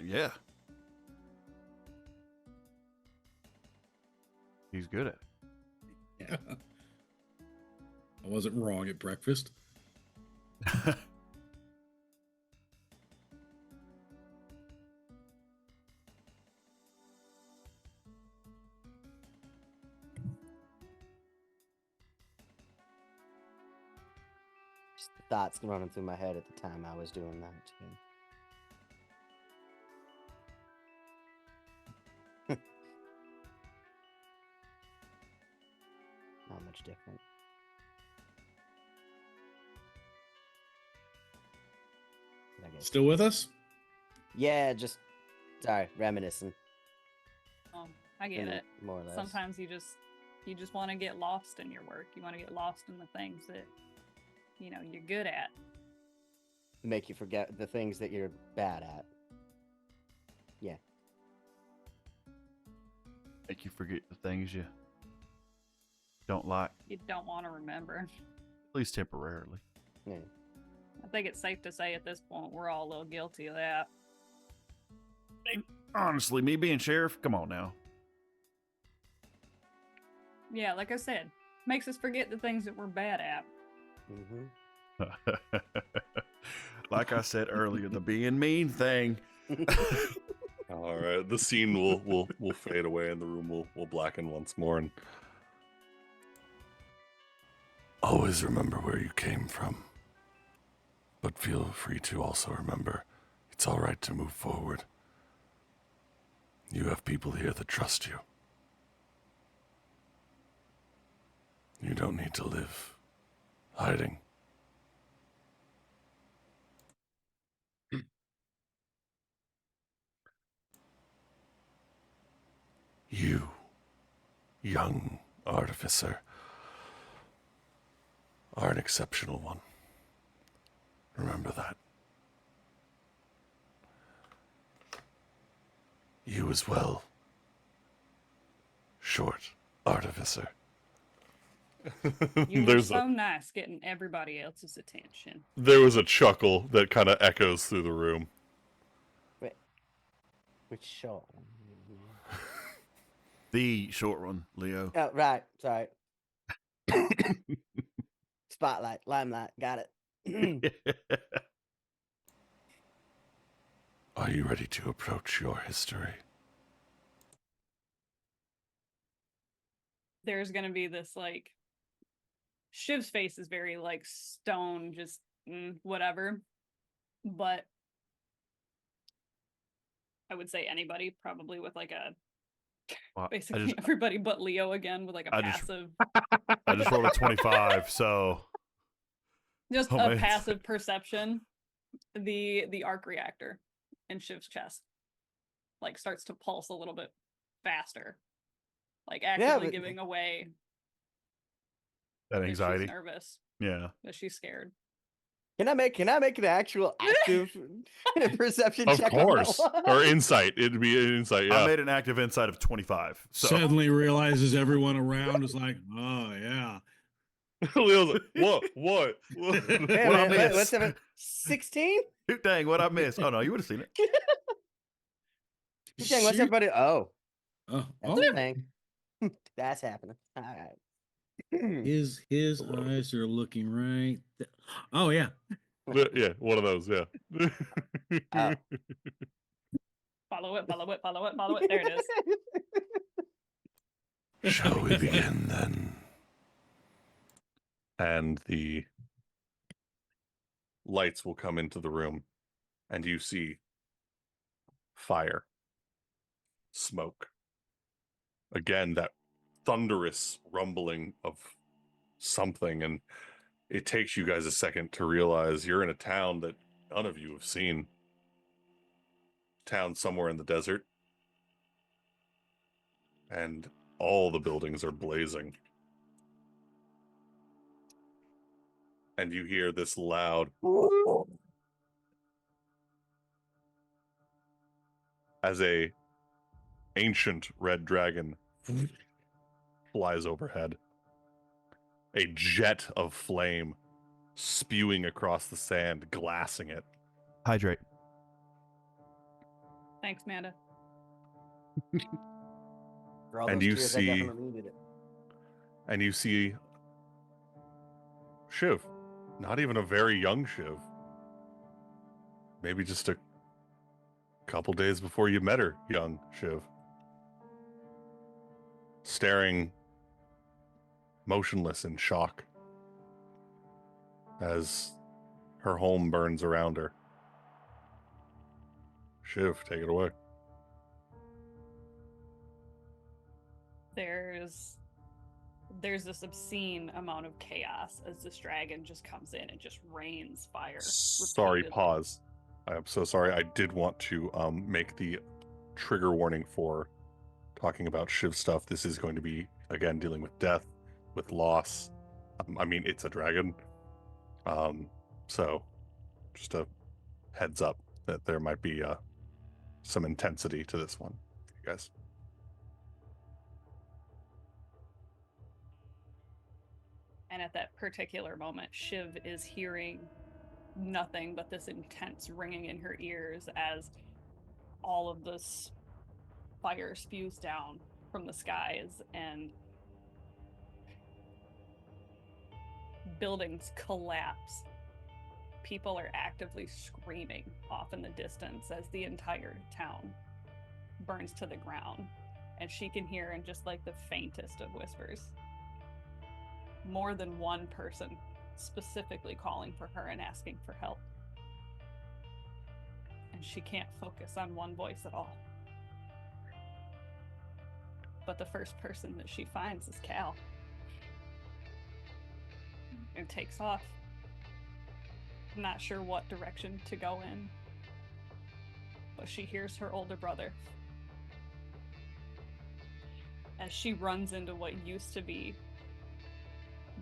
Yeah. He's good at it. Yeah. I wasn't wrong at breakfast. Just the thoughts running through my head at the time I was doing that too. Not much different. I guess. Still with us? Yeah, just sorry, reminiscing. I get it. More or less. Sometimes you just want to get lost in your work. You want to get lost in the things that you're good at. Make you forget the things that you're bad at. Yeah. Make you forget the things you don't like, You don't want to remember. at least temporarily. Yeah. I think it's safe to say at this point we're all a little guilty of that. Honestly, me being sheriff, come on now. Yeah, like I said, makes us forget the things that we're bad at. Mm-hmm. Like I said earlier, the being mean thing. All right, the scene will fade away, and the room will blacken once more. And Always remember where you came from. But feel free to also remember it's all right to move forward. You have people here that trust you. You don't need to live hiding. You, young artificer, are an exceptional one. Remember that. You as well, short artificer. You were There's so nice getting everybody else's attention. there was a chuckle that kind of echoes through the room. Which show? The short one, Leo. Oh, right. Sorry. Spotlight, limelight. Got it. Are you ready to approach your history? There's gonna be this like Shiv's face is very like stone, just whatever. But I would say anybody probably with like a Well, basically everybody but Leo again with like a passive I just rolled a 25, so just Oh, a man. passive perception. The arc reactor in Shiv's chest like starts to pulse a little bit faster. Like actively but- giving away that that anxiety. she's nervous, Yeah. that she's scared. Can I make an actual active perception Of check on that course. one? Or insight. It'd be an insight, yeah. I made an active insight of 25. So Suddenly realizes everyone around is like, oh yeah. Leo's like, what? What? Wait a What I minute, miss? what's 16? dang, what I missed. Oh no, you would have seen it. Dang, what's Shoot. everybody? Oh, Oh, that's a thing. That's happening. All right. his eyes are looking right. Oh yeah. Yeah, one of those, yeah. Follow it, follow it, follow it, follow it. There it is. Shall we begin then? And the lights will come into the room, and you see fire, smoke. Again, that thunderous rumbling of something, and it takes you guys a second to realize you're in a town that none of you have seen. Town somewhere in the desert, and all the buildings are blazing. And you hear this loud as a ancient red dragon flies overhead. A jet of flame spewing across the sand, glassing it. Hydrate. Thanks, Manda. For all And those you tears, I see- definitely needed it. And you see Shiv. Not even a very young Shiv. Maybe just a couple days before you met her, young Shiv. Staring motionless in shock as her home burns around her. Shiv, take it away. There's this obscene amount of chaos as this dragon just comes in and just rains fire. Sorry, repeatedly. pause. I am so sorry. I did want to make the trigger warning for talking about Shiv stuff. This is going to be, again, dealing with death, with loss. I mean, it's a dragon. So just a heads up that there might be some intensity to this one, you guys. And at that particular moment, Shiv is hearing nothing but this intense ringing in her ears as all of this fire spews down from the skies and buildings collapse. People are actively screaming off in the distance as the entire town burns to the ground. And she can hear in just like the faintest of whispers more than one person specifically calling for her and asking for help. And she can't focus on one voice at all. But the first person that she finds is Cal. And takes off. Not sure what direction to go in. But she hears her older brother. As she runs into what used to be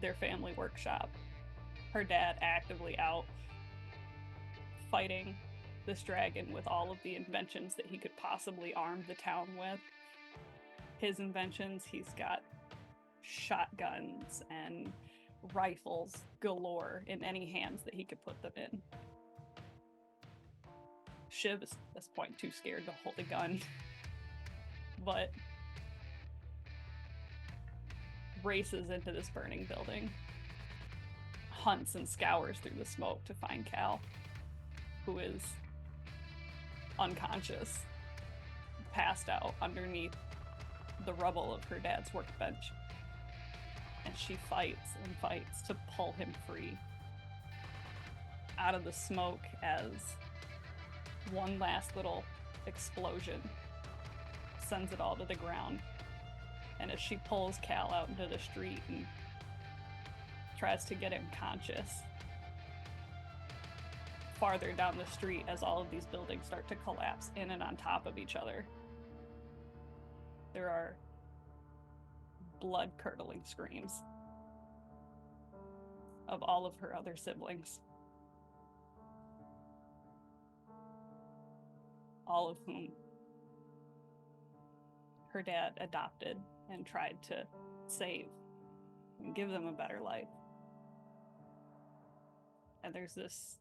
their family workshop. Her dad actively out fighting this dragon with all of the inventions that he could possibly arm the town with. His inventions, he's got shotguns and rifles galore in any hands that he could put them in. Shiv is at this point too scared to hold a gun, but races into this burning building, hunts and scours through the smoke to find Cal, who is unconscious, passed out underneath the rubble of her dad's workbench. And she fights and fights to pull him free out of the smoke as one last little explosion sends it all to the ground. And as she pulls Cal out into the street and tries to get him conscious, farther down the street as all of these buildings start to collapse in and on top of each other, there are blood-curdling screams of all of her other siblings. All of whom her dad adopted and tried to save and give them a better life. And there's this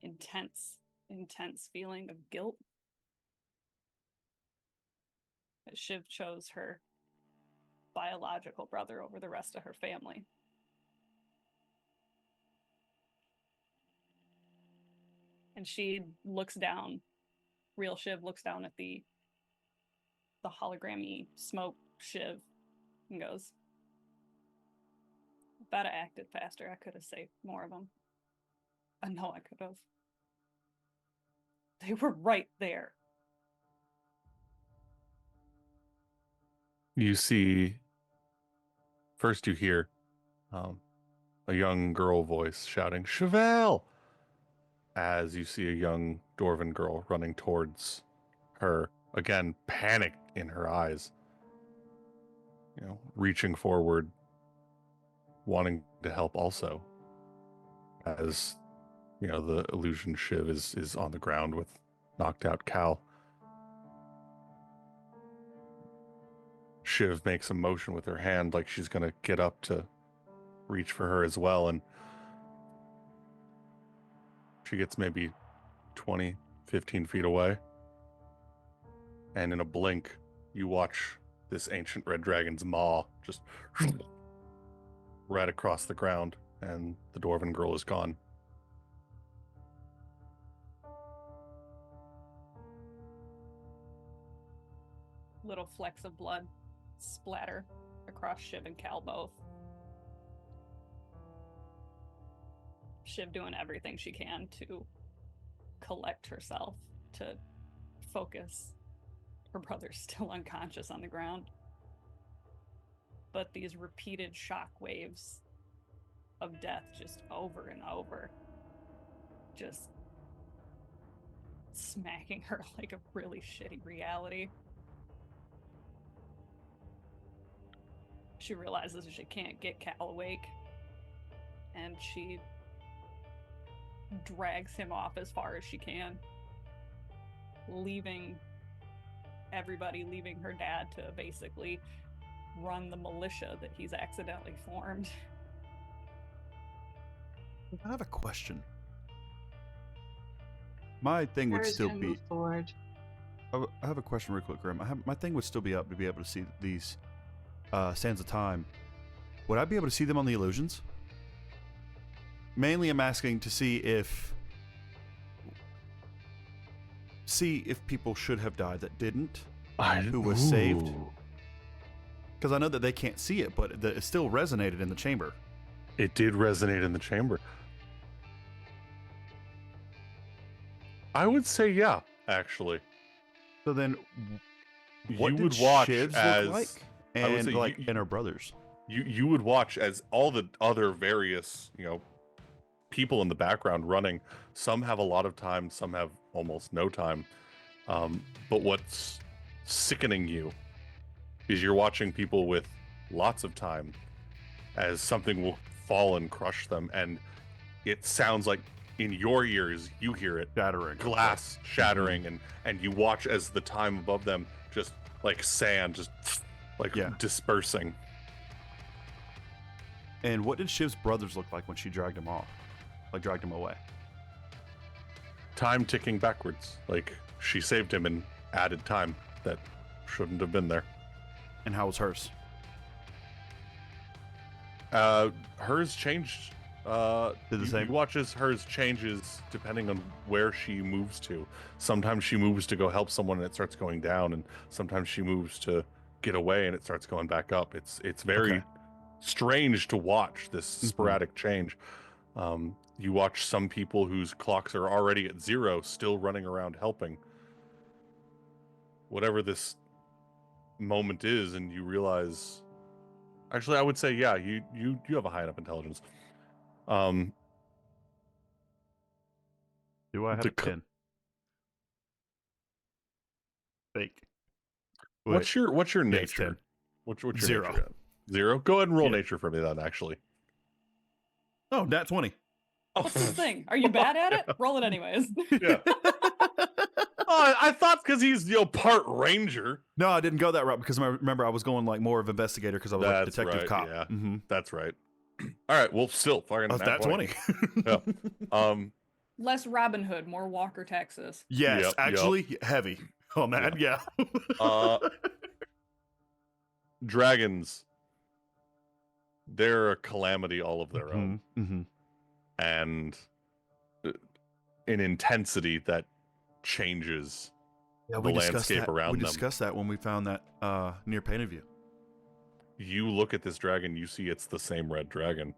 intense feeling of guilt that Shiv chose her biological brother over the rest of her family. And she looks down, real Shiv looks down at the hologrammy smoke Shiv and goes, "If I'd have acted faster, I could have saved more of them. I know I could have. They were right there." You see, first you hear a young girl voice shouting, "Chevelle!" as you see a young dwarven girl running towards her, again, panic in her eyes, reaching forward, wanting to help also, as the illusion Shiv is on the ground with knocked out Cal. Shiv makes a motion with her hand like she's gonna get up to reach for her as well, and she gets maybe 20, 15 feet away. And in a blink, you watch this ancient red dragon's maw just right across the ground, and the dwarven girl is gone. Little flecks of blood splatter across Shiv and Cal both. Shiv doing everything she can to collect herself, to focus. Her brother's still unconscious on the ground. But these repeated shock waves of death just over and over, just smacking her like a really shitty reality. She realizes she can't get Cal awake, and she drags him off as far as she can, leaving everybody, leaving her dad to basically run the militia that he's accidentally formed. I have a question. My thing would still be. Forward. I have a question real quick, Grimm. My thing would still be up to be able to see these Sands of Time. Would I be able to see them on the illusions? Mainly I'm asking to see if people should have died that didn't, who was saved. Because I know that they can't see it, but it still resonated in the chamber. It did resonate in the chamber. I would say yeah, actually. So then, What you did would watch Shiv's as look like? I would And say like you- and her brothers. you would watch as all the other various people in the background running. Some have a lot of time, some have almost no time. But what's sickening you is you're watching people with lots of time as something will fall and crush them, and it sounds like in your ears you hear it, Shattering. glass shattering, and you watch as the time above them just like sand just like Yeah. dispersing. And what did Shiv's brothers look like when she dragged him off? Like dragged him away? Time ticking backwards, like she saved him and added time that shouldn't have been there. And how was hers? Hers changed. Did the same? You watch as hers changes depending on where she moves to. Sometimes she moves to go help someone and it starts going down, and sometimes she moves to get away and it starts going back up. It's very Okay. strange to watch this sporadic change. You watch some people whose clocks are already at 0 still running around helping. Whatever this moment is, and you realize, actually I would say, yeah, you have a high enough intelligence. Do I have The a co- 10? Fake. What's your Yeah, it's nature? 10. What's your 0. nature? 0. Go ahead and roll Yeah. nature for me then. Actually. Oh, nat 20. What's this thing? Are you bad at it? Roll it anyways. Yeah. Oh, I thought because he's part ranger. No, I didn't go that route because remember I was going like more of investigator because I was like That's detective right, cop. yeah. Mm-hmm. That's right. All right. Well, still fucking. That's nat 20. Yeah. Less Robin Hood, more Walker, Texas. Yes, Yep, actually heavy on that. Yeah. Dragons. They're a calamity all of their own, Mm-hmm. and an intensity that changes Yeah, the landscape that. around we them. discussed that when we found that near Painted View. You look at this dragon, you see it's the same red dragon.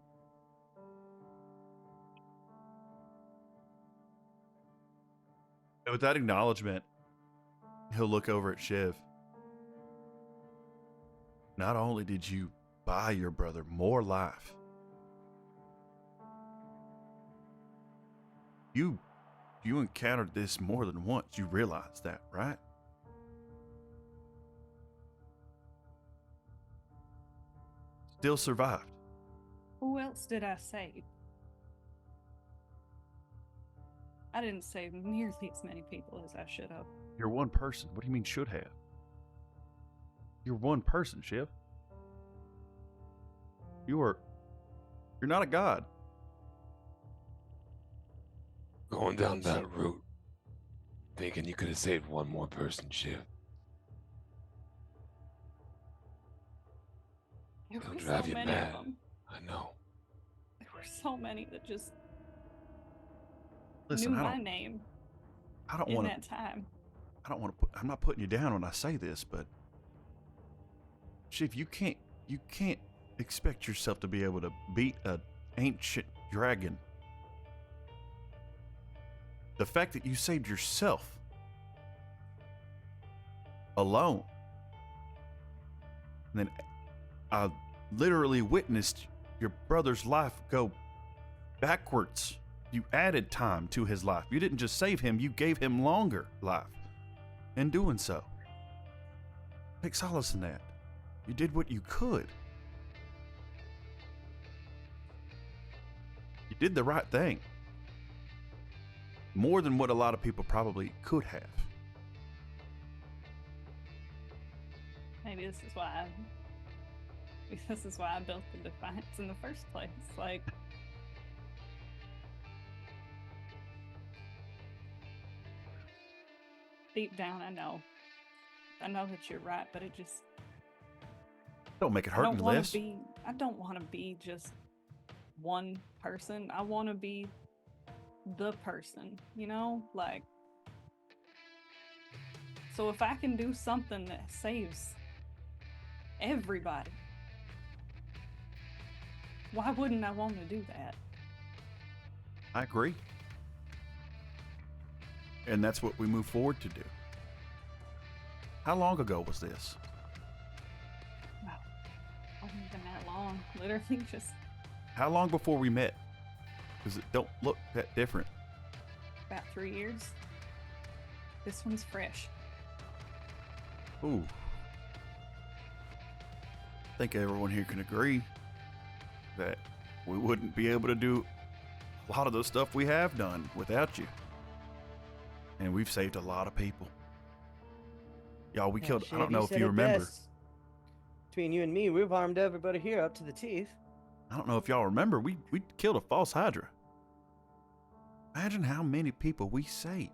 And with that acknowledgement, he'll look over at Shiv. Not only did you buy your brother more life, you encountered this more than once. You realize that, right? Still survived. Who else did I save? I didn't save nearly as many people as I should have. You're one person. What do you mean should have? You're one person, Shiv. You're not a god. Going down that route, thinking you could have saved one more person, Shiv. There It'll were drive so you many mad. of them. I know. There were so many that just Listen, knew I my don't name want in to that time. I don't want to put. I'm not putting you down when I say this, but Shiv, you can't expect yourself to be able to beat an ancient dragon. The fact that you saved yourself alone, and then I literally witnessed your brother's life go backwards. You added time to his life. You didn't just save him, you gave him longer life. In doing so, take solace in that. You did what you could. You did the right thing. More than what a lot of people probably could have. Maybe this is why I built the Defiance in the first place. Like, deep down, I know that you're right, but it just Don't make it I hurt don't any want less. to be. I don't want to be just one person. I want to be the person. You know, like. So if I can do something that saves everybody, why wouldn't I want to do that? I agree. And that's what we move forward to do. How long ago was this? Wow. Wasn't even that long. Literally just How long before we met? Because it don't look that different. about 3 years. This one's fresh. Ooh. I think everyone here can agree that we wouldn't be able to do a lot of the stuff we have done without you. And we've saved a lot of people. Y'all, we killed, I don't know if you remember. Between you and me, we've harmed everybody here up to the teeth. I don't know if y'all remember, we killed a false Hydra. Imagine how many people we saved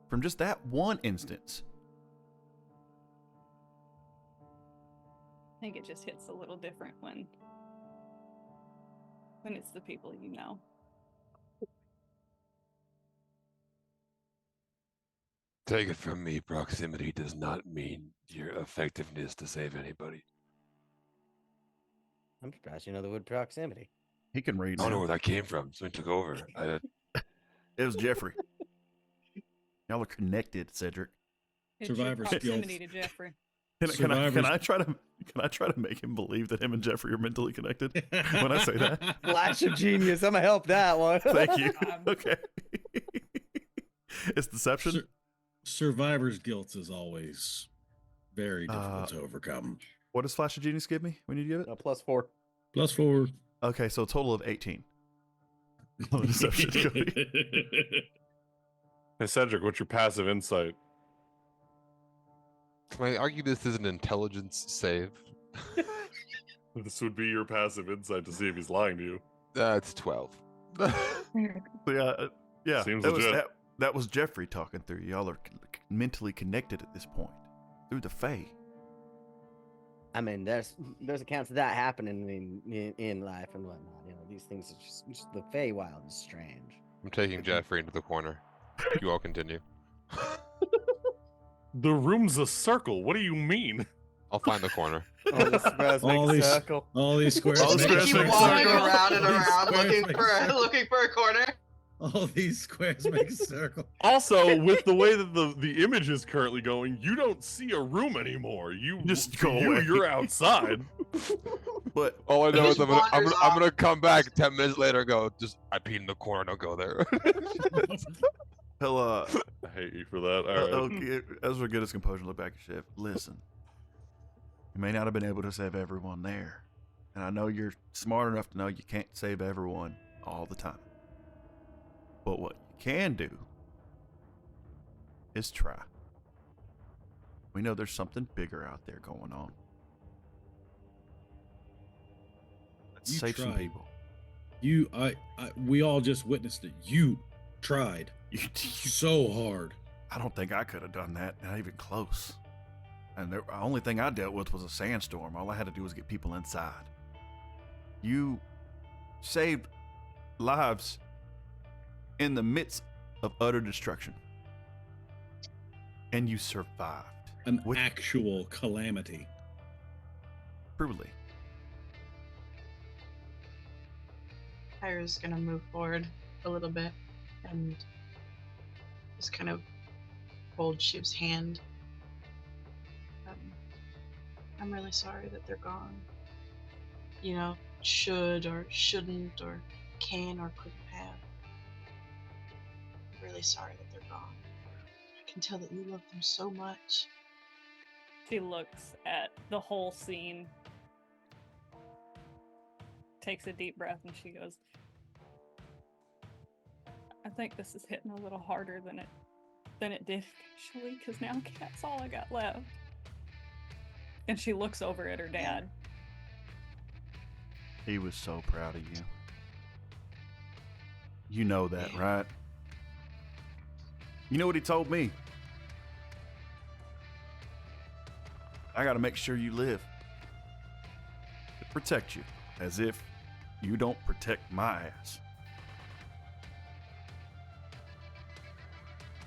from just that one instance. I think it just hits a little different when it's the people you know. Take it from me, proximity does not mean your effectiveness to save anybody. I'm surprised you know the word proximity. He can read I don't know now. where that came from. Someone took over. It was Jeffrey. Y'all are connected, Cedric. It's your Survivor skills. proximity to Jeffrey. Can I try to make him believe that him and Jeffrey are mentally connected when I say that? Flash of genius. I'm gonna help that one. Thank you. Okay. It's deception. Survivor's guilt is always very difficult to overcome. What does Flash of Genius give me when you give it? +4. +4. Okay, so a total of 18. On the deception ability. Hey, Cedric, what's your passive insight? Can I argue this is an intelligence save? This would be your passive insight to see if he's lying to you. It's 12. But yeah, Seems that was, legit. that was Jeffrey talking through. Y'all are mentally connected at this point through the Fae. I mean, there's accounts of that happening in life and whatnot. You know, these things are just the Feywild is strange. I'm taking Jeffrey into the corner. You all continue. The room's a circle. What do you mean? I'll find the corner. All these squares make All a these- circle. All these squares. All the make squares Keep make a walking circle. around and All these around squares looking make for a circle. looking for a corner. All these squares make a circle. Also, with the way that the image is currently going, you don't see a room anymore. You Just for go you, away. You're outside. But All I know just is I'm wanders gonna come back 10 minutes later and go, I peed in the corner, don't go there. he'll I hate you for that. All right. Ezra get his composure and look back at Shiv. Listen, you may not have been able to save everyone there, and I know you're smart enough to know you can't save everyone all the time. But what you can do is try. We know there's something bigger out there going on. Let's You save some tried. people. We all just witnessed it. You tried You- so hard. I don't think I could have done that, not even close. And the only thing I dealt with was a sandstorm. All I had to do was get people inside. You saved lives in the midst of utter destruction. And you survived. An With- actual calamity. Truly. Kyra's gonna move forward a little bit and just kind of hold Shiv's hand. I'm really sorry that they're gone. You know, should or shouldn't or can or couldn't have. I'm really sorry that they're gone. I can tell that you love them so much. She looks at the whole scene, takes a deep breath, and she goes, I think this is hitting a little harder than it did initially, because now Cat's all I got left. And she looks over at her dad. He was so proud of you. You know that, right? You know what he told me? I gotta make sure you live. To protect you, as if you don't protect my ass.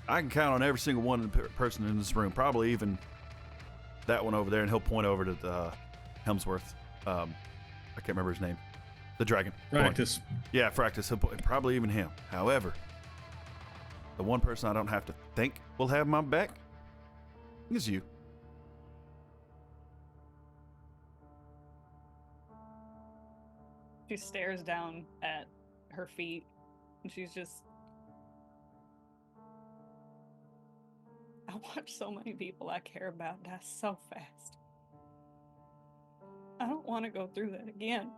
I can count on every single one person in this room, probably even that one over there, and he'll point over to Helmsworth. I can't remember his name. The dragon. Practice. Yeah, Fractus. Probably even him. However, the one person I don't have to think will have my back is you. She stares down at her feet, and she's just. I watch so many people I care about die so fast. I don't want to go through that again.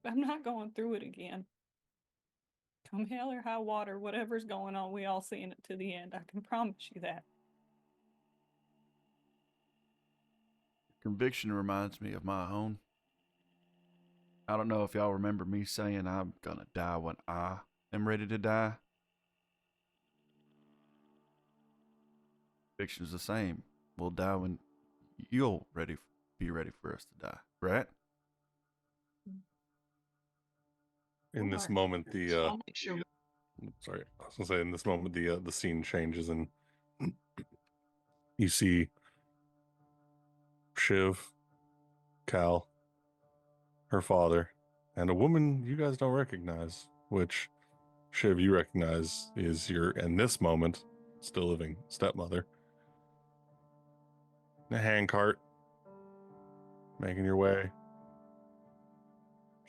I'm not going through it again. Come hell or high water, whatever's going on, we all seeing it to the end. I can promise you that. Conviction reminds me of my own. I don't know if y'all remember me saying I'm gonna die when I am ready to die. Conviction's the same. We'll die when you'll be ready for us to die, right? In this Alright. moment, the I'll make sure. sorry, I was gonna say in this moment the scene changes and you see Shiv, Cal, her father, and a woman you guys don't recognize, which Shiv you recognize is your, in this moment, still living stepmother. In a handcart, making your way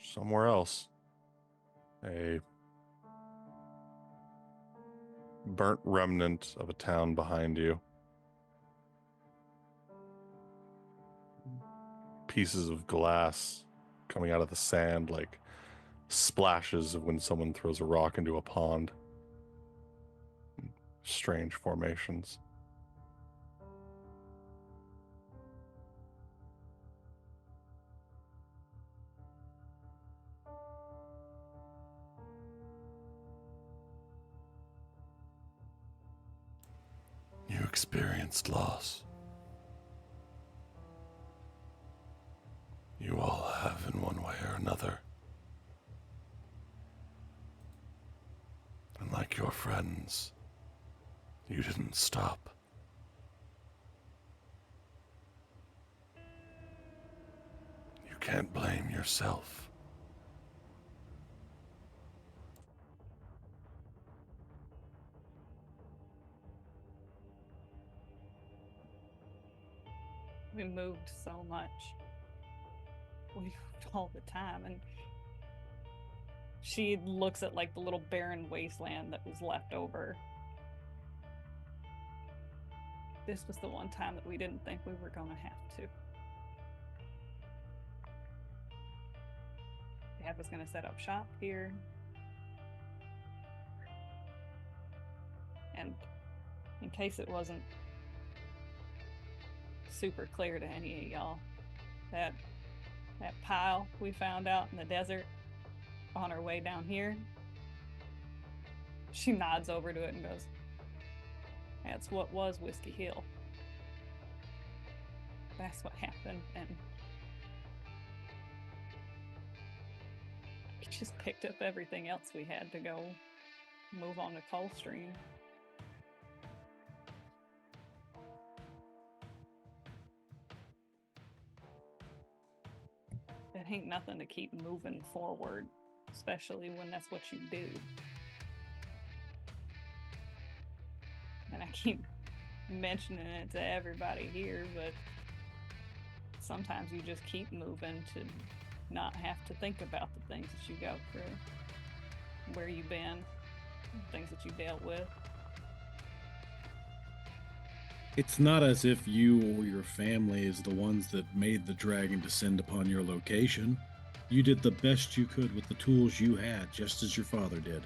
somewhere else. A burnt remnant of a town behind you. Pieces of glass coming out of the sand like splashes of when someone throws a rock into a pond. Strange formations. You experienced loss. You all have in one way or another. And like your friends, you didn't stop. You can't blame yourself. We moved so much. We moved all the time, and she looks at like the little barren wasteland that was left over. This was the one time that we didn't think we were gonna have to. Dad was gonna set up shop here. And in case it wasn't super clear to any of y'all, that pile we found out in the desert on our way down here, she nods over to it and goes, that's what was Whiskey Hill. That's what happened, and we just picked up everything else we had to go move on to Coldstream. It ain't nothing to keep moving forward, especially when that's what you do. And I keep mentioning it to everybody here, but sometimes you just keep moving to not have to think about the things that you go through, where you've been, things that you dealt with. It's not as if you or your family is the ones that made the dragon descend upon your location. You did the best you could with the tools you had, just as your father did.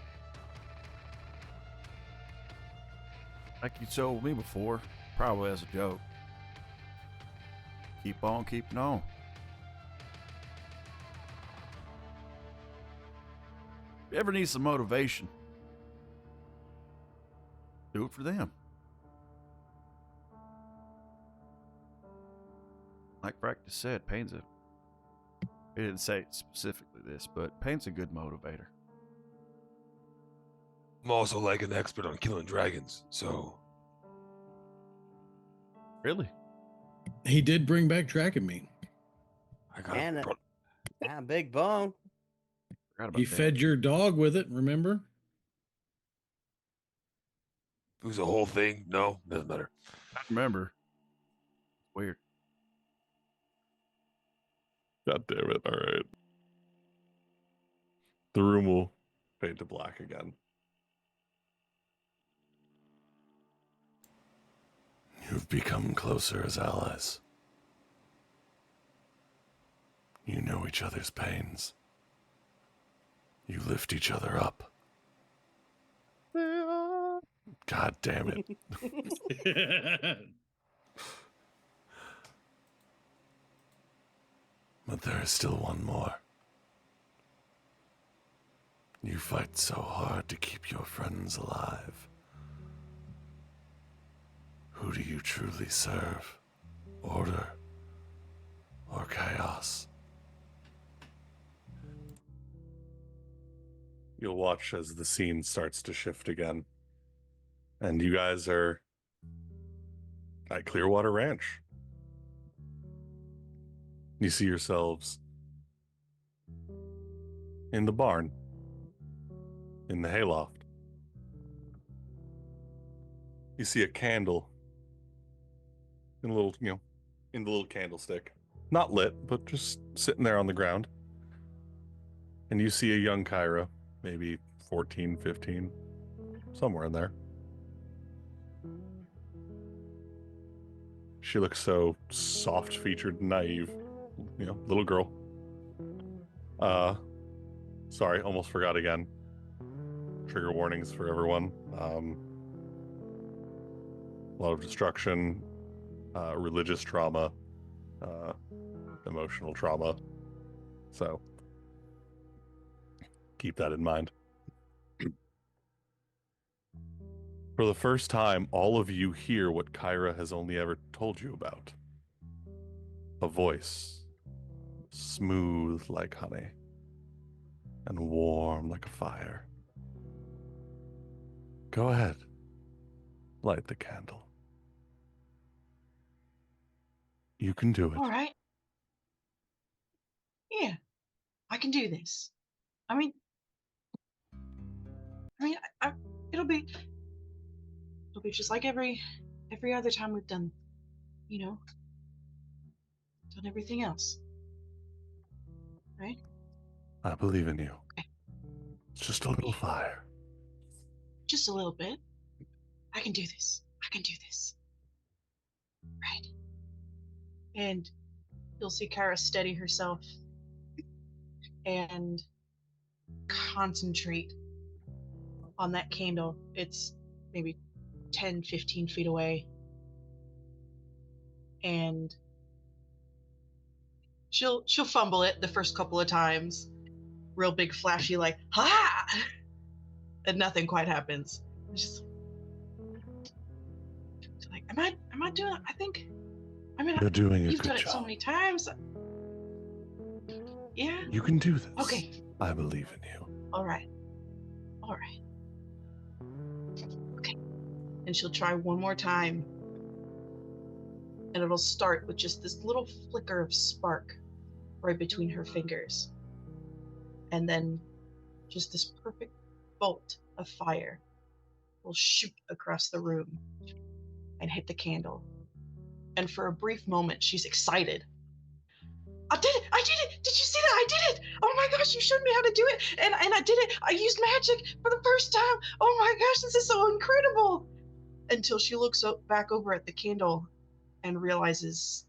Like you told me before, probably as a joke. Keep on keeping on. If you ever need some motivation, do it for them. Like Practice said, pain's a... He didn't say specifically this, but pain's a good motivator. I'm also like an expert on killing dragons, so Really? He did bring back dragon meat. I got And it. big bone. Forgot about He that. fed your dog with it, remember? It was a whole thing. No, doesn't matter. I remember. Weird. God damn it. All right. The room will fade to black again. You've become closer as allies. You know each other's pains. You lift each other up. God damn it. But there is still one more. You fight so hard to keep your friends alive. Who do you truly serve? Order or chaos? You'll watch as the scene starts to shift again. And you guys are at Clearwater Ranch. You see yourselves in the barn, in the hayloft. You see a candle in a little, in the little candlestick. Not lit, but just sitting there on the ground. And you see a young Kyra, maybe 14, 15, somewhere in there. She looks so soft-featured and naive. Little girl. Sorry, almost forgot again. Trigger warnings for everyone. A lot of destruction, religious trauma, emotional trauma. So keep that in mind. For the first time, all of you hear what Kyra has only ever told you about. A voice, smooth like honey, and warm like a fire. Go ahead, light the candle. You can do it. All right. Yeah, I can do this. I mean, I it'll be just like every other time we've done everything else. Right? I believe in you. Okay. It's just a little fire. Just a little bit. I can do this. I can do this. Right. And you'll see Kara steady herself and concentrate on that candle. It's maybe 10, 15 feet away. And she'll fumble it the first couple of times. Real big flashy like, ha! And nothing quite happens. It's just like, am I doing it? You're doing a you've good done it so job. many times. Yeah? You can do this. Okay. I believe in you. All right. Okay. And she'll try one more time. And it'll start with just this little flicker of spark right between her fingers. And then just this perfect bolt of fire will shoot across the room and hit the candle. And for a brief moment, she's excited. I did it! Did you see that? I did it! Oh my gosh, you showed me how to do it! And I did it! I used magic for the first time! Oh my gosh, this is so incredible! Until she looks back over at the candle and realizes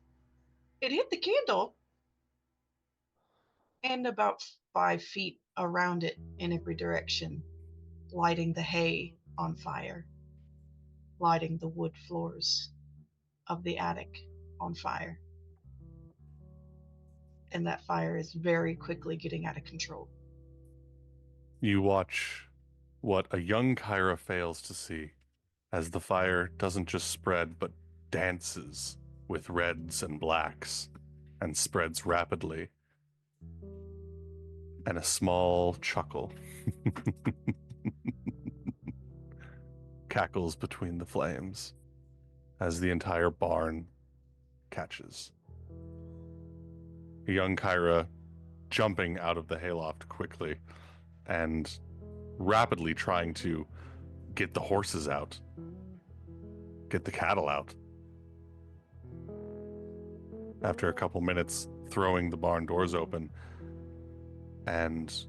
it hit the candle and about 5 feet around it in every direction, lighting the hay on fire, lighting the wood floors of the attic on fire. And that fire is very quickly getting out of control. You watch what a young Kyra fails to see as the fire doesn't just spread, but dances with reds and blacks and spreads rapidly. And a small chuckle cackles between the flames as the entire barn catches. Young Kyra jumping out of the hayloft quickly and rapidly trying to get the horses out, get the cattle out. after a couple minutes throwing the barn doors open, and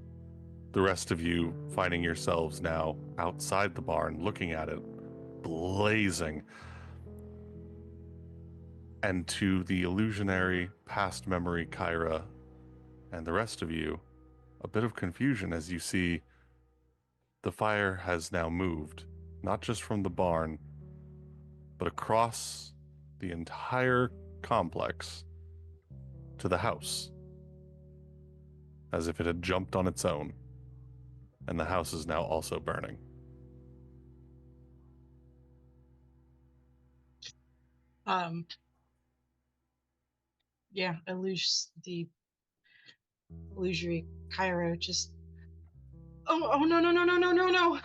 the rest of you finding yourselves now outside the barn looking at it, blazing. And to the illusionary past memory Kyra and the rest of you, a bit of confusion as you see the fire has now moved, not just from the barn, but across the entire complex to the house, as if it had jumped on its own, and the house is now also burning. Yeah, the illusory Cairo just. Oh no no no no no no no!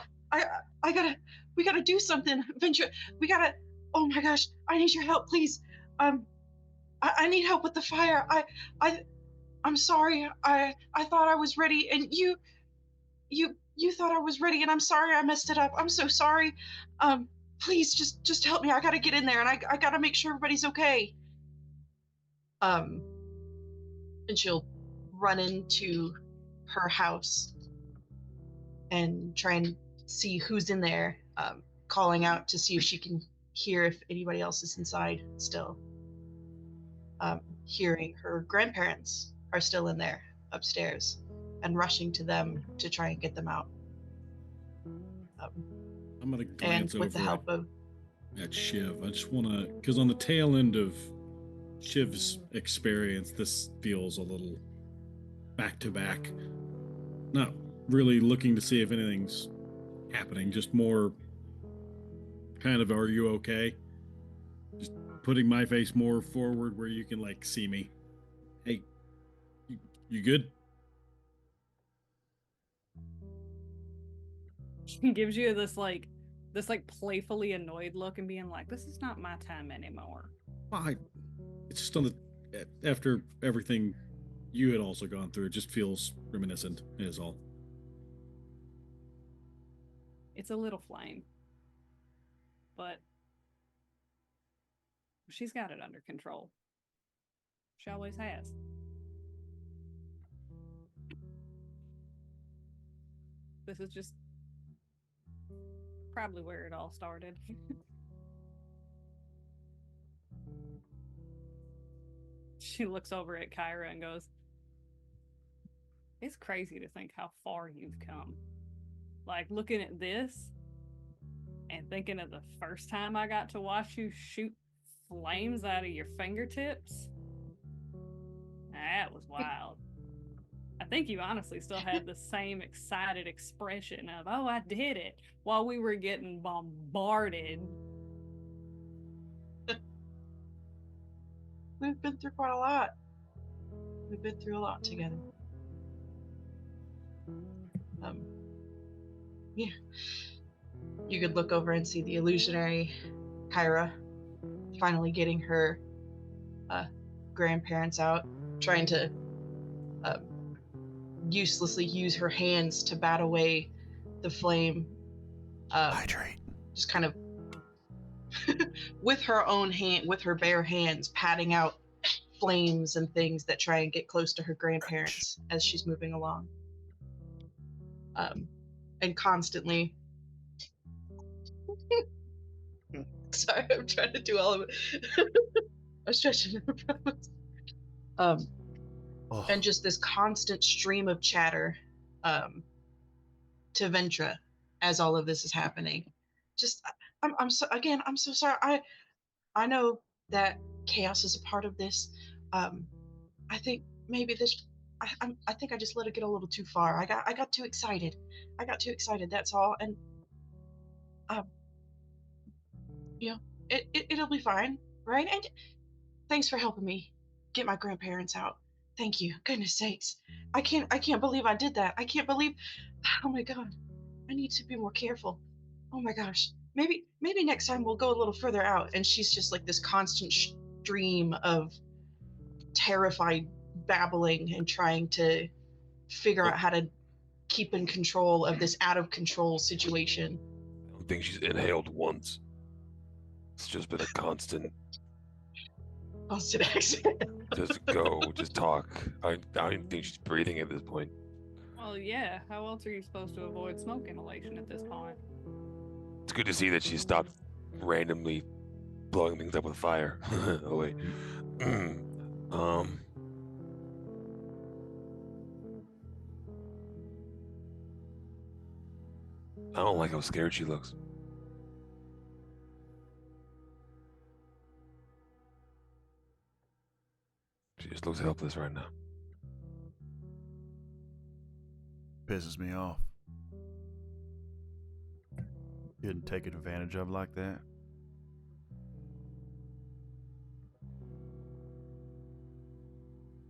We gotta do something, Ventura. We gotta. Oh my gosh! I need your help, please. I need help with the fire. I'm sorry. I thought I was ready, and you thought I was ready, and I'm sorry I messed it up. I'm so sorry. Please just help me. I gotta get in there, and I gotta make sure everybody's okay. And she'll run into her house and try and see who's in there, calling out to see if she can hear if anybody else is inside still. Hearing her grandparents are still in there upstairs and rushing to them to try and get them out. I'm gonna And glance with the over help of at Shiv. I just want to, because on the tail end of Shiv's experience, this feels a little back to back. Not really looking to see if anything's happening, just more kind of, are you okay? Just putting my face more forward where you can like see me. Hey, you good? She gives you this playfully annoyed look and being like, this is not my time anymore. It's just on the, after everything you had also gone through, it just feels reminiscent is all. It's a little flame, but she's got it under control. She always has. This is just probably where it all started. She looks over at Kyra and goes, it's crazy to think how far you've come. Like, looking at this and thinking of the first time I got to watch you shoot flames out of your fingertips. That was wild. I think you honestly still had the same excited expression of, oh, I did it, while we were getting bombarded. We've been through quite a lot. We've been through a lot together. Yeah. You could look over and see the illusionary Kyra finally getting her grandparents out, trying to uselessly use her hands to bat away the flame. Hydrate. Just kind of with her own hand, with her bare hands, patting out flames and things that try and get close to her grandparents as she's moving along. And constantly. Sorry, I'm trying to do all of it. I'm stretching my promise. And just this constant stream of chatter to Ventra as all of this is happening. Just, I'm so sorry. I know that chaos is a part of this. I think maybe this. I think I just let it get a little too far. I got too excited. That's all. And you know, it'll be fine, right? And thanks for helping me get my grandparents out. Thank you. Goodness sakes. I can't believe I did that. I can't believe. Oh my God. I need to be more careful. Oh my gosh. Maybe next time we'll go a little further out. And she's just like this constant stream of terrified babbling and trying to figure out how to keep in control of this out of control situation. I don't think she's inhaled once. It's just been a constant Constant accident. Just go. Just talk. I don't even think she's breathing at this point. Well, yeah. How else are you supposed to avoid smoke inhalation at this point? It's good to see that she stopped randomly blowing things up with fire. Oh wait. I don't like how scared she looks. She just looks helpless right now. Pisses me off. Getting taken advantage of like that.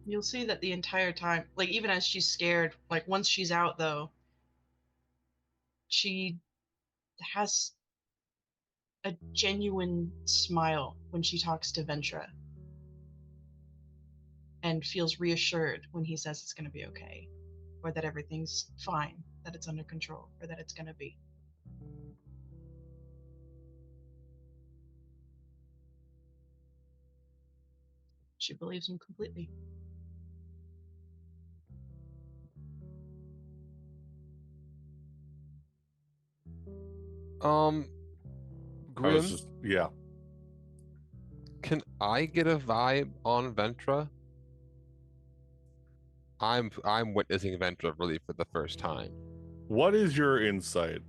You'll see that the entire time, like even as she's scared, like once she's out though, she has a genuine smile when she talks to Ventra and feels reassured when he says it's going to be okay, or that everything's fine, that it's under control, or that it's going to be. She believes him completely. I Grimm, was just yeah. can I get a vibe on Ventra? I'm witnessing Ventra really for the first time. What is your insight?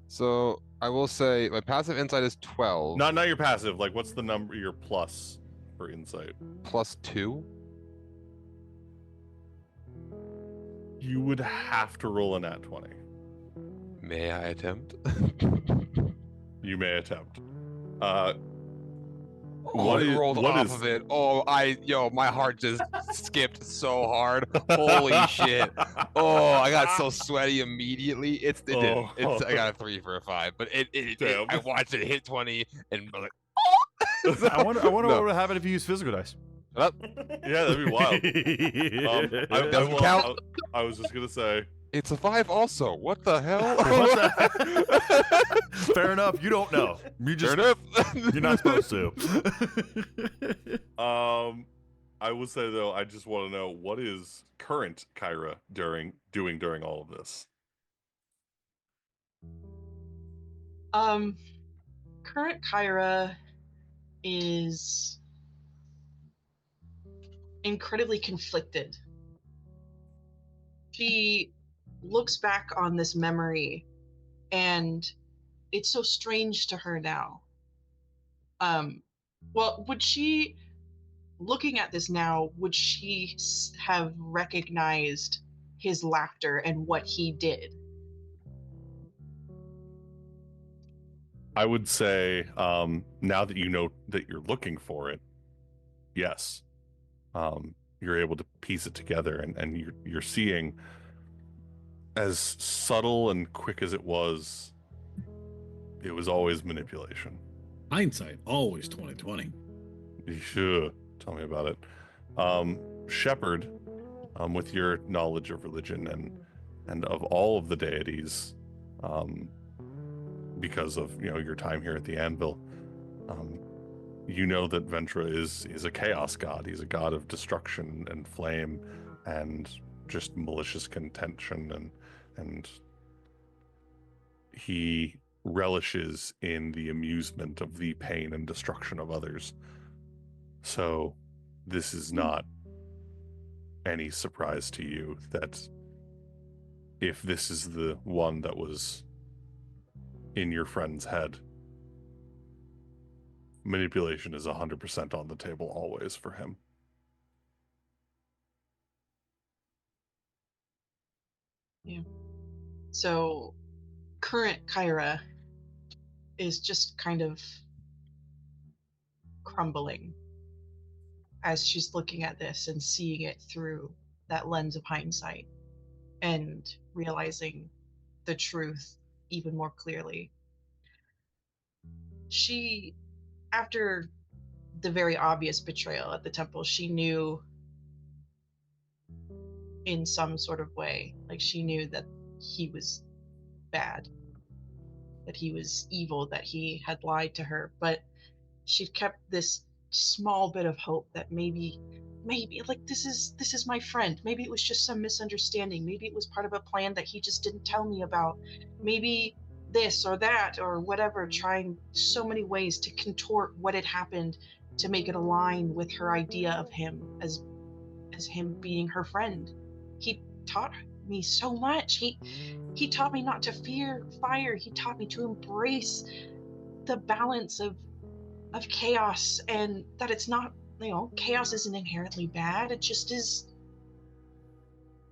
So I will say my passive insight is 12. Not your passive. Like, what's the number? Your plus for insight? Plus 2. You would have to roll a nat 20. May I attempt? You may attempt. What is- rolled what off is- of it? Oh, my heart just skipped so hard. Holy shit! Oh, I got so sweaty immediately. It didn't. I got a 3 for a 5, but Damn. I watched it hit 20 and I was like, I wonder No. what would happen if you use physical dice. shut up. Yeah, that'd be wild. Doesn't count. I was just gonna say. It's a 5 also. What the hell? What the- Fair enough. You don't know. You just Fair enough. you're not supposed to. I would say though, I just want to know what is current Kyra doing during all of this. Current Kyra is incredibly conflicted. She looks back on this memory and it's so strange to her now. Well, would she, looking at this now, would she have recognized his laughter and what he did? I would say, now that you know that you're looking for it, yes, you're able to piece it together, and you're seeing, as subtle and quick as it was always manipulation. Hindsight, always 2020. Sure, tell me about it. Shepherd, with your knowledge of religion and of all of the deities, because of your time here at the Anvil, you know that Ventra is a chaos god. He's a god of destruction and flame and just malicious contention, and he relishes in the amusement of the pain and destruction of others. So this is not any surprise to you that if this is the one that was in your friend's head, manipulation is 100% on the table always for him. Yeah. So current Kyra is just kind of crumbling as she's looking at this and seeing it through that lens of hindsight and realizing the truth even more clearly. She, after the very obvious betrayal at the temple, she knew in some sort of way, like she knew that he was bad, that he was evil, that he had lied to her, but she kept this small bit of hope that maybe like this is my friend. Maybe it was just some misunderstanding. Maybe it was part of a plan that he just didn't tell me about. Maybe this or that or whatever, trying so many ways to contort what had happened to make it align with her idea of him as him being her friend. He taught me so much. He taught me not to fear fire. He taught me to embrace the balance of chaos, and that it's not, chaos isn't inherently bad. It just is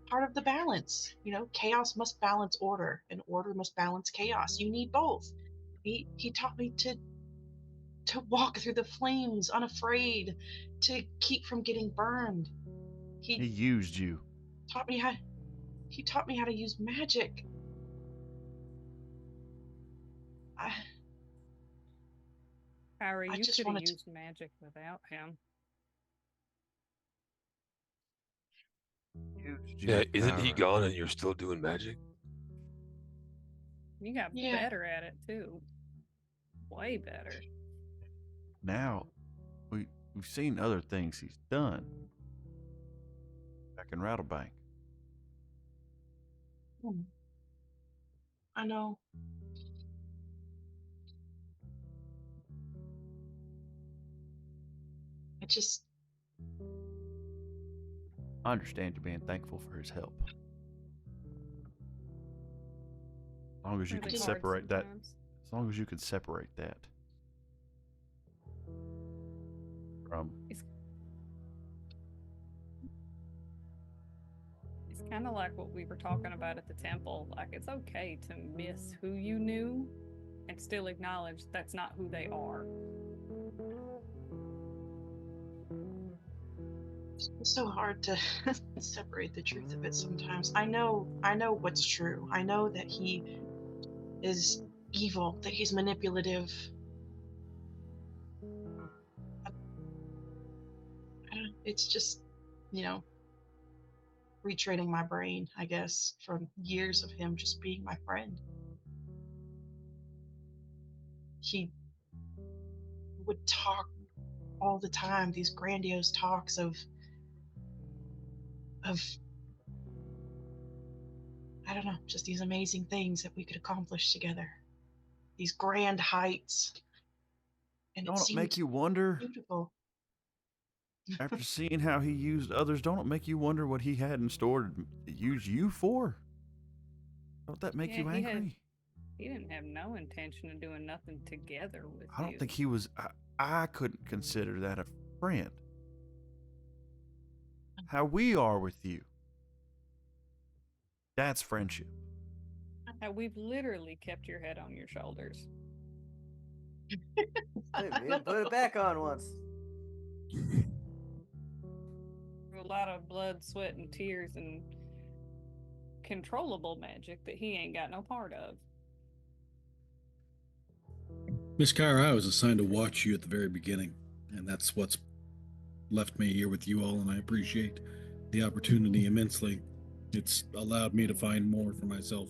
part of the balance. Chaos must balance order, and order must balance chaos. You need both. He taught me to walk through the flames unafraid, to keep from getting burned. He He used you. taught me how he taught me how to use magic. Kyrie, I you just could have wanted to. used magic without him. Used you, Yeah, isn't he Kyra. gone and you're still doing magic? You got Yeah. better at it too. Way better. Now, we've seen other things he's done back in Rattlebank. I know. I just. I understand you being thankful for his help. As long as you Really can hard separate that. sometimes. As long as you can separate that from. It's kind of like what we were talking about at the temple. Like, it's okay to miss who you knew and still acknowledge that's not who they are. It's so hard to separate the truth of it sometimes. I know what's true. I know that he is evil, that he's manipulative. It's just, retraining my brain, I guess, from years of him just being my friend. He would talk all the time, these grandiose talks of I don't know, just these amazing things that we could accomplish together. These grand heights. And it Don't it seemed make you wonder, beautiful. after seeing how he used others, don't it make you wonder what he had in store to use you for? Don't that make Yeah, you angry? He didn't have no intention of doing nothing together with I don't think he was. I couldn't consider that a friend. How we are with you. That's friendship. How we've literally kept your head on your shoulders. Hey, man, put it back on once. A lot of blood, sweat, and tears, and controllable magic that he ain't got no part of. Miss Kyra, I was assigned to watch you at the very beginning, and that's what's left me here with you all, and I appreciate the opportunity immensely. It's allowed me to find more for myself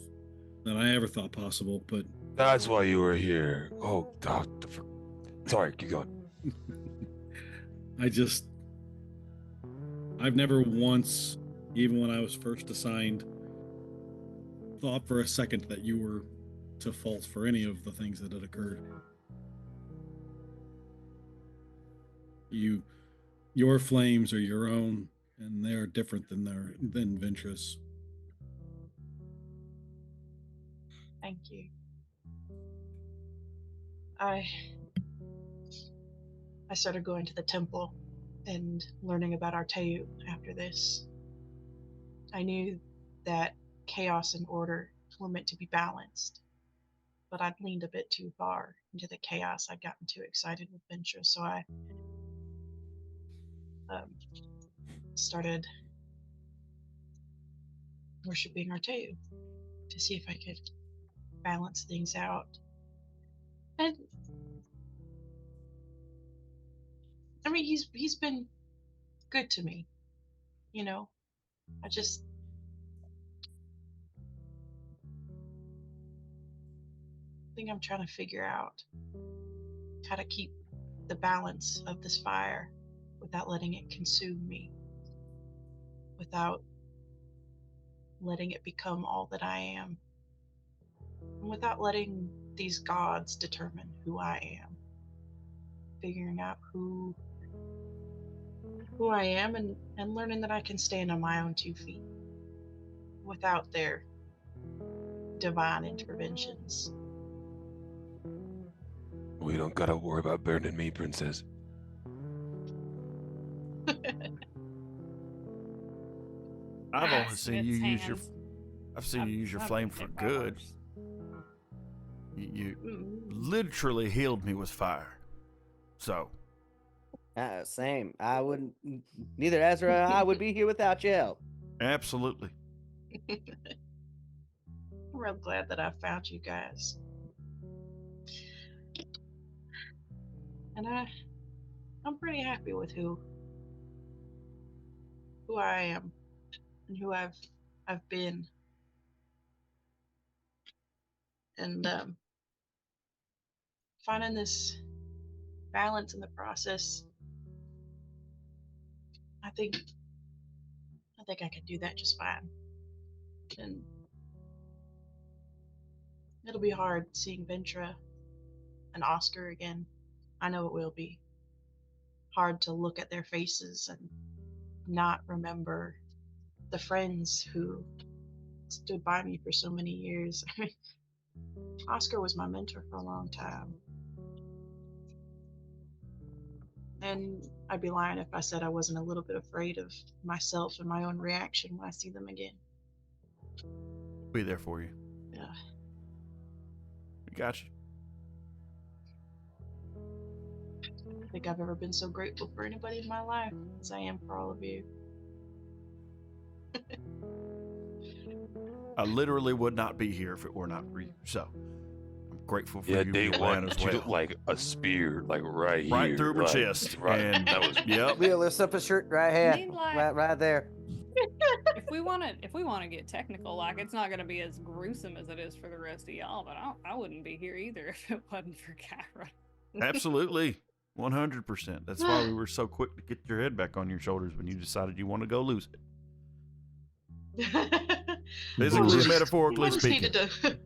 than I ever thought possible, but That's why you were here. Oh, sorry, keep going. I've never once, even when I was first assigned, thought for a second that you were to fault for any of the things that had occurred. Your flames are your own, and they're different than Ventress. Thank you. I started going to the temple and learning about Arteu after this. I knew that chaos and order were meant to be balanced, but I'd leaned a bit too far into the chaos. I'd gotten too excited with Ventress, so I started worshiping Arteu to see if I could balance things out. And I mean, he's been good to me, I just think I'm trying to figure out how to keep the balance of this fire without letting it consume me, without letting it become all that I am, and without letting these gods determine who I am. Figuring out who I am and learning that I can stand on my own 2 feet without their divine interventions. We don't gotta worry about burning me, princess. I've Ah, only seen you Smith's use your. hands. I've seen you use your I've flame been for hit by good. worse. You Mm. literally healed me with fire. So Same. I wouldn't. Neither Ezra and I would be here without your help. absolutely. I'm real glad that I found you guys. And I'm pretty happy with who I am and who I've been. And finding this balance in the process, I think I can do that just fine. And it'll be hard seeing Ventra and Oscar again. I know it will be hard to look at their faces and not remember the friends who stood by me for so many years. I mean, Oscar was my mentor for a long time. And I'd be lying if I said I wasn't a little bit afraid of myself and my own reaction when I see them again. Be there for you. Yeah. We got you. I don't think I've ever been so grateful for anybody in my life as I am for all of you. I literally would not be here if it were not for you. So I'm grateful for Yeah, you day being one, around as you well. look like a spear, like right here. Right through my like, chest. Right, And that was yep. We'll lift up a shirt right here, I mean, like- right there. If we want to get technical, like it's not gonna be as gruesome as it is for the rest of y'all, but I wouldn't be here either if it wasn't for Kyra. Absolutely. 100%. That's why we were so quick to get your head back on your shoulders when you decided you want to go lose it. Physically and metaphorically I just speaking. needed to.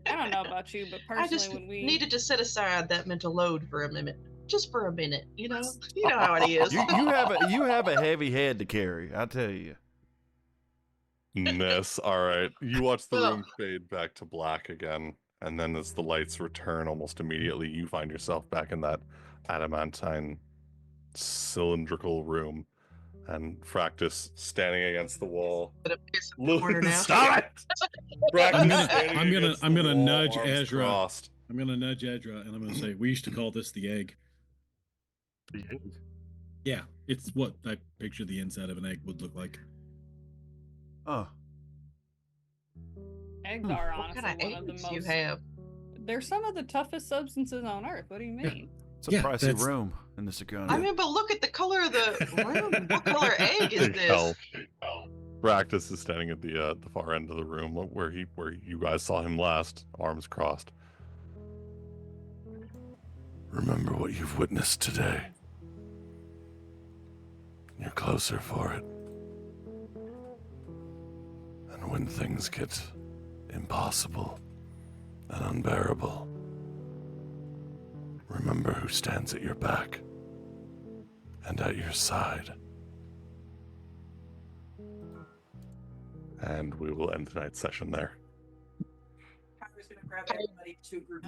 I don't know about you, but I just personally, when we needed to set aside that mental load for a minute, just for a minute. You know how it is. You have a heavy head to carry, I tell you. Ness. All right. You watch the room Ugh. fade back to black again, and then as the lights return almost immediately, you find yourself back in that adamantine cylindrical room, and Fractus standing against the wall. But it's in the corner now. Stop it! Fractus standing I'm gonna against the wall, nudge arms Ezra. crossed. I'm gonna nudge Ezra, and I'm gonna say we used to call this the egg. Yeah, it's what I picture the inside of an egg would look like. Oh, eggs are What honestly kind of one of the eggs do you most. have? They're some of the toughest substances on Earth. What do you mean? it's a Yeah, pricey that's- room in this economy. I mean, but look at the color of the room. What color egg is Big this? hell. Fractus is standing at the far end of the room where you guys saw him last, arms crossed. Remember what you've witnessed today. You're closer for it. And when things get impossible and unbearable, remember who stands at your back and at your side. And we will end tonight's session there. Kyra's gonna grab everybody to group.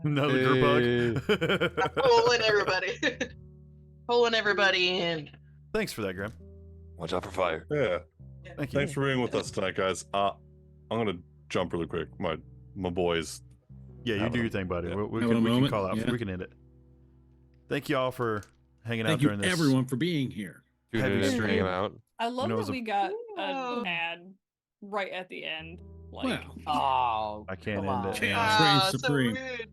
Another group hug. Pulling everybody. Pulling everybody in. Thanks for that, Graham. watch out for fire. Yeah. Thank you. Thanks for being with us tonight, guys. I'm gonna jump really quick. My boys. Yeah, you Having do a- your thing, buddy. yeah. We Having a can moment, call out. yeah. We can end it. Thank you all for hanging out Thank you, during this. everyone, for being here. Dude, Heavy just stream. hanging out. I love know, it that was a- we got Wow. an ad right at the end. Like, Wow. Oh, I can't come end on. it. Chaos Yeah. reigns Ah, so supreme. rude.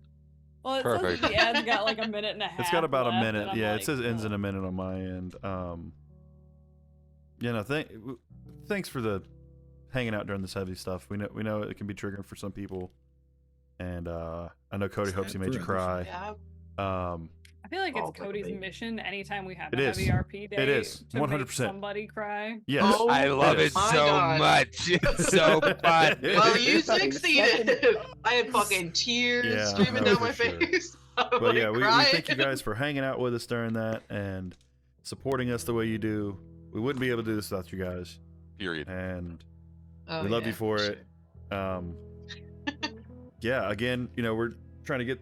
well, it Perfect. says that the ad's got like a minute and a half. It's got about a left, minute. and I'm Yeah, like, it says ends in "Oh." a minute on my end. You know, thanks for the hanging out during this heavy stuff. We know it can be triggering for some people, and I know Cody hopes he Sad made you for cry. Yeah, Um, I feel like Oh, it's like a Cody's baby. mission anytime we have It a is. heavy RP day. It is. To make 100%. somebody cry. Yes. Oh, I love it it is. my so God. much. It's so fun. Well, you Fucking succeeded. I had fucking tears Yeah, streaming no, down for my sure. face. I'm But like yeah, we crying. thank you guys for hanging out with us during that and supporting us the way you do. We wouldn't be able to do this without you guys, Period. and Oh, we love yeah, you for sure. it. Yeah, again, we're trying to get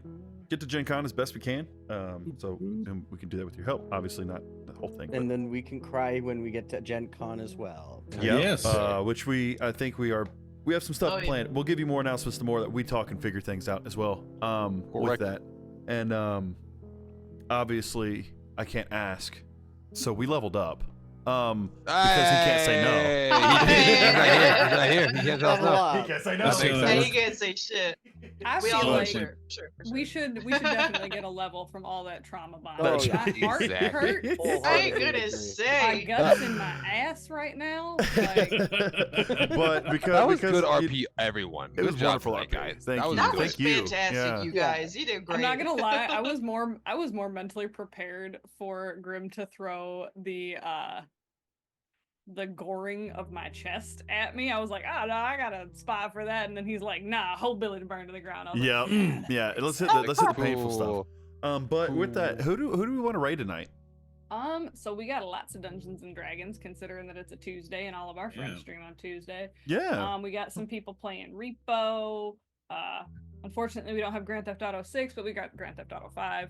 to Gen Con as best we can. So and we can do that with your help. Obviously, not the whole thing. And then we can cry when we get to Gen Con as well. Yeah, Yes. which I think we have some stuff Oh, yeah. planned. We'll give you more announcements the more that we talk and figure things out as well. With Correct. that, and obviously I can't ask, so we leveled up. Because he can't say no. Hey, He's not here. He can't tell us Level no. up. can't say no. That makes Yeah, sense. he can't say shit. I We feel all know, like sure, sure. we should definitely get a level from all that trauma bond. Oh, Like, yeah. my heart Exactly. hurts. I Wholeheartedly ain't gonna agree. My say. guts in my ass right now. Like, But because That was because good you- RP, everyone. It was Good job wonderful tonight, RP. guys. Thank that you. was That good. was Thank you. fantastic, Yeah. you Yeah. guys. You did great. I'm not gonna lie, I was more mentally prepared for Grimm to throw the goring of my chest at me. I was like, oh no, I got a spot for that. And then he's like, nah, hold Billy to burn to the ground. I was Yeah, like, "Yeah, yeah. that Let's makes hit the sense." painful stuff. Cool. But with that, Cool. who do we want to raid tonight? So we got lots of Dungeons and Dragons, considering that it's a Tuesday and all of our friends Yeah. stream on Tuesday. Yeah. We got some people playing Repo. Unfortunately, we don't have Grand Theft Auto 6, but we got Grand Theft Auto 5.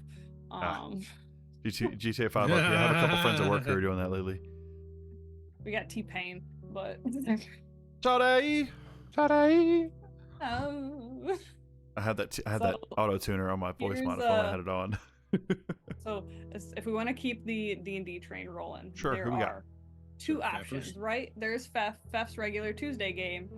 GTA 5. Okay. I have a couple friends at work who are doing that lately. We got T-Pain, but Shawty! oh. I had that auto tuner on my voice here's, modiphone. I had it on. So if we want to keep the D&D train rolling, Sure, there who we got? are two Feffers? options, right? There's Fef's regular Tuesday game,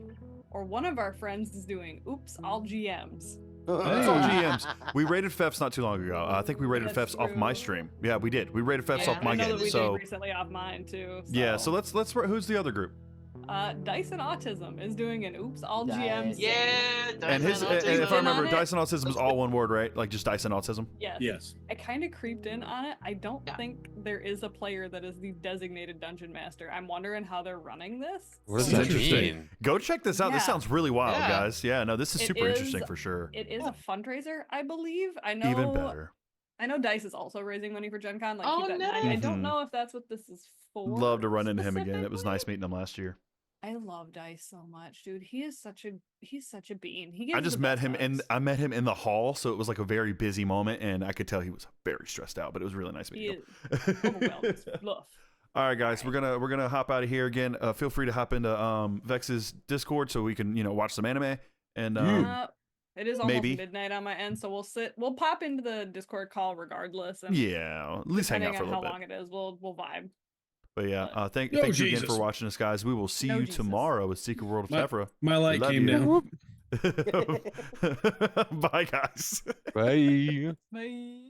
or one of our friends is doing Oops All GMs. That's all GMs. We rated Fefs not too long ago. I think we rated That's Fefs off my true. stream. Yeah, we did. We rated Fefs Yeah. off my I know game. that we So did recently off mine too. yeah, so let's who's the other group? Dyson Autism is doing an Oops All GMs. Nice. Yeah, And his Dyson and if I Autism. remember, on it? Dyson Autism is all one word, right? Like just Dyson Autism. Yes. Yes. I kind of creeped in on it. I don't Yeah. think there is a player that is the designated dungeon master. I'm wondering how they're running this. What does That's that interesting. mean? Go check this out. This Yeah. sounds really wild, Yeah. guys. Yeah, no, this is It super interesting is- for sure. It is a fundraiser, I believe. I know. Even better. I know Dice is also raising money for Gen Con. Like, Oh, keep that in mind. I nice. don't Mhm. know if that's what this is for. Love to run into him again. It was nice specifically. meeting him last year. I love Dice so much, dude. He's such a bean. He I gives just the met best him hugs. I met him in the hall, so it was like a very busy moment, and I could tell he was very stressed out. But it was really nice He meeting is him. overwhelmed. It's bluff. All right, guys, we're gonna hop out of here again. Feel free to hop into Vex's Discord so we can watch some anime and It is almost maybe. midnight on my end, so we'll pop into the Discord call regardless. And yeah, at least hang depending out for a on how little bit. long it is, we'll vibe. But yeah, thank Yo, you again Jesus. for watching us, guys. We will see No you Jesus. tomorrow with Secret World of My- Tephra. My light love came you. down. Bye, guys. Bye. Bye.